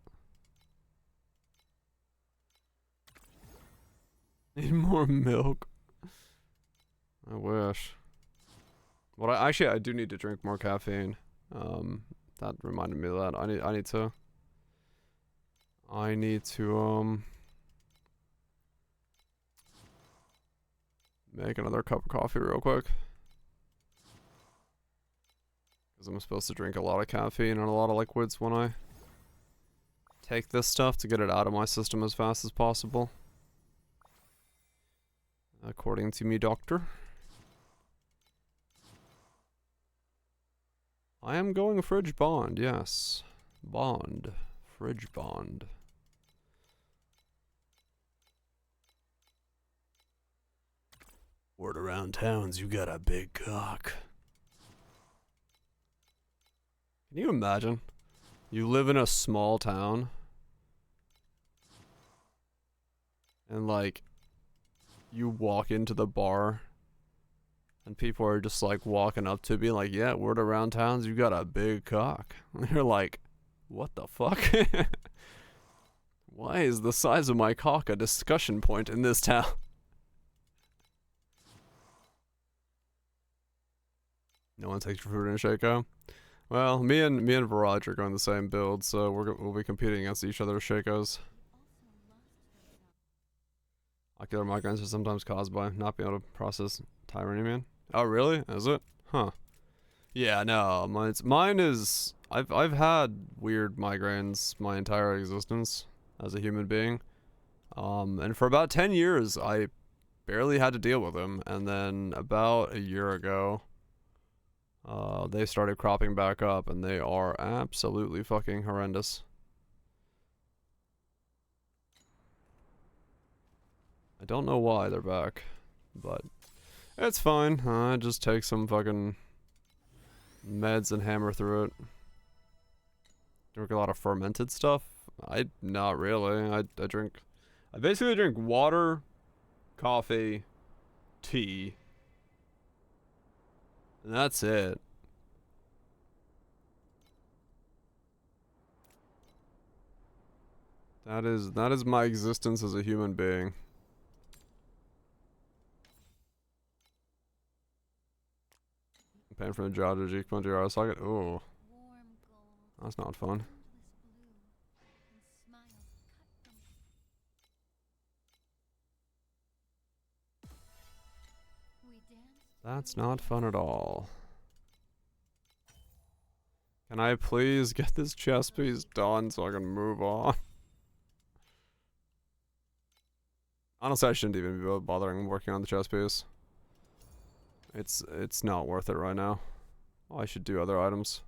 Need more milk. I wish. Well, I do need to drink more caffeine. That reminded me of that. I need to make another cup of coffee real quick. Because I'm supposed to drink a lot of caffeine and a lot of liquids when I take this stuff to get it out of my system as fast as possible. According to me, doctor. I am going fridge bond, yes. Bond. Fridge bond. Word around town's you got a big cock. Can you imagine? You live in a small town. And like, you walk into the bar. And people are just like walking up to be like, yeah, word around town's you got a big cock. And you're like, what the fuck? Why is the size of my cock a discussion point in this town? No one takes your food in a Shaco. Well, me and Viraj are going the same build, so we'll be competing against each other's Shacos. Ocular migraines are sometimes caused by not being able to process tyrannium. Oh, really? Is it? Huh. Yeah, no, mine is. I've had weird migraines my entire existence as a human being, and for about 10 years I barely had to deal with them, and then about a year ago, they started cropping back up, and they are absolutely fucking horrendous. I don't know why they're back, but it's fine. I just take some fucking meds and hammer through it. Drink a lot of fermented stuff? Not really. I basically drink water, coffee, tea, and that's it. That is my existence as a human being. Paying for the jaw to G punch your socket. Ooh, that's not fun. That's not fun at all. Can I please get this chess piece done so I can move on? Honestly, I shouldn't even be bothering working on the chess piece. It's not worth it right now. I should do other items.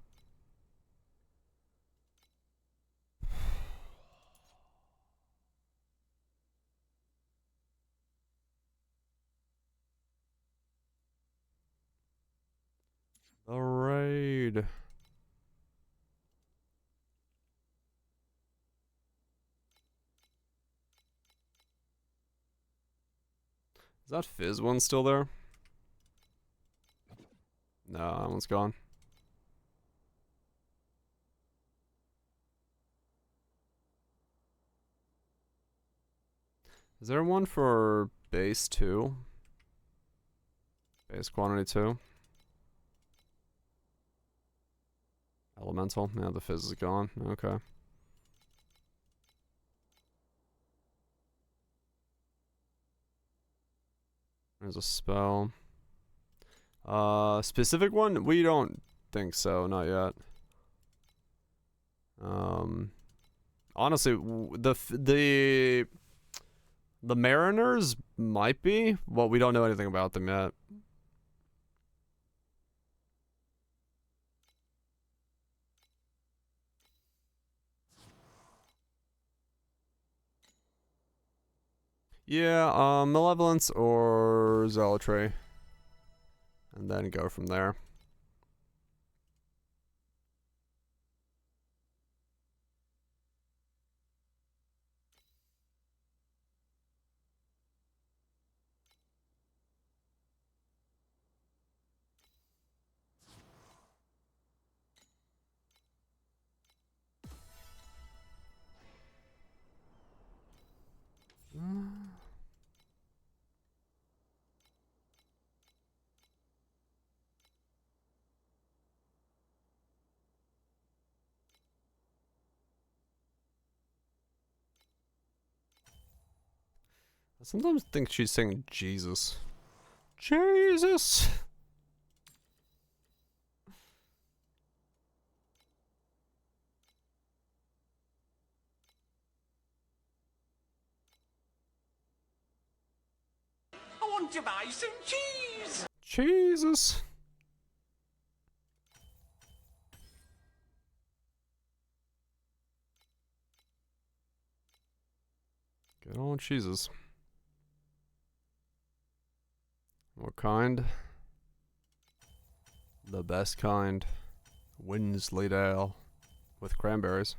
The raid. Is that Fizz one still there? No, that one's gone. Is there one for base 2? Base quantity 2? Elemental? Yeah, the Fizz is gone. Okay. There's a spell. Specific one? We don't think so, not yet. Honestly, the Mariners might be. Well, we don't know anything about them yet. Yeah, Malevolence or Zealotry. And then go from there. I sometimes think she's saying Jesus. Jesus! Want to buy some cheese? Jesus. Good old cheeses. What kind? The best kind. Wensleydale. With cranberries.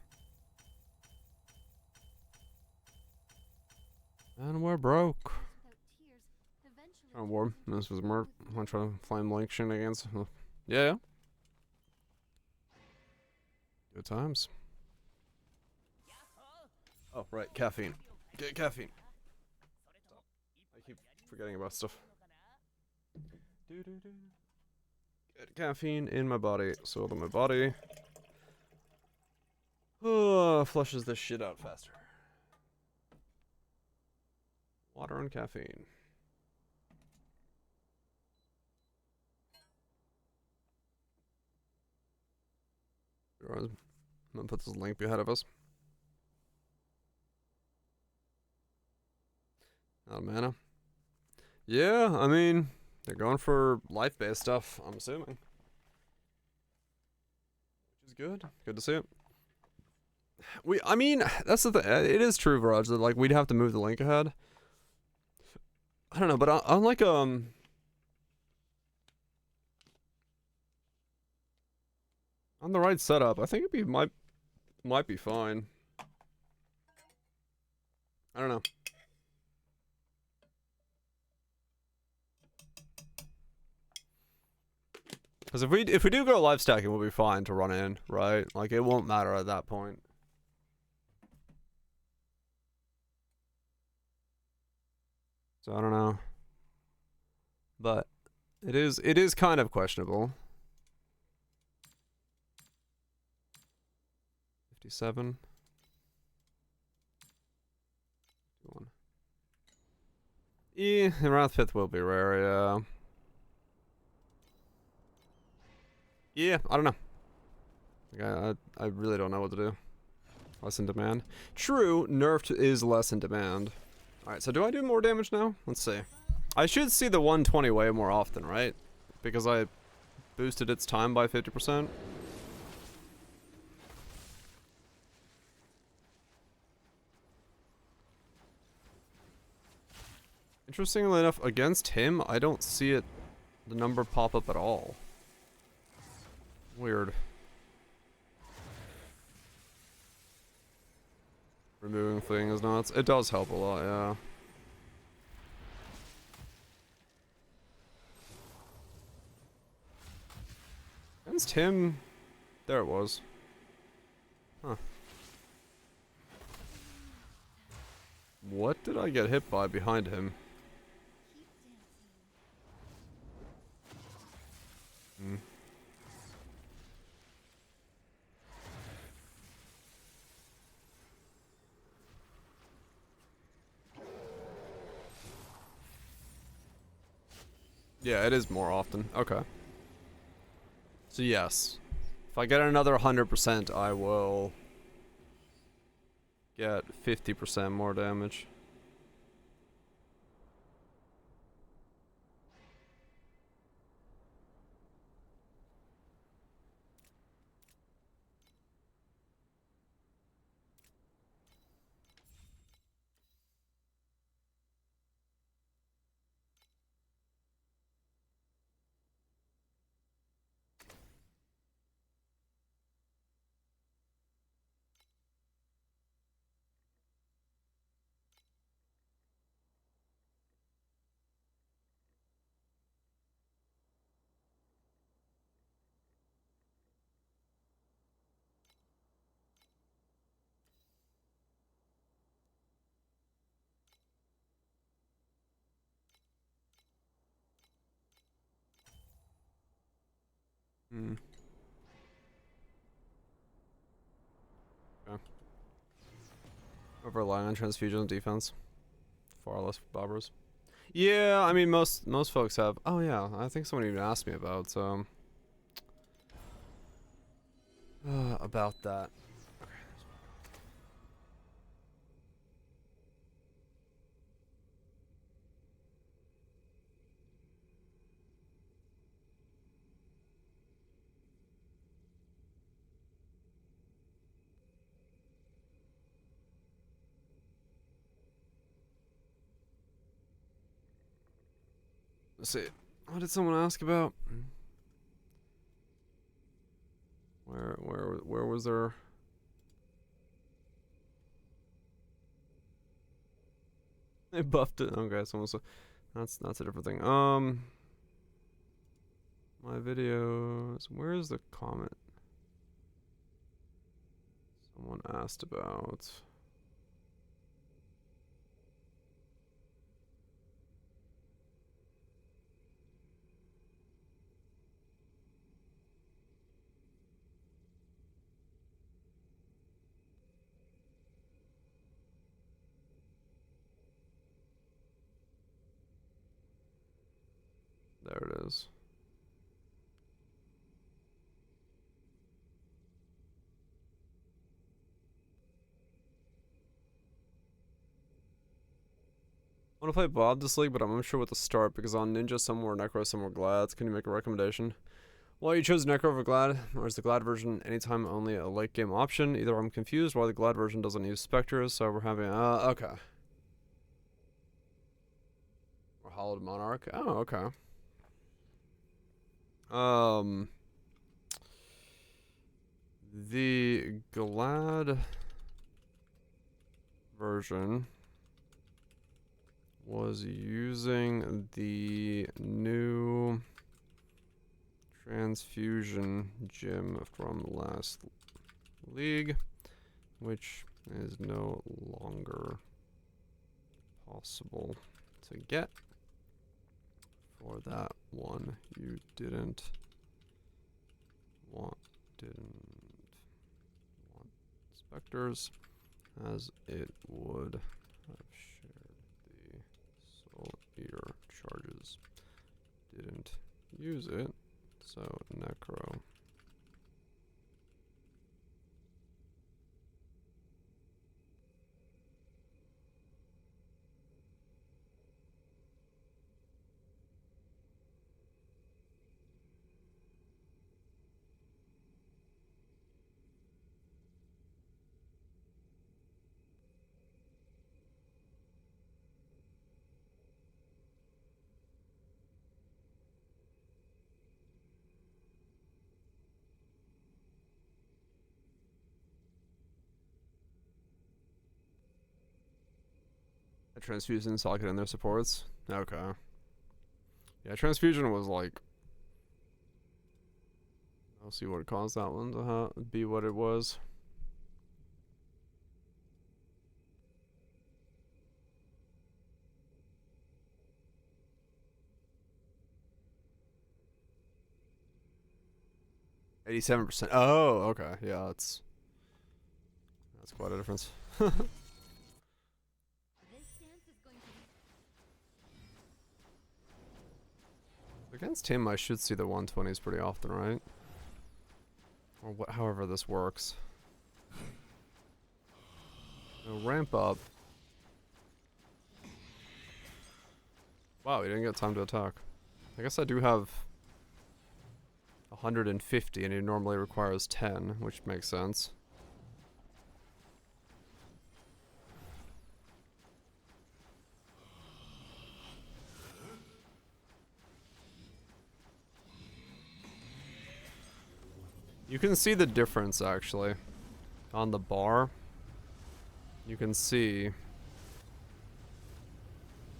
And we're broke. Oh, warm. This was Mert. I'm trying to flame link shenanigans. Yeah. Good times. Oh, right. Caffeine. Get caffeine. I keep forgetting about stuff. Get caffeine in my body so that my body flushes this shit out faster. Water and caffeine. I'm gonna put this link ahead of us. Out of mana. Yeah, I mean, they're going for life-based stuff, I'm assuming. Which is good. Good to see it. I mean, that's the thing. It is true, Viraj, that, like, we'd have to move the link ahead. I don't know, but I'm like, on the right setup, I think might be fine. I don't know. Because if we do go live stacking, we'll be fine to run in, right? Like, it won't matter at that point. So I don't know. But it is kind of questionable. 57. 51. The Wrath 5th will be rare, yeah. Yeah, I don't know. Like, I really don't know what to do. Less in demand. True, nerfed is less in demand. Alright, so do I do more damage now? Let's see. I should see the 120 way more often, right? Because I boosted its time by 50%. Interestingly enough, against him, I don't see it, the number pop up at all. Weird. Removing thing is nuts. It does help a lot, yeah. Against him, there it was. Huh. What did I get hit by behind him? Hmm. Yeah, it is more often. Okay. So yes. If I get another 100%, I will get 50% more damage. Hmm. Okay. Over relying on transfusion and defense. Far less bobbers. Yeah, I mean most folks have. Oh yeah, I think someone even asked me about about that. Let's see. What did someone ask about? Where was there? They buffed it. Okay, someone said that's a different thing. My videos. Where is the comment? Someone asked about. There it is. I want to play VOD this league, but I'm unsure what to start because on Ninja some were Necro, some were Glads. Can you make a recommendation? Well, you chose Necro over Glad, or is the Glad version anytime only a late game option? Either I'm confused why the Glad version doesn't use Spectres, so we're having, okay. Or Hollowed Monarch. Oh, okay. The Glad version was using the new transfusion gem from last league, which is no longer possible to get. For that one, you didn't want specters, as it would have shared the soul ear charges. Didn't use it, so Necro. A transfusion socket in their supports. Okay. Yeah, transfusion was like. I'll see what caused that one to be what it was. %. Oh, okay. Yeah, that's quite a difference. Against him, I should see the 120s pretty often, right? Or however this works. Ramp up. Wow, he didn't get time to attack. I guess I do have 150 and he normally requires 10, which makes sense. You can see the difference actually on the bar. You can see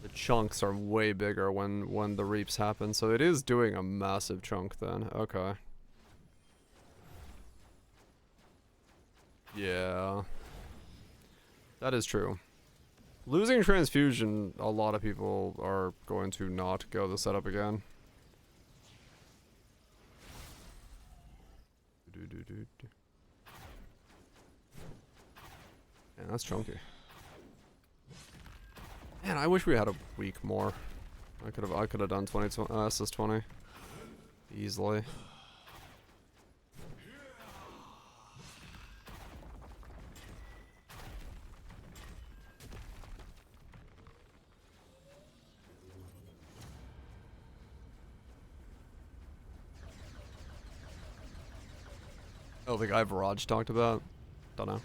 the chunks are way bigger when the reaps happen, so it is doing a massive chunk then. Okay. Yeah. That is true. Losing transfusion, a lot of people are going to not go the setup again. Man, that's chunky. Man, I wish we had a week more. I could have done 20 SS20 easily. Oh, the guy Viraj talked about? Don't know.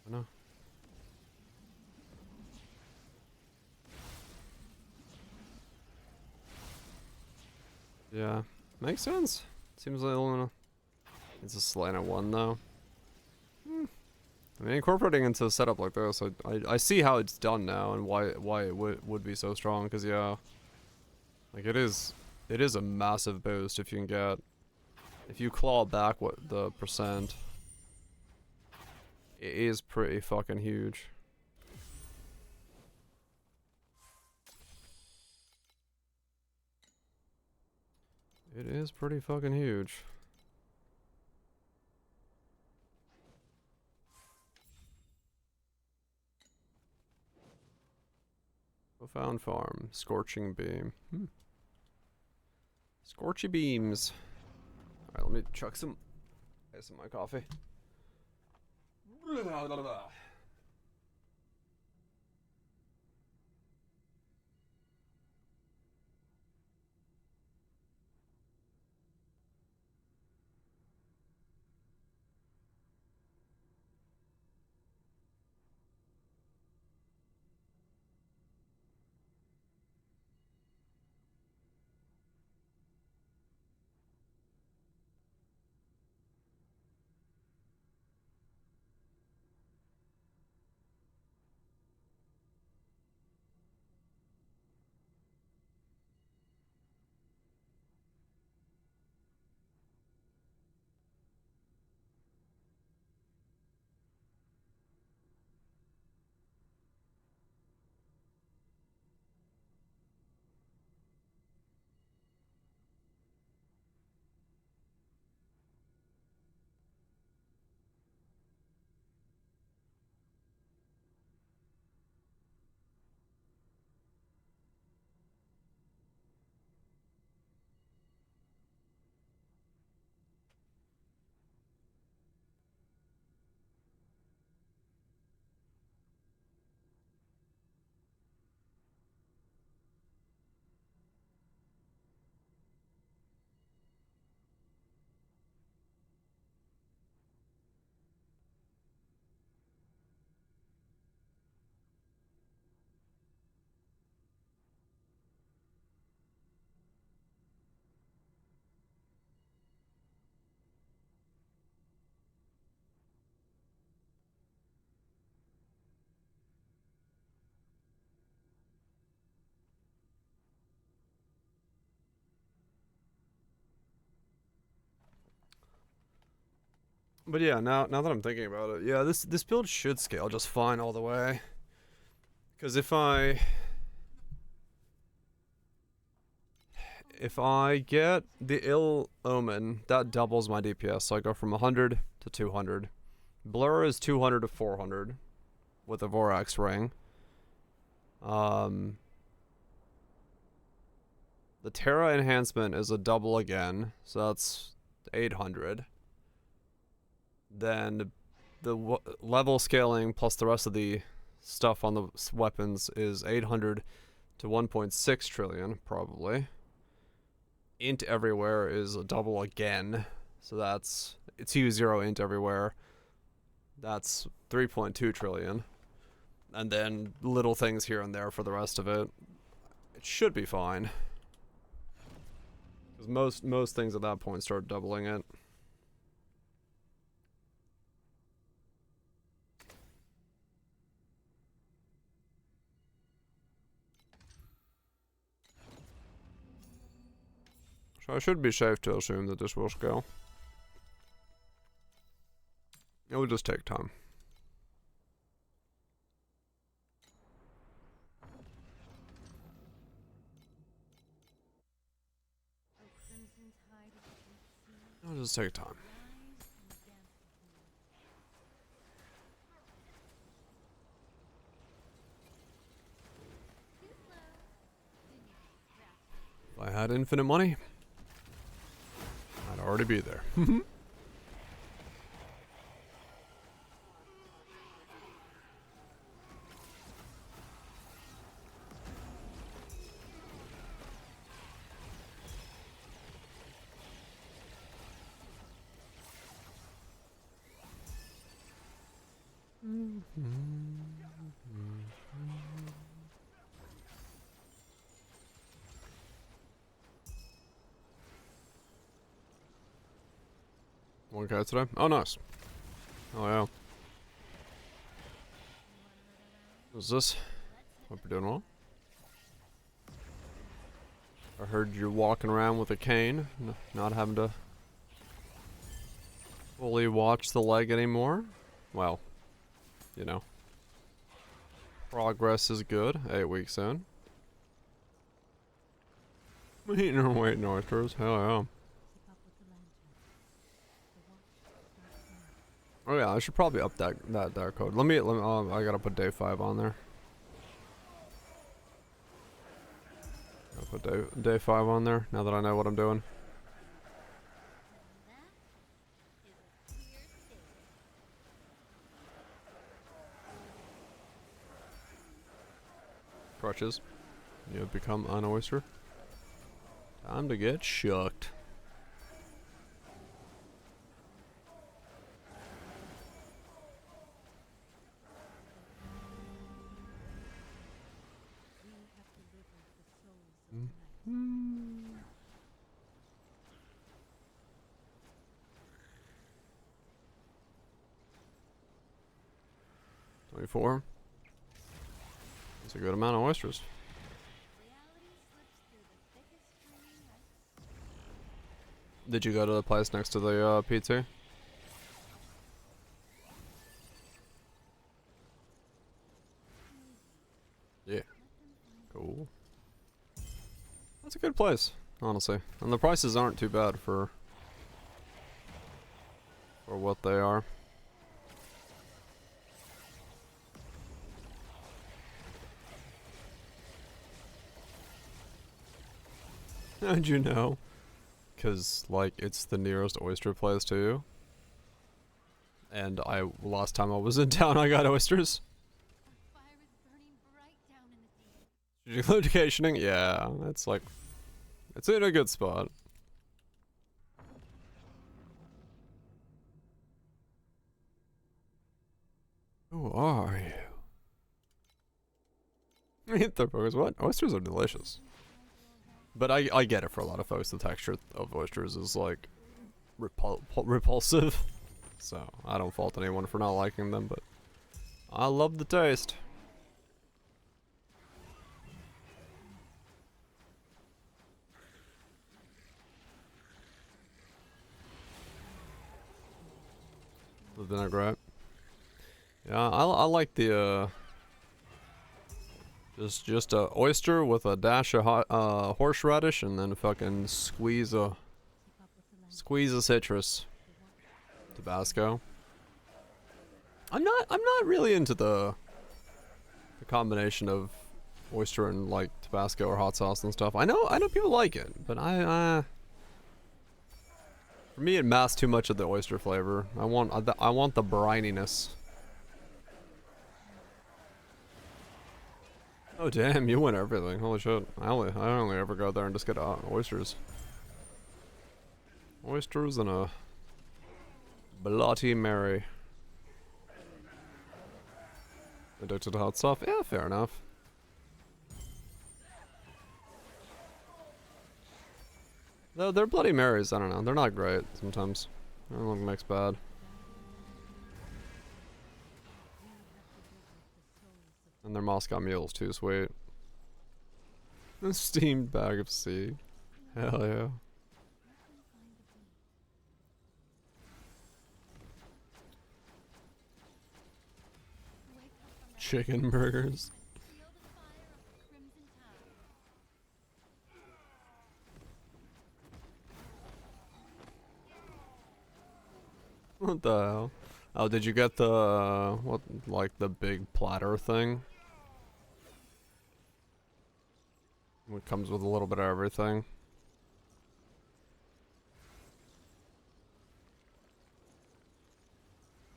I know. Yeah, makes sense. Seems like it's a Selena one though. I mean, incorporating into a setup like this, I see how it's done now and why it would be so strong. Cause yeah, like it is a massive boost if you can get, if you claw back what the percent. It is pretty fucking huge. It is pretty fucking huge. Profound Farm, Scorching Beam. Scorchy beams. Alright, let me chuck some ice in my coffee. But yeah, now that I'm thinking about it, yeah, this build should scale just fine all the way. Cause if I get the Ill Omen, that doubles my DPS, so I go from 100 to 200. Blur is 200 to 400 with a Vorax ring. The Terra enhancement is a double again, so that's 800. Then the level scaling plus the rest of the stuff on the weapons is 800 to 1.6 trillion, probably. Int everywhere is a double again, so that's T0 int everywhere. That's 3.2 trillion. And then little things here and there for the rest of it. It should be fine. Because most things at that point start doubling it. So I should be safe to assume that this will scale. It will just take time. It'll just take time. If I had infinite money, I'd already be there. 1K today? Oh, nice. Oh, yeah. What's this? Hope you're doing well. I heard you're walking around with a cane, not having to fully watch the leg anymore. Well, you know. Progress is good. 8 weeks in. Eating or waiting oysters. Hell yeah. Oh yeah, I should probably up that code. Let me I gotta put day 5 on there. I'll put day 5 on there now that I know what I'm doing. Crutches. You have become an oyster. Time to get shucked. Mm-hmm. 24. That's a good amount of oysters. Did you go to the place next to the PT? Yeah. Cool. That's a good place, honestly. And the prices aren't too bad for what they are. How'd you know? Because, like, it's the nearest oyster place to you. And last time I was in town, I got oysters. Locationing? Yeah, it's like, it's in a good spot. Who are you? Eat their focus. What? Oysters are delicious. But I get it for a lot of folks. The texture of oysters is like repulsive. So I don't fault anyone for not liking them, but I love the taste. The vinaigrette. Yeah, I like the just a oyster with a dash of hot horseradish, and then fucking squeeze a citrus. Tabasco. I'm not really into the combination of oyster and like Tabasco or hot sauce and stuff. I know people like it, but for me it masks too much of the oyster flavor. I want the brininess. Oh damn, you win everything. Holy shit. I only ever go there and just get oysters. Oysters and a Bloody Mary. Addicted to hot stuff? Yeah, fair enough. Though they're Bloody Marys, I don't know. They're not great sometimes. They're a little mixed bad. And their Moscow Mule's too sweet. A steamed bag of sea. Hell yeah. Chicken burgers. What the hell? Oh, did you get the what, like the big platter thing? It comes with a little bit of everything.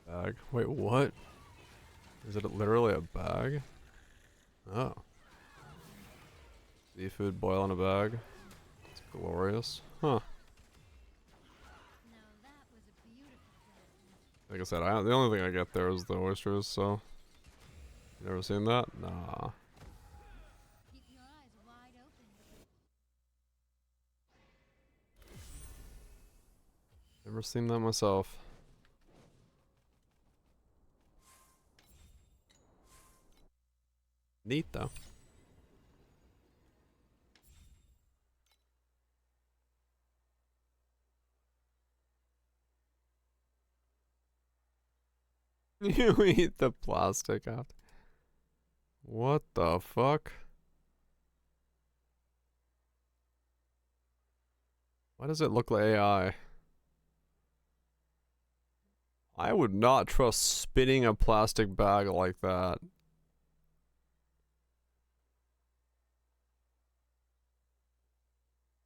Bag. Wait, what? Is it literally a bag? Oh. Seafood boil in a bag. It's glorious. Huh. Like I said, the only thing I get there is the oysters, so. You never seen that? Nah. Never seen that myself. Neat though. You eat the plastic out. What the fuck? Why does it look like AI? I would not trust spinning a plastic bag like that.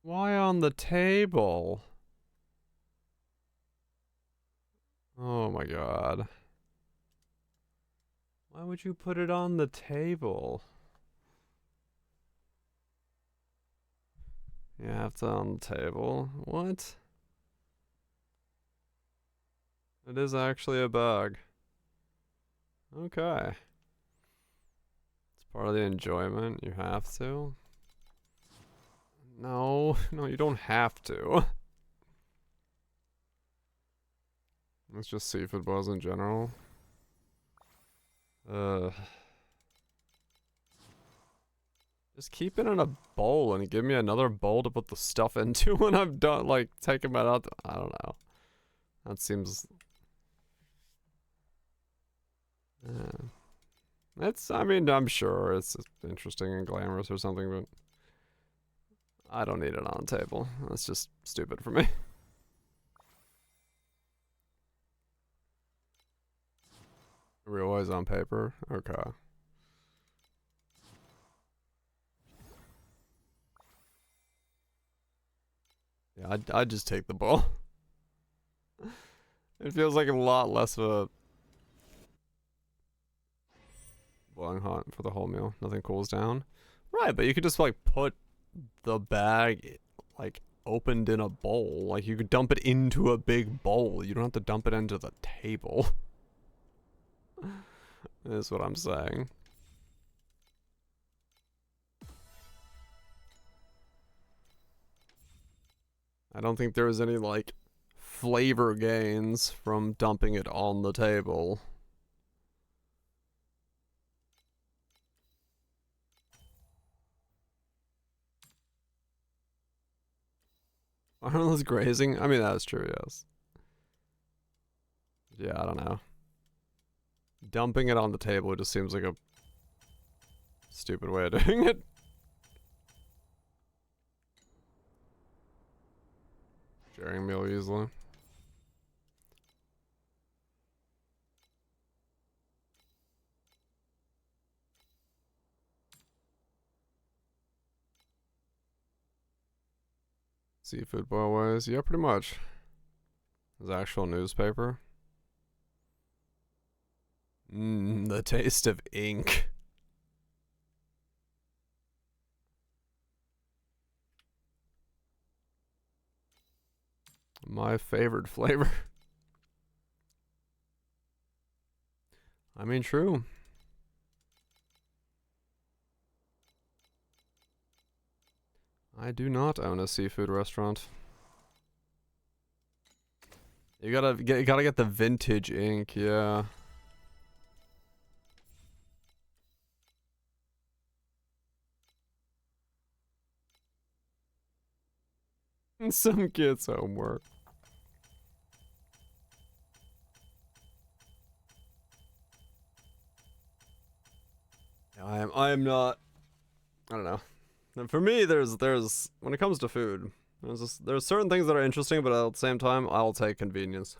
Why on the table? Oh my god. Why would you put it on the table? You have to on the table. What? It is actually a bag. Okay. It's part of the enjoyment. You have to. No, no, you don't have to. It's just seafood boils in general. Just keep it in a bowl and give me another bowl to put the stuff into when I'm done, like, taking it out. I don't know. That seems... I mean, I'm sure it's interesting and glamorous or something, but... I don't need it on the table. That's just stupid for me. Realize on paper? Okay. Yeah, I'd just take the bowl. It feels like a lot less of a boiling hot for the whole meal. Nothing cools down. Right, but you could just like put the bag like opened in a bowl. Like you could dump it into a big bowl. You don't have to dump it into the table. Is what I'm saying. I don't think there was any like flavor gains from dumping it on the table. Arnold's grazing? I mean, that's true, yes. Yeah, I don't know. Dumping it on the table just seems like a stupid way of doing it. Sharing meal easily. Seafood boil ways? Yeah, pretty much. There's actual newspaper. The taste of ink. My favorite flavor. I mean, true. I do not own a seafood restaurant. You gotta get the vintage ink, yeah. Some kids' homework. I am not. I don't know. And for me, there's when it comes to food, there's certain things that are interesting, but at the same time, I'll take convenience.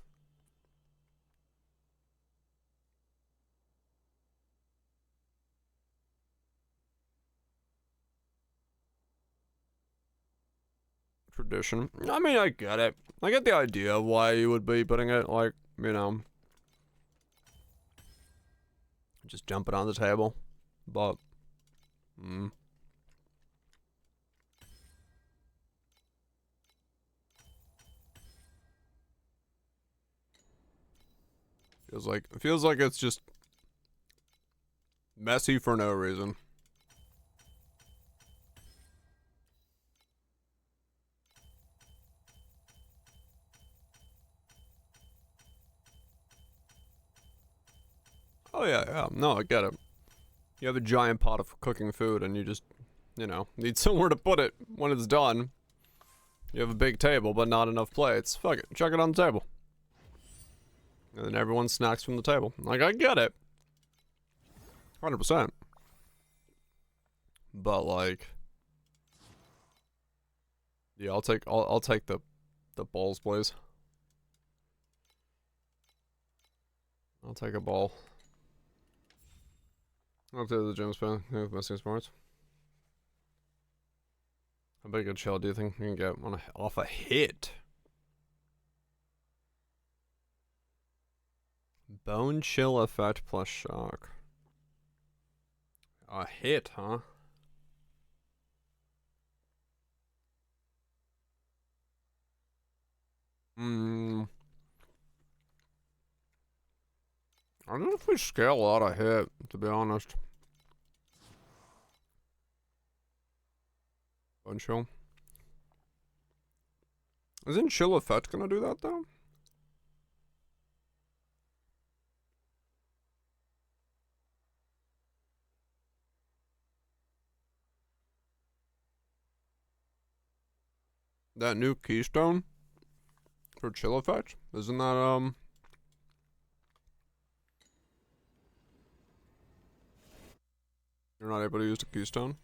Tradition. I mean, I get it. I get the idea of why you would be putting it, like, you know, just jump it on the table, but, feels like it's just messy for no reason. Oh yeah, yeah. No, I get it. You have a giant pot of cooking food and you just, you know, need somewhere to put it when it's done. You have a big table, but not enough plates. Fuck it, chuck it on the table. And then everyone snacks from the table. Like, I get it. 100%. But like, yeah, I'll take the balls, please. I'll take a ball. I'll take the gym spin. Missing sports. How big a shell do you think you can get off a hit? Bone chill effect plus shock. A hit, huh? I don't know if we scale out a hit, to be honest. Bone chill. Isn't chill effect gonna do that though? That new keystone for chill effect? Isn't that you're not able to use the keystone?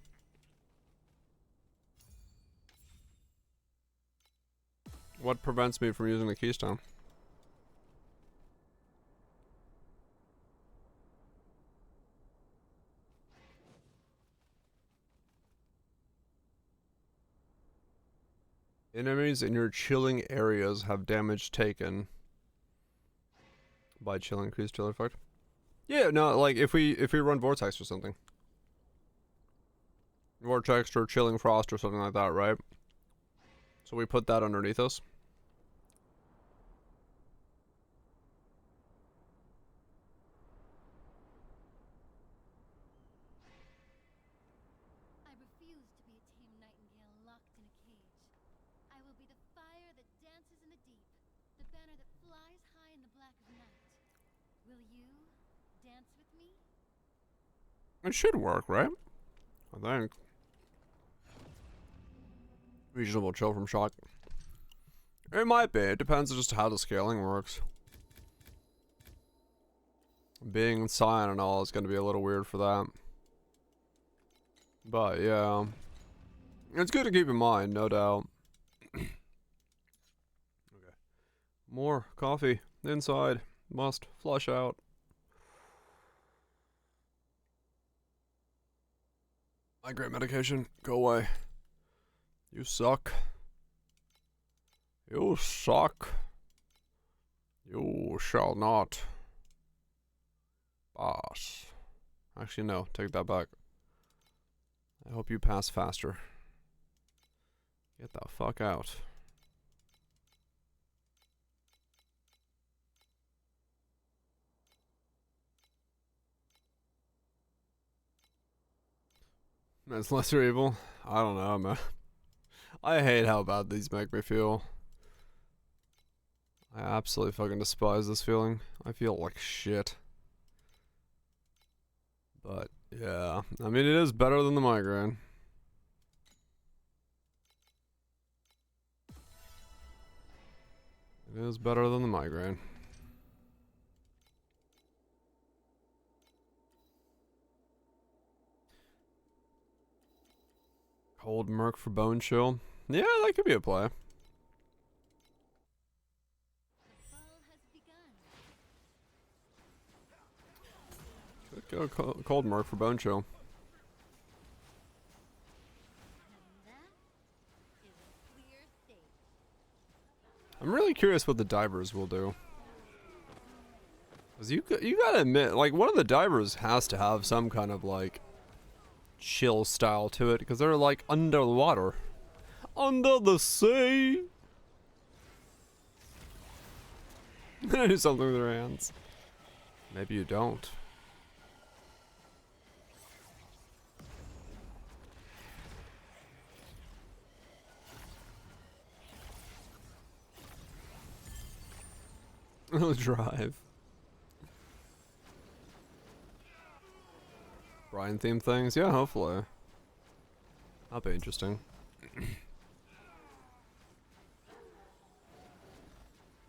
What prevents me from using the keystone? Enemies in your chilling areas have damage taken by chill increased chill effect. Yeah, no, like if we run vortex or something. Vortex or chilling frost or something like that, right? So we put that underneath us. I refuse to be a tame nightingale locked in a cage. I will be the fire that dances in the deep, the banner that flies high in the black of night. Will you dance with me? It should work, right? I think. Reasonable chill from shock. It might be. It depends on just how the scaling works. Being cyan and all is going to be a little weird for that. But yeah. It's good to keep in mind, no doubt. Okay. More coffee inside. Must flush out. Migraine medication. Go away. You suck. You suck. You shall not pass. Actually, no. Take that back. I hope you pass faster. Get the fuck out. That's lesser evil. I don't know, man. I hate how bad these make me feel. I absolutely fucking despise this feeling. I feel like shit. But, yeah. I mean, it is better than the migraine. It is better than the migraine. Cold Merc for bone chill. Yeah, that could be a play. The ball has begun. Could go cold Merc for bone chill. And that is a clear state. I'm really curious what the divers will do. Cause you gotta admit, like, one of the divers has to have some kind of, like, chill style to it, because they're, like, under the water. Under the sea! Do something with their hands. Maybe you don't. Drive. Brian themed things? Yeah, hopefully. That'll be interesting.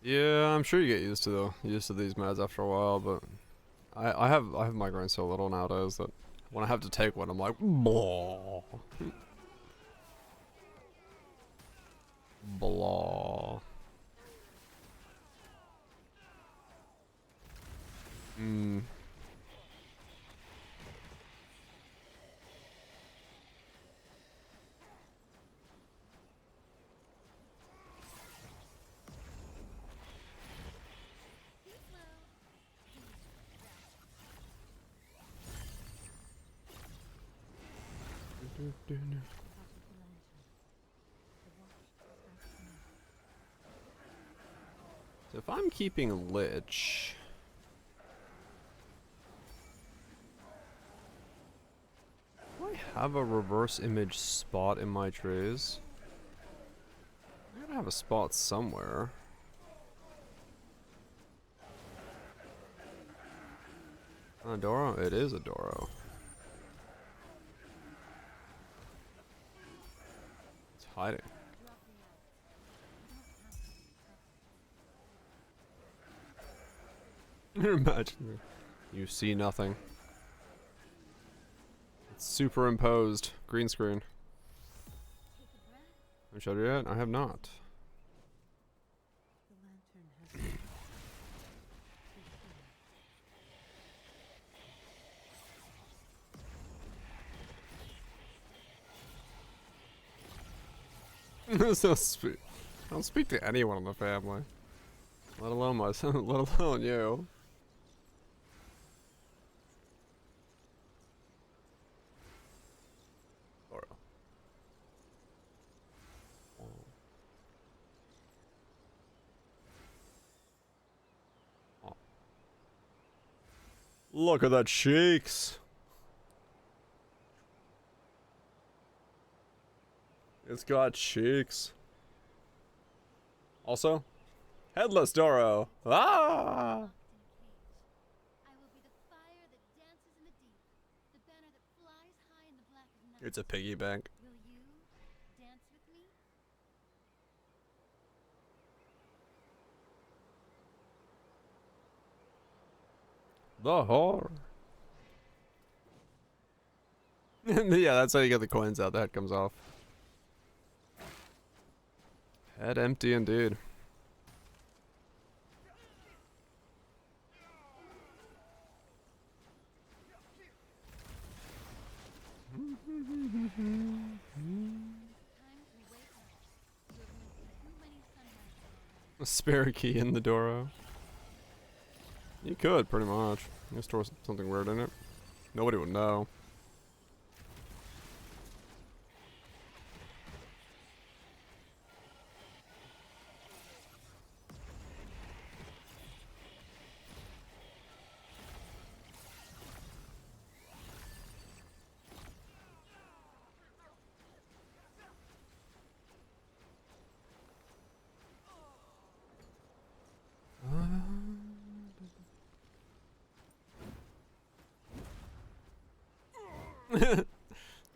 Yeah, I'm sure you get used to these mods after a while, but I have migraine so little nowadays that when I have to take one, I'm like, blah, blah. Hmm. So if I'm keeping Lich, do I have a reverse image spot in my trees? I gotta have a spot somewhere. A Doro? It is a Doro. It's hiding. Imagine you see nothing. It's superimposed. Green screen. Have I showed you yet? I have not. So I don't speak to anyone in the family. Let alone my son, let alone you. Oh. Look at that shakes. It's got shakes. Also, headless Doro. Ah! It's a piggy bank. Will you dance with me? The whore. Yeah, that's how you get the coins out. The head comes off. Head empty indeed. A spare key in the Doro. You could, pretty much. You store something weird in it. Nobody would know.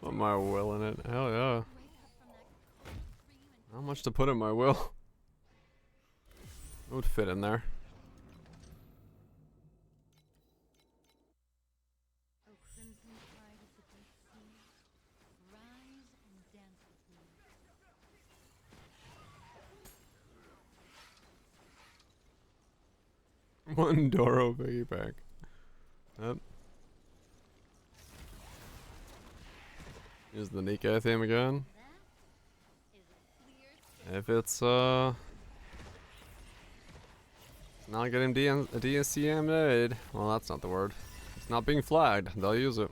Put my will in it. Hell yeah. Not much to put in my will. It would fit in there. O crimson tide of the deep sea, rise and dance with me. One Doro piggyback. Yep. Here's the Nikkei theme again. If it's not getting DSCM'd, well, that's not the word. It's not being flagged. They'll use it.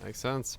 Makes sense.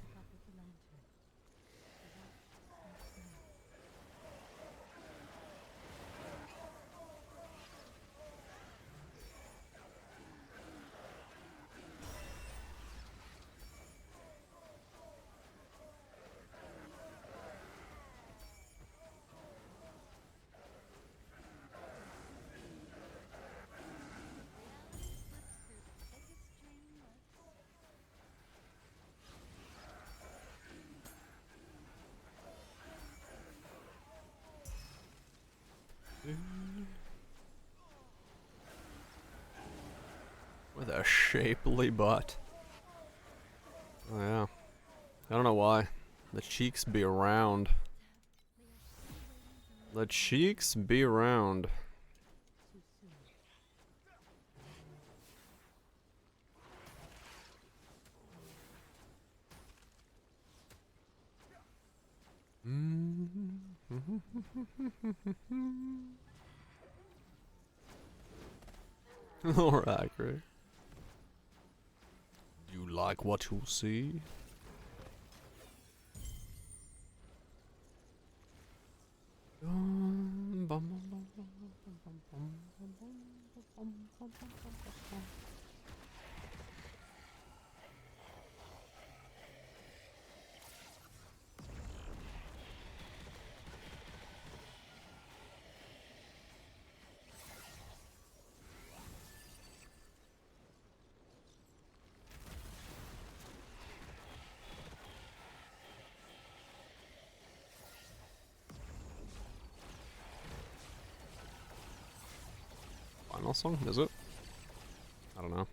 With a shapely butt. Oh yeah. I don't know why. The cheeks be around. The cheeks be around. More accurate. You like what you see? Final song, is it? I don't know.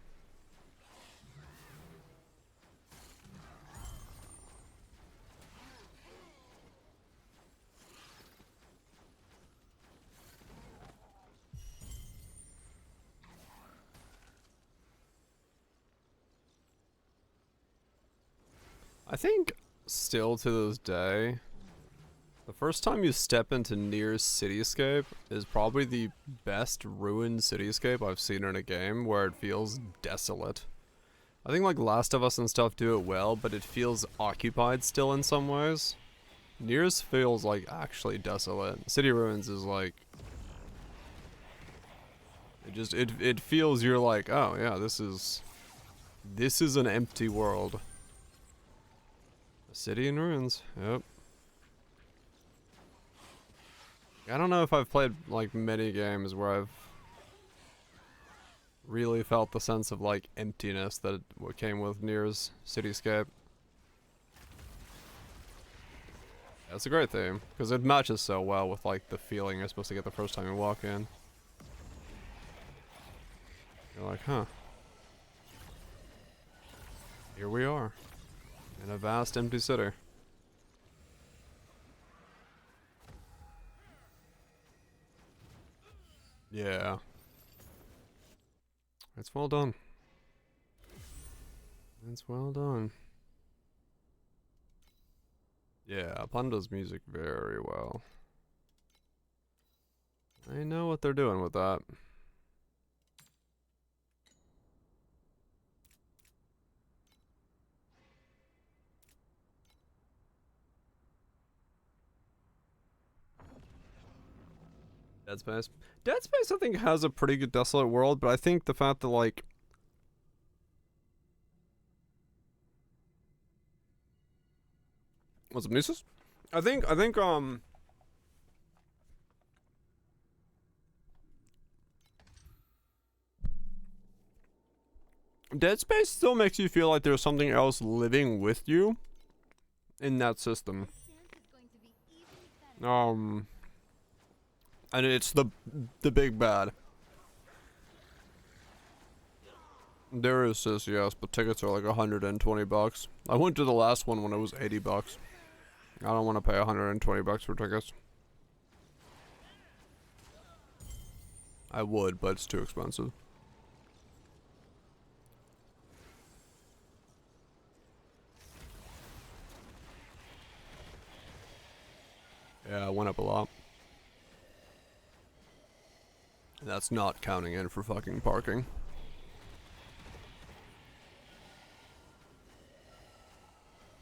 I think still to this day, the first time you step into Nier's cityscape is probably the best ruined cityscape I've seen in a game, where it feels desolate. I think like Last of Us and stuff do it well, but it feels occupied still in some ways. Nier's feels like actually desolate. City Ruins is like, it feels, you're like, oh yeah, this is an empty world. A city in ruins. Yep. I don't know if I've played like many games where I've really felt the sense of like emptiness that came with Nier's cityscape. Yeah, it's a great theme because it matches so well with like the feeling you're supposed to get the first time you walk in. You're like, huh. Here we are. In a vast empty city. Yeah. It's well done. It's well done. Yeah, Pun does music very well. They know what they're doing with that. Dead Space. Dead Space I think has a pretty good desolate world, but I think the fact that like what's it, Muses? I think Dead Space still makes you feel like there's something else living with you in that system. And it's the big bad. There is this, yes, but tickets are like $120. I went to the last one when it was $80. I don't want to pay $120 for tickets. I would, but it's too expensive. Yeah, it went up a lot. And that's not counting in for fucking parking.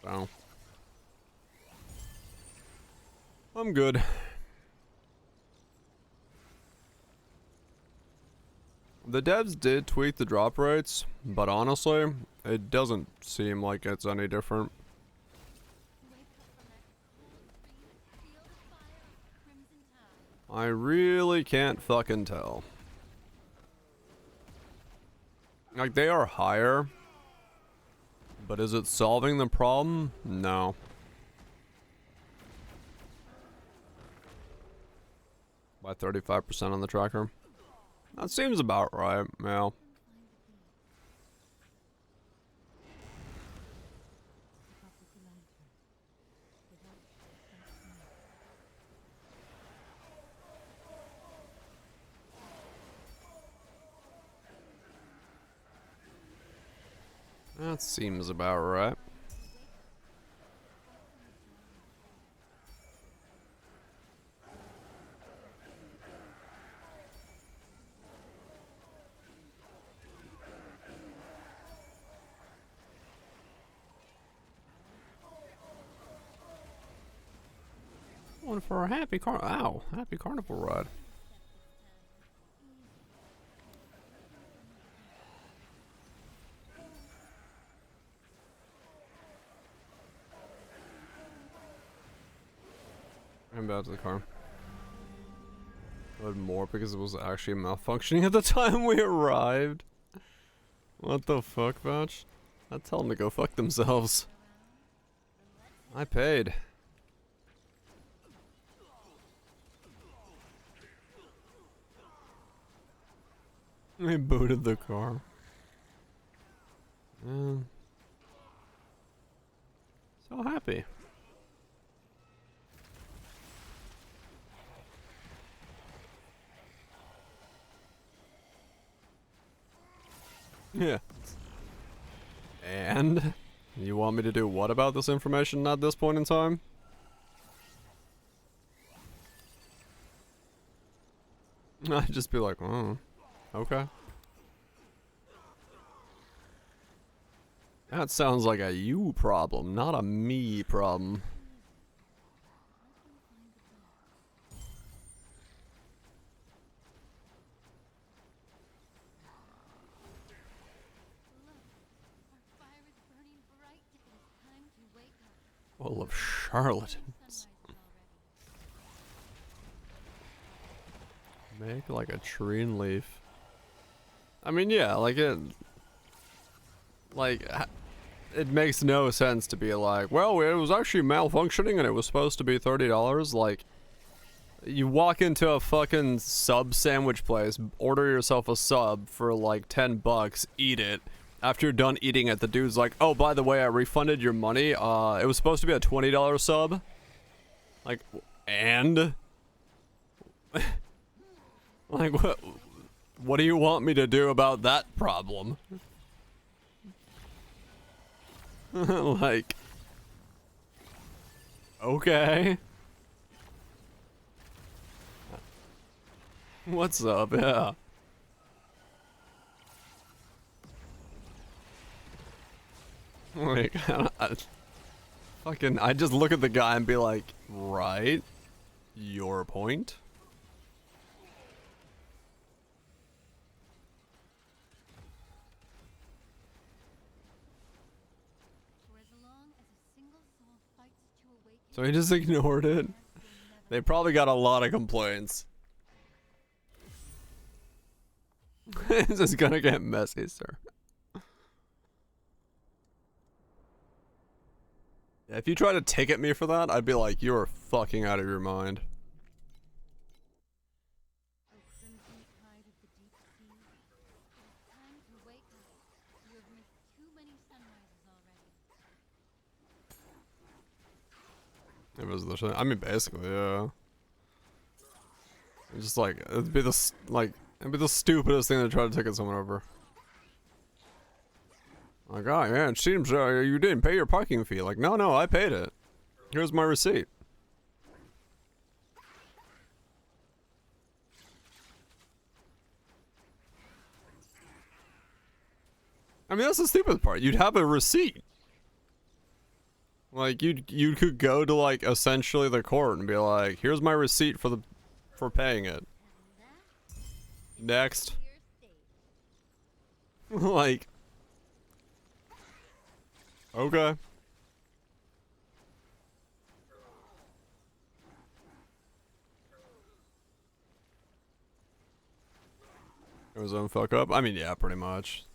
So I'm good. The devs did tweak the drop rates, but honestly, it doesn't seem like it's any different. I really can't fucking tell. Like, they are higher, but is it solving the problem? No. By 35% on the tracker. That seems about right, yeah. That seems about right. Going for a happy carnival ride. I'm back to the car. But more because it was actually malfunctioning at the time we arrived. What the fuck, Vouch? I'd tell them to go fuck themselves. I paid. I booted the car. So happy. Yeah. And? You want me to do what about this information at this point in time? I'd just be like, oh, okay. That sounds like a you problem, not a me problem. Full of charlatans. Make like a tree and leaf. I mean, yeah, like it makes no sense to be like, well, it was actually malfunctioning and it was supposed to be $30. Like, you walk into a fucking sub sandwich place, order yourself a sub for like 10 bucks, eat it. After you're done eating it, the dude's like, oh, by the way, I refunded your money. It was supposed to be a $20 sub. Like, and? Like, what do you want me to do about that problem? Like, okay. What's up? Yeah. Like, I just look at the guy and be like, right, your point? So he just ignored it. They probably got a lot of complaints. This is gonna get messy, sir. If you try to ticket me for that, I'd be like, you're fucking out of your mind. It was the shit. I mean, basically, yeah. It's just like, it'd be the stupidest thing to try to ticket someone over. Like, oh yeah, it seems you didn't pay your parking fee. Like, no, I paid it. Here's my receipt. I mean, that's the stupid part. You'd have a receipt. Like, you could go to, like, essentially the court and be like, here's my receipt for paying it. Next. Like, okay. It was on fuck up? I mean, yeah, pretty much.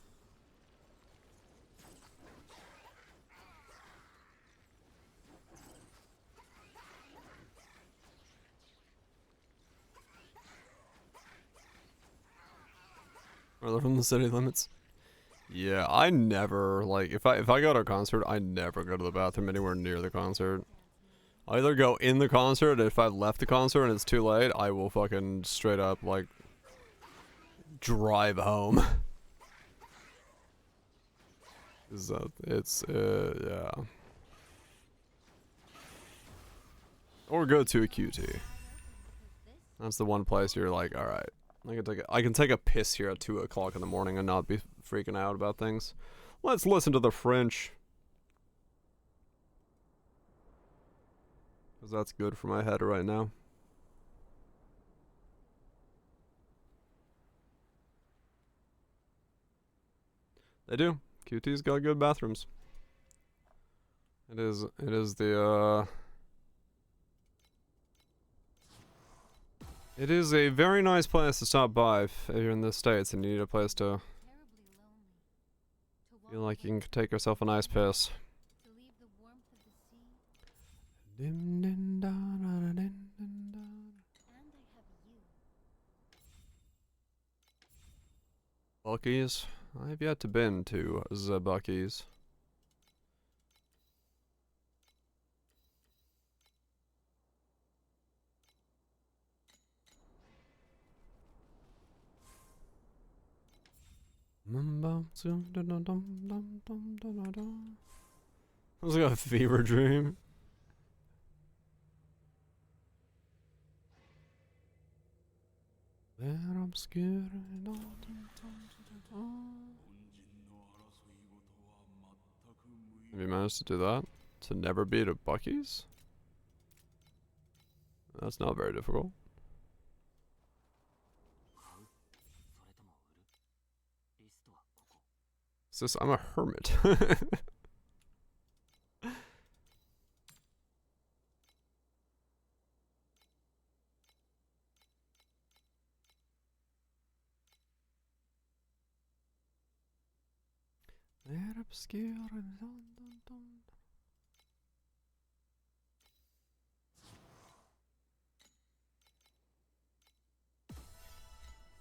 Further from the city limits. Yeah, I never, like, if I go to a concert, I never go to the bathroom anywhere near the concert. I either go in the concert, if I've left the concert and it's too late, I will fucking straight up, like, drive home. Is that it's yeah. Or go to a QT. That's the one place you're like, all right, I can take a piss here at 2 o'clock in the morning and not be freaking out about things. Let's listen to the French, because that's good for my head right now. They do. QT's got good bathrooms. It is the it is a very nice place to stop by if you're in the States and you need a place to feel like you can take yourself a nice piss. Bucky's? I've yet to been to the Bucky's. It was like a fever dream. Have you managed to do that? To never beat a Bucky's? That's not very difficult. Sis, I'm a hermit. They're obscure.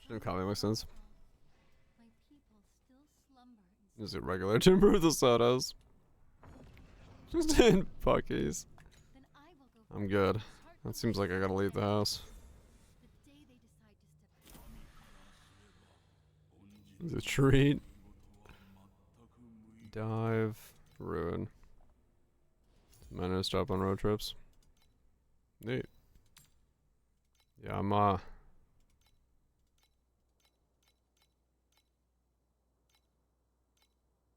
Shouldn't copy make sense. Is it regular to improve the sodas? Just in Bucky's. I'm good. That seems like I gotta leave the house. It's a treat. Dive. Ruin. My new stop on road trips. Neat. Yeah, I'm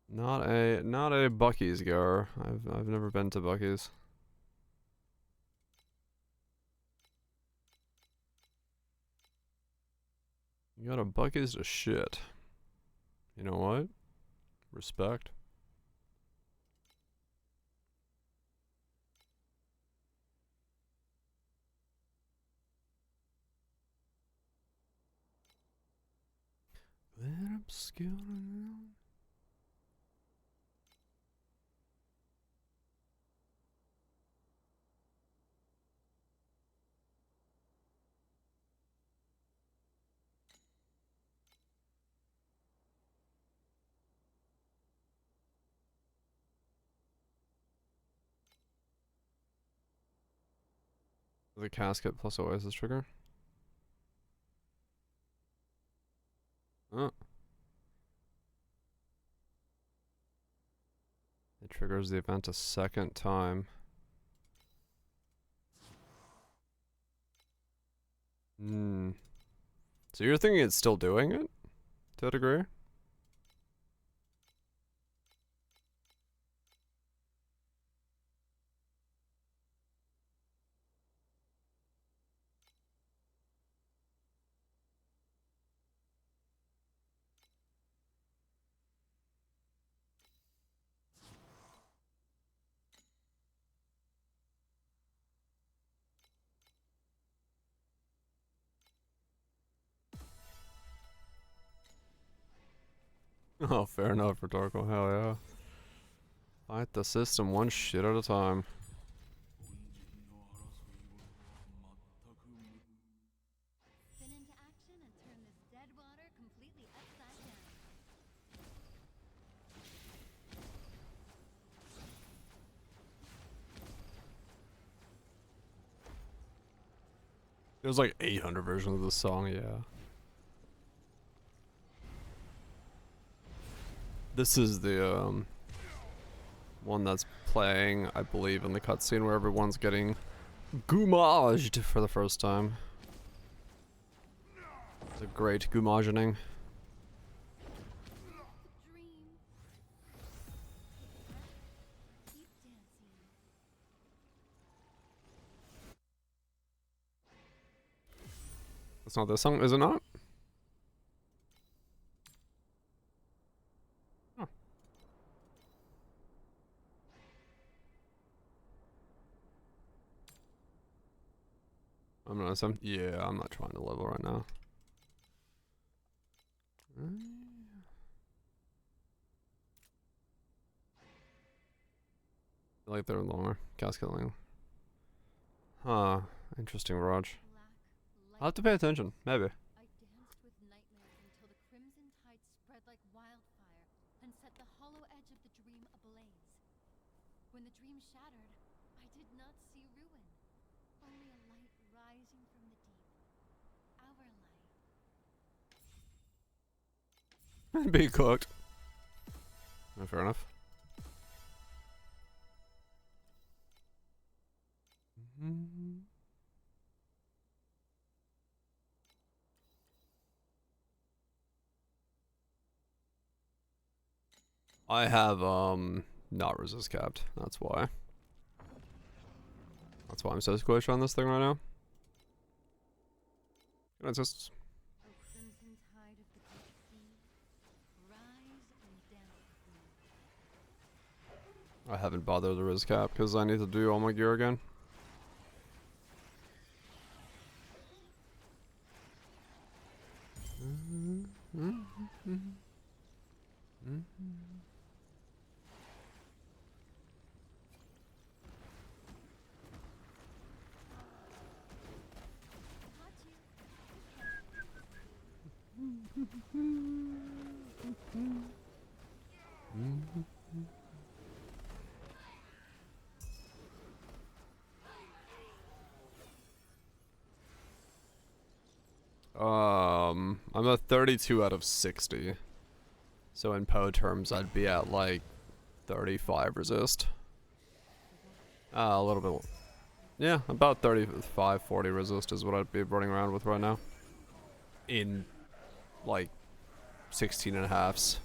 not a Bucky's goer. I've never been to Bucky's. You got a Bucky's to shit. You know what? Respect. They're obscure. The casket plus Oasis trigger. Oh. It triggers the event a second time. Hmm. So you're thinking it's still doing it? To a degree? Oh, fair enough, Rhetorical. Hell yeah. Fight the system one shit at a time. Spin into action and turn this dead water completely upside down. There's like 800 versions of the song, yeah. This is the one that's playing, I believe, in the cutscene where everyone's getting goumaged for the first time. The great goumagening. Dream. Keep dancing. That's not this song, is it not? Oh. I'm not some. Yeah, I'm not trying to level right now. I like they're longer. Cascading. Huh. Interesting, Raj. I'll have to pay attention. Maybe. I danced with nightmares until the crimson tide spread like wildfire and set the hollow edge of the dream ablaze. When the dream shattered, I did not see ruin, only a light rising from the deep. Our light. Be cooked. Fair enough. I have not resist capped. That's why. That's why I'm so squished on this thing right now. Can I just O crimson tide of the deep sea, rise and dance with me. I haven't bothered the resist cap because I need to do all my gear again. I'm at 32 out of 60. So in PoE terms, I'd be at like 35 resist. A little bit. Yeah, about 35, 40 resist is what I'd be running around with right now. In like 16 and a halves.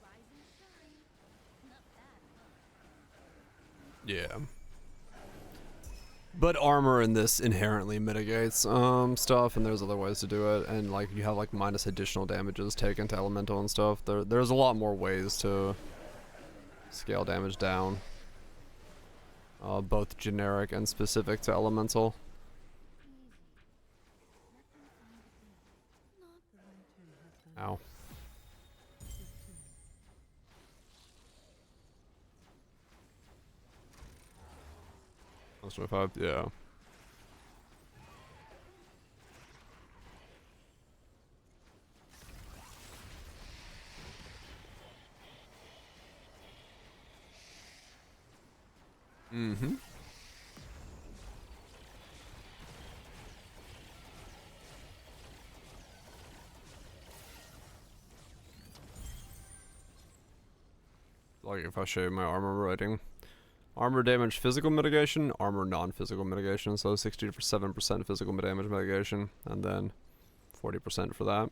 Rise and shine. Not bad, huh? Yeah. But armor in this inherently mitigates stuff, and there's other ways to do it, and like you have like minus additional damages taken to elemental and stuff. There's a lot more ways to scale damage down, both generic and specific to elemental. Ow. Plus 25, yeah. Mm-hmm. Like if I show you my armor rating. Armor damage physical mitigation, armor non-physical mitigation, so 67% physical damage mitigation, and then 40% for that.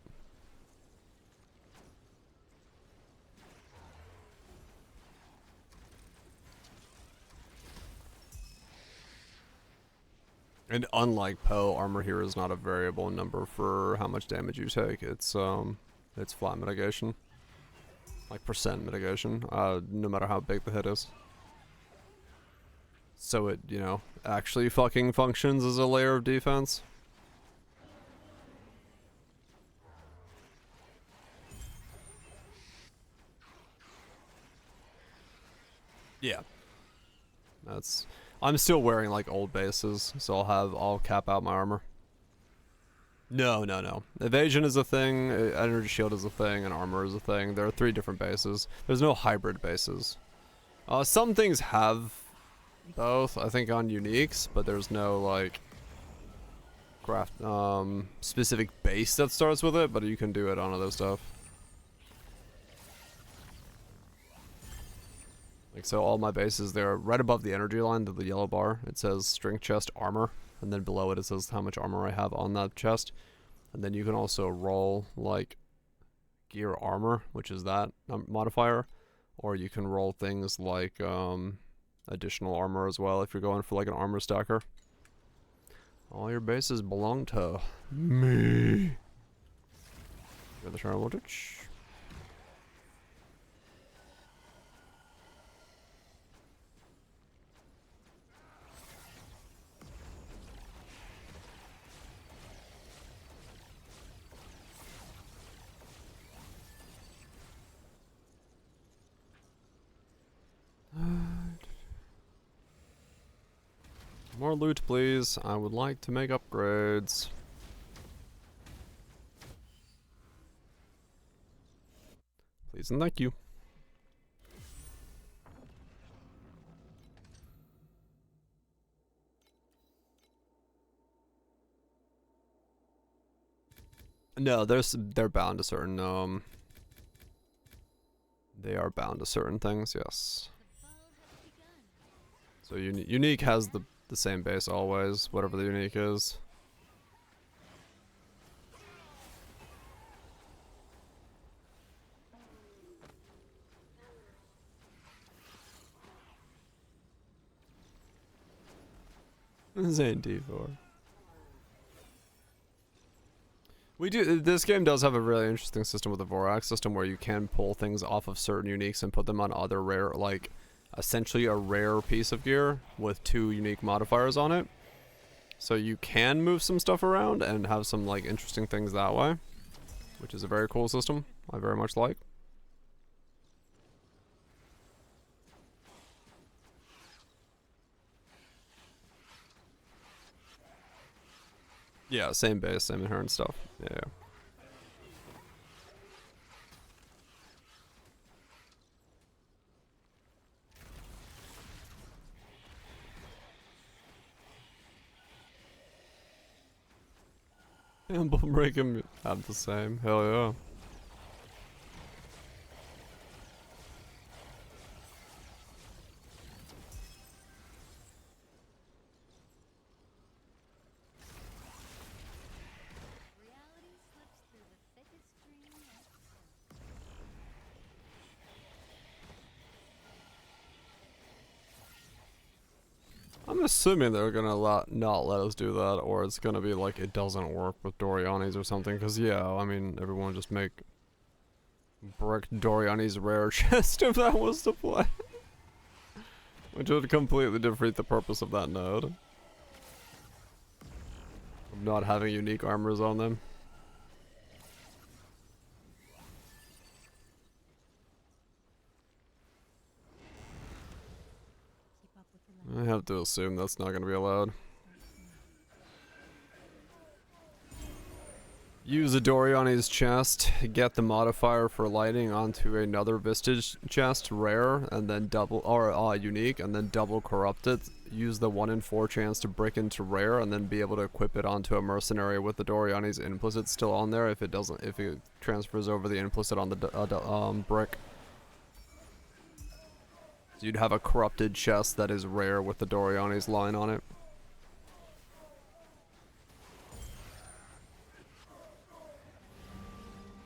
And unlike PoE, armor here is not a variable number for how much damage you take. It's flat mitigation. Like percent mitigation, no matter how big the hit is. So it, you know, actually fucking functions as a layer of defense. Yeah. That's... I'm still wearing like old bases, so I'll cap out my armor. No. Evasion is a thing, energy shield is a thing, and armor is a thing. There are 3 different bases. There's no hybrid bases. Some things have Both, I think, on uniques, but there's no like craft specific base that starts with it, but you can do it on other stuff. Like, so all my bases, they're right above the energy line, the yellow bar. It says strength chest armor, and then below it, it says how much armor I have on that chest. And then you can also roll like gear armor, which is that modifier, or you can roll things like additional armor as well if you're going for like an armor stacker. All your bases belong to me. Get the shower voltage. More loot, please. I would like to make upgrades. Please and thank you. No, they're bound to certain they are bound to certain things, yes. So unique has the same base always, whatever the unique is. This ain't D4. This game does have a really interesting system with the Vorax system where you can pull things off of certain uniques and put them on other rare, like essentially a rare piece of gear with 2 unique modifiers on it. So you can move some stuff around and have some like interesting things that way, which is a very cool system I very much like. Yeah, same base, same inherent stuff. Yeah. And break him have the same. Hell yeah. I'm assuming they're gonna not let us do that, or it's gonna be like it doesn't work with Doriani's or something. Cause yeah, I mean everyone just make brick Doriani's rare chest if that was the play, which would completely defeat the purpose of that node, of not having unique armors on them. I have to assume that's not going to be allowed. Use a Doriani's chest, get the modifier for lighting onto another Vistage chest, rare, and then double, or unique, and then double corrupt it. Use the 1 in 4 chance to brick into rare, and then be able to equip it onto a mercenary with the Doriani's implicit still on there if it doesn't, if it transfers over the implicit on the brick. So you'd have a corrupted chest that is rare with the Doriani's line on it.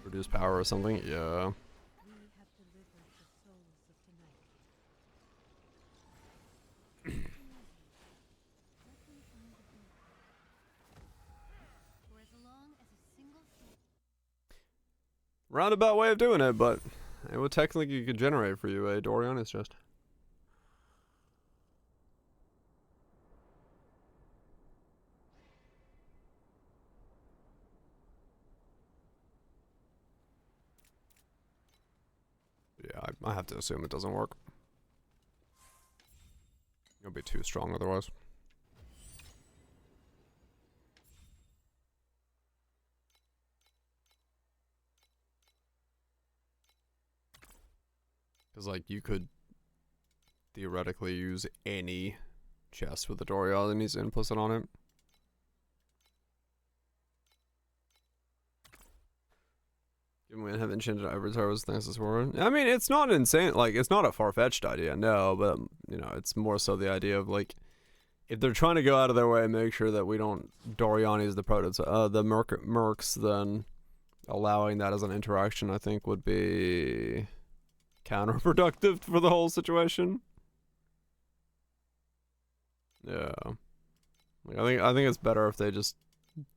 Reduce power or something? Yeah. Roundabout way of doing it, but it would technically could generate for you a Doriani's chest. Yeah, I have to assume it doesn't work. It'll be too strong otherwise. Because, like, you could theoretically use any chest with the Doria that needs implicit on it. Given we haven't enchanted Avatar was nice as well. I mean, it's not insane. Like, it's not a far-fetched idea, no. But you know, it's more so the idea of like, if they're trying to go out of their way and make sure that we don't Doriani's the the mercs, then allowing that as an interaction, I think, would be counterproductive for the whole situation. Yeah, like, I think it's better if they just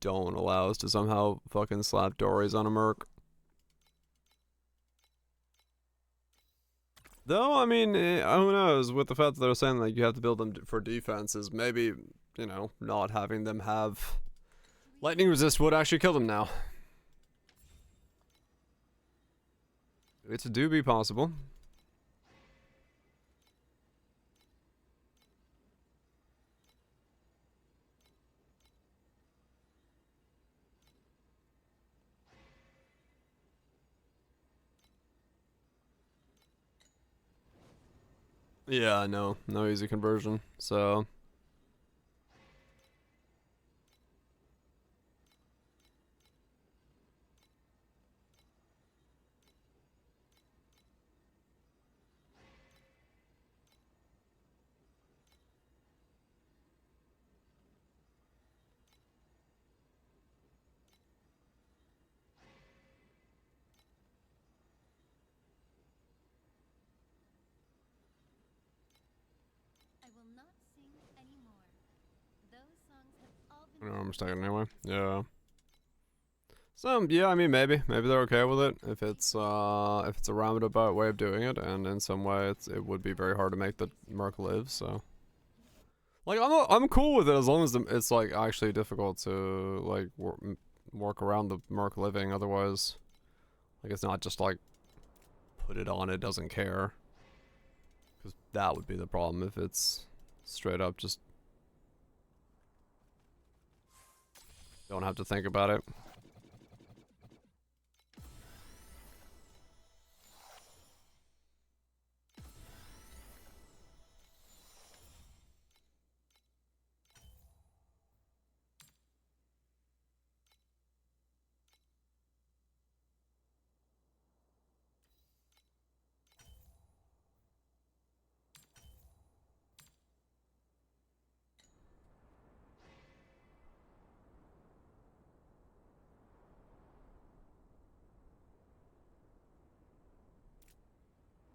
don't allow us to somehow fucking slap Dories on a merc. Though, I mean, who knows, with the fact that they're saying like you have to build them for defenses, maybe, you know, not having them have lightning resist would actually kill them now. It's a do be possible. Yeah, no easy conversion, so. I will not sing anymore. Those songs have all I been know I'm stuck anyway. Yeah. So yeah, I mean maybe they're okay with it if it's a roundabout way of doing it, and in some way it would be very hard to make the merc live. So like I'm cool with it as long as it's like actually difficult to like work around the merc living. Otherwise, like it's not just like put it on, it doesn't care, because that would be the problem if it's straight up just don't have to think about it.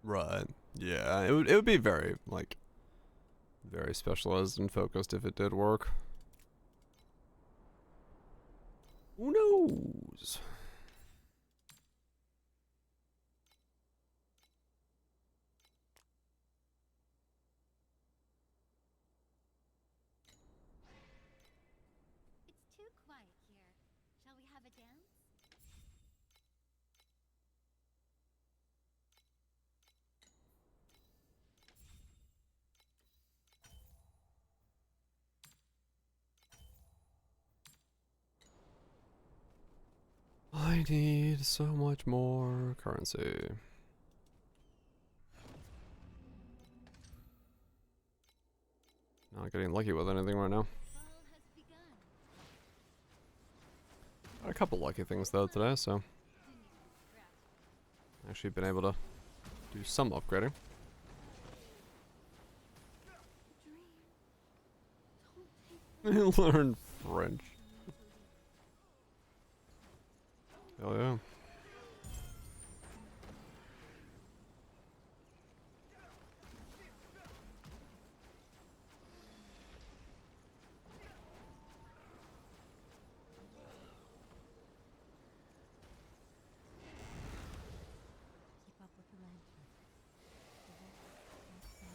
Right. Yeah, it would be very like very specialized and focused if it did work. Who knows? It's too quiet here. Shall we have a dance? I need so much more currency. Not getting lucky with anything right now. Fall has begun. Got a couple lucky things though today, so You needn't scratch. actually been able to do some upgrading. Dream. Don't take Learn French. Hell yeah. keep up with the lantern. The wolf won't sing.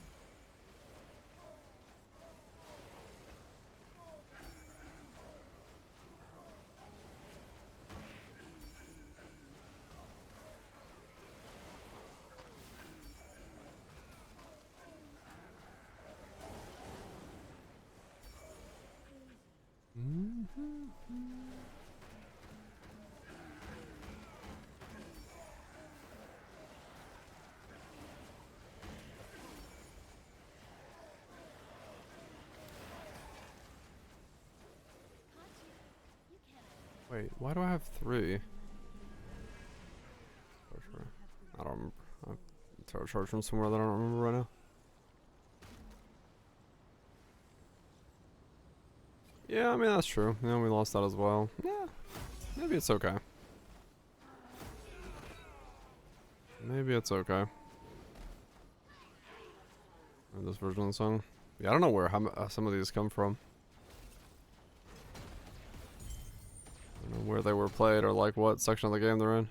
Wait, why do I have 3? I don't remember. I've charged from somewhere that I don't remember right now. Yeah, I mean, that's true. Yeah, we lost that as well. Yeah, maybe it's okay. Maybe it's okay. In this version of the song. Yeah, I don't know where some of these come from. I don't know where they were played or like what section of the game they're in.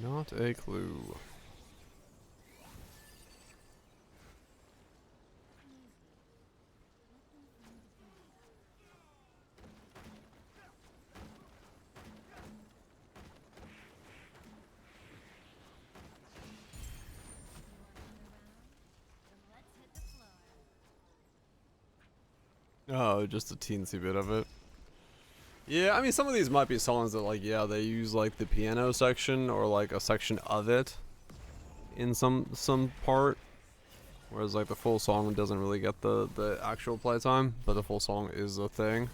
Not a clue. Oh, just a teensy bit of it. Yeah, I mean, some of these might be songs that, like, yeah, they use, like, the piano section or, like, a section of it in some part. Whereas, like, the full song doesn't really get the actual playtime, but the full song is a thing.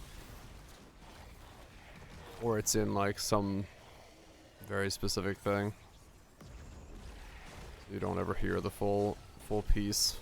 Or it's in, like, some very specific thing. So you don't ever hear the full piece.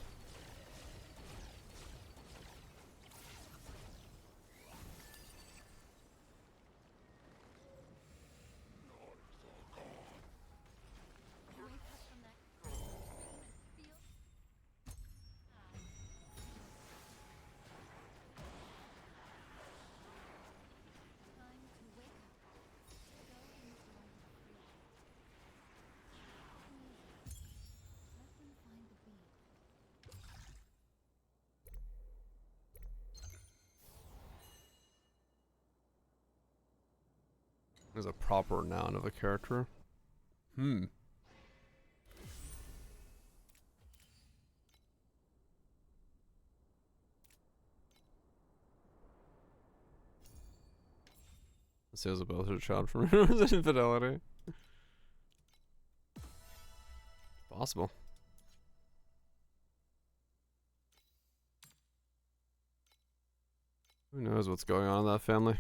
There's a proper noun of a character. Hmm. This is about a child from infidelity. Possible. Who knows what's going on in that family?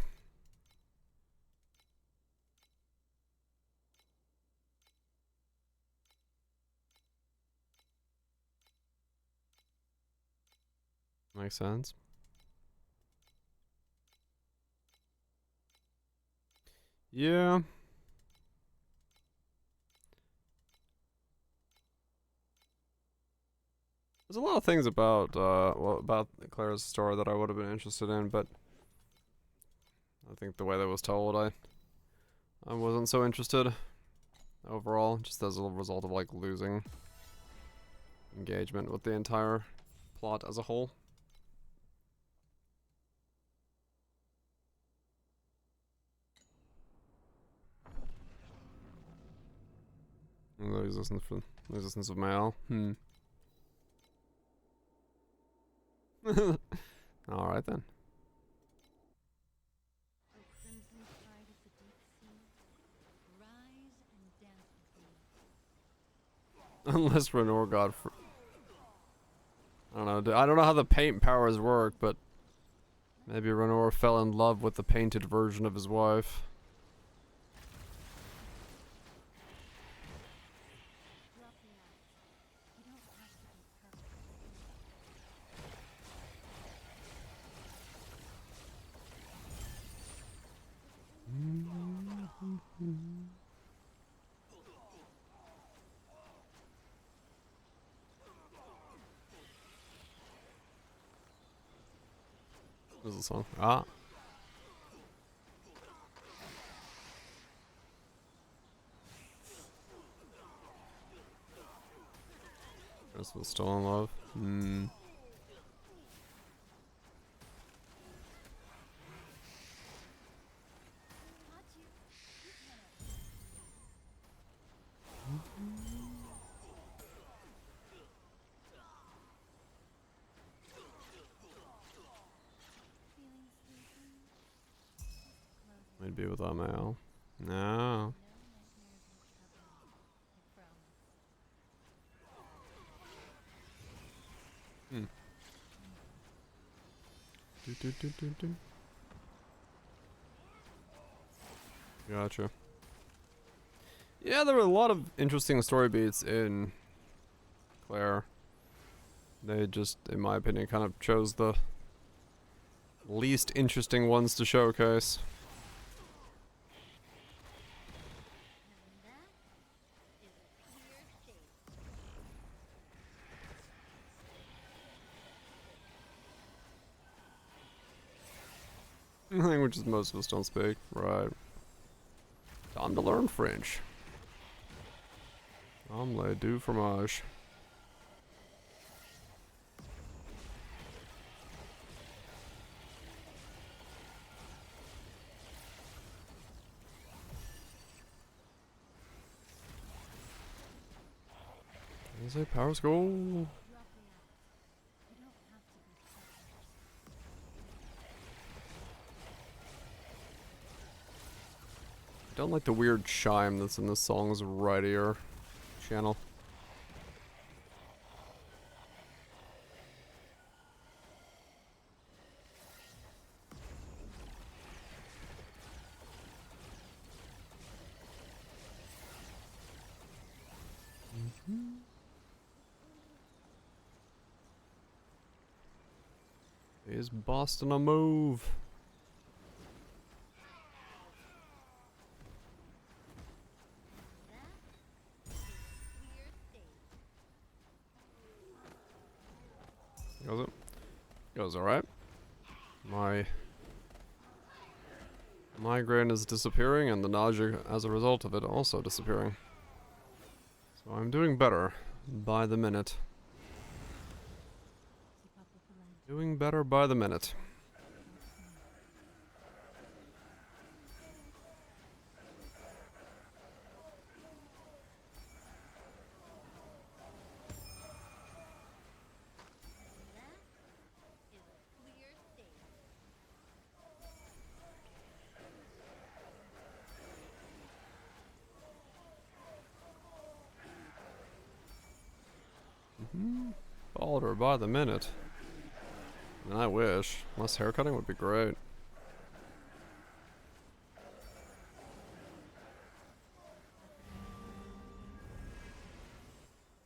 Makes sense. Yeah. There's a lot of things about about Claire's story that I would have been interested in, but I think the way that was told, I wasn't so interested overall, just as a result of like losing engagement with the entire plot as a whole. And the resistance of mail. Alright then. Unless Renor got I don't know. I don't know how the paint powers work, but maybe Renor fell in love with the painted version of his wife. There's a song. Ah. Chris was still in love. Be without mail. No. No nightmares will trouble you, I promise. Hmm. Do, do, do, do, do. Gotcha. Yeah, there were a lot of interesting story beats in Claire. They just, in my opinion, kind of chose the least interesting ones to showcase. And that is a clear state. Languages most of us don't speak. Right. Time to learn French. Omelette du fromage. Is it power school? Drop the act. You don't have to be perfect. I don't like the weird chime that's in the song's right ear channel. Is Boston a move? That is a clear state. Goes it? Goes alright. My migraine is disappearing and the nausea as a result of it also disappearing. So I'm doing better by the minute. Keep up with the land. Doing better by the minute. That is a clear state. Balder by the minute. And I wish. Less haircutting would be great.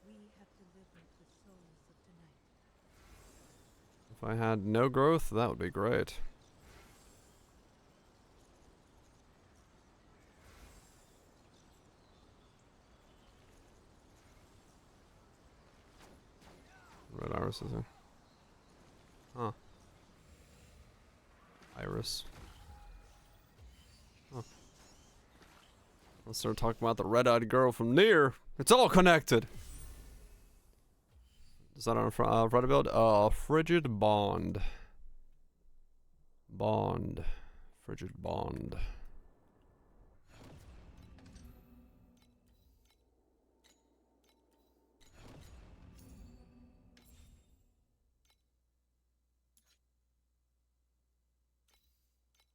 We have delivered the souls of tonight. If I had no growth, that would be great. Red iris is here. Huh. Iris. Huh. Let's start talking about the red-eyed girl from near. It's all connected. Is that on Reddit build? Frigid Bond. Bond. Frigid Bond.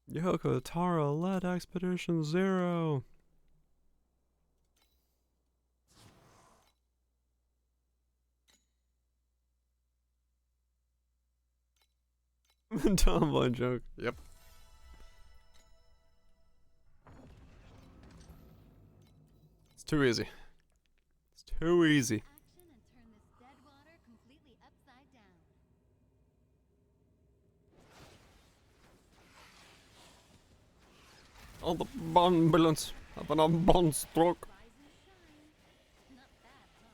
Yoko, Tara, led Expedition 0. Tomboy joke. Yep. It's too easy. It's too easy. Action and turn this dead water completely upside down. All the ambulance having a bomb stroke. Rise and shine. Not bad, huh?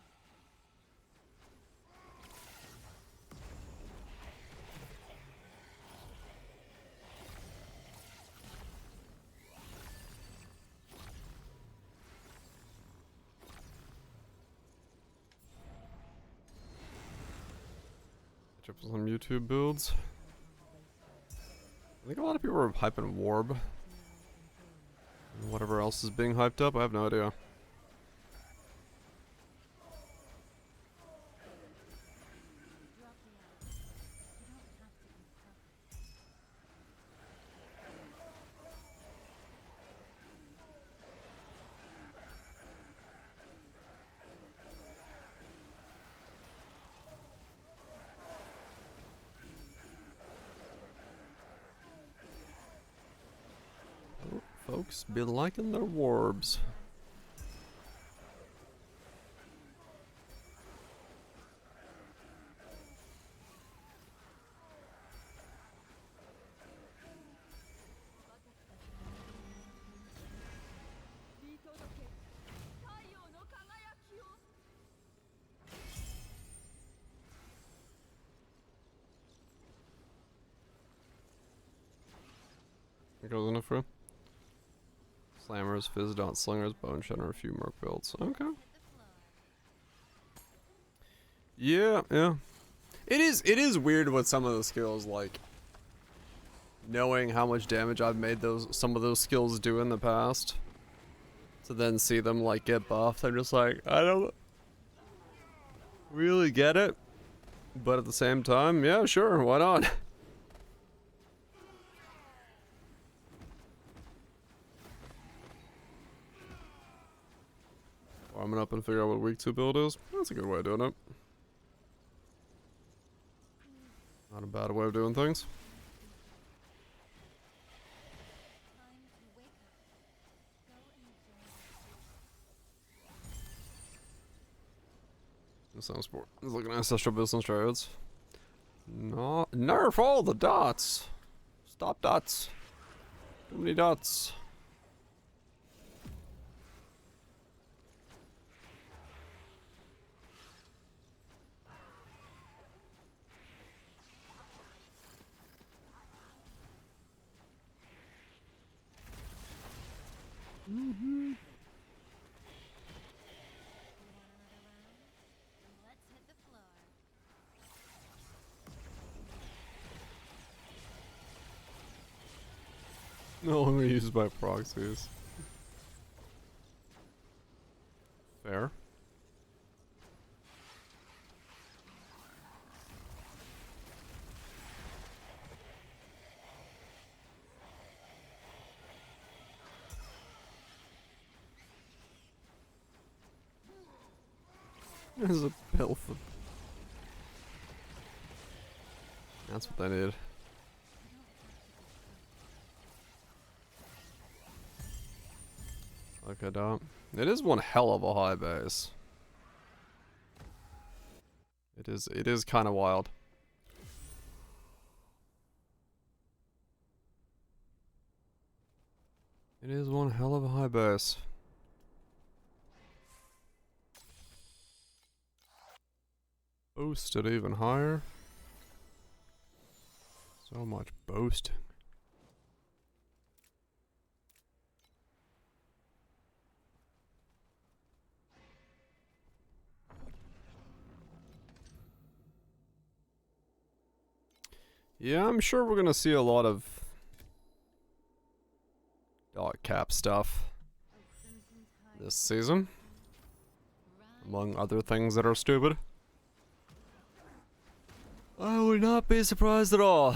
Catch up with some YouTube builds. I think a lot of people are hyping Warb. And whatever else is being hyped up, I have no idea. Drop the act. You don't have to be perfect. folks be liking their warbs. It goes in it for Slammers, Fizz Dot, Slingers, Bone Shedder, a few Merc builds. Okay. Yeah. It is weird with some of the skills, like knowing how much damage I've made some of those skills do in the past. To then see them like get buffed, I'm just like, I don't really get it. But at the same time, yeah, sure, why not? Warming up and figure out what week 2 build is. That's a good way of doing it. Not a bad way of doing things. This sounds sport. It's like an ancestral business trades. No, nerf all the dots. Stop dots. Too many dots. No longer used by proxies. Fair. There's a pill for... That's what they need. Okay, don't. It is one hell of a high base. It is kind of wild. It is one hell of a high base. Boosted even higher. So much boasting. Yeah, I'm sure we're gonna see a lot of dot cap stuff this season, among other things that are stupid. I would not be surprised at all.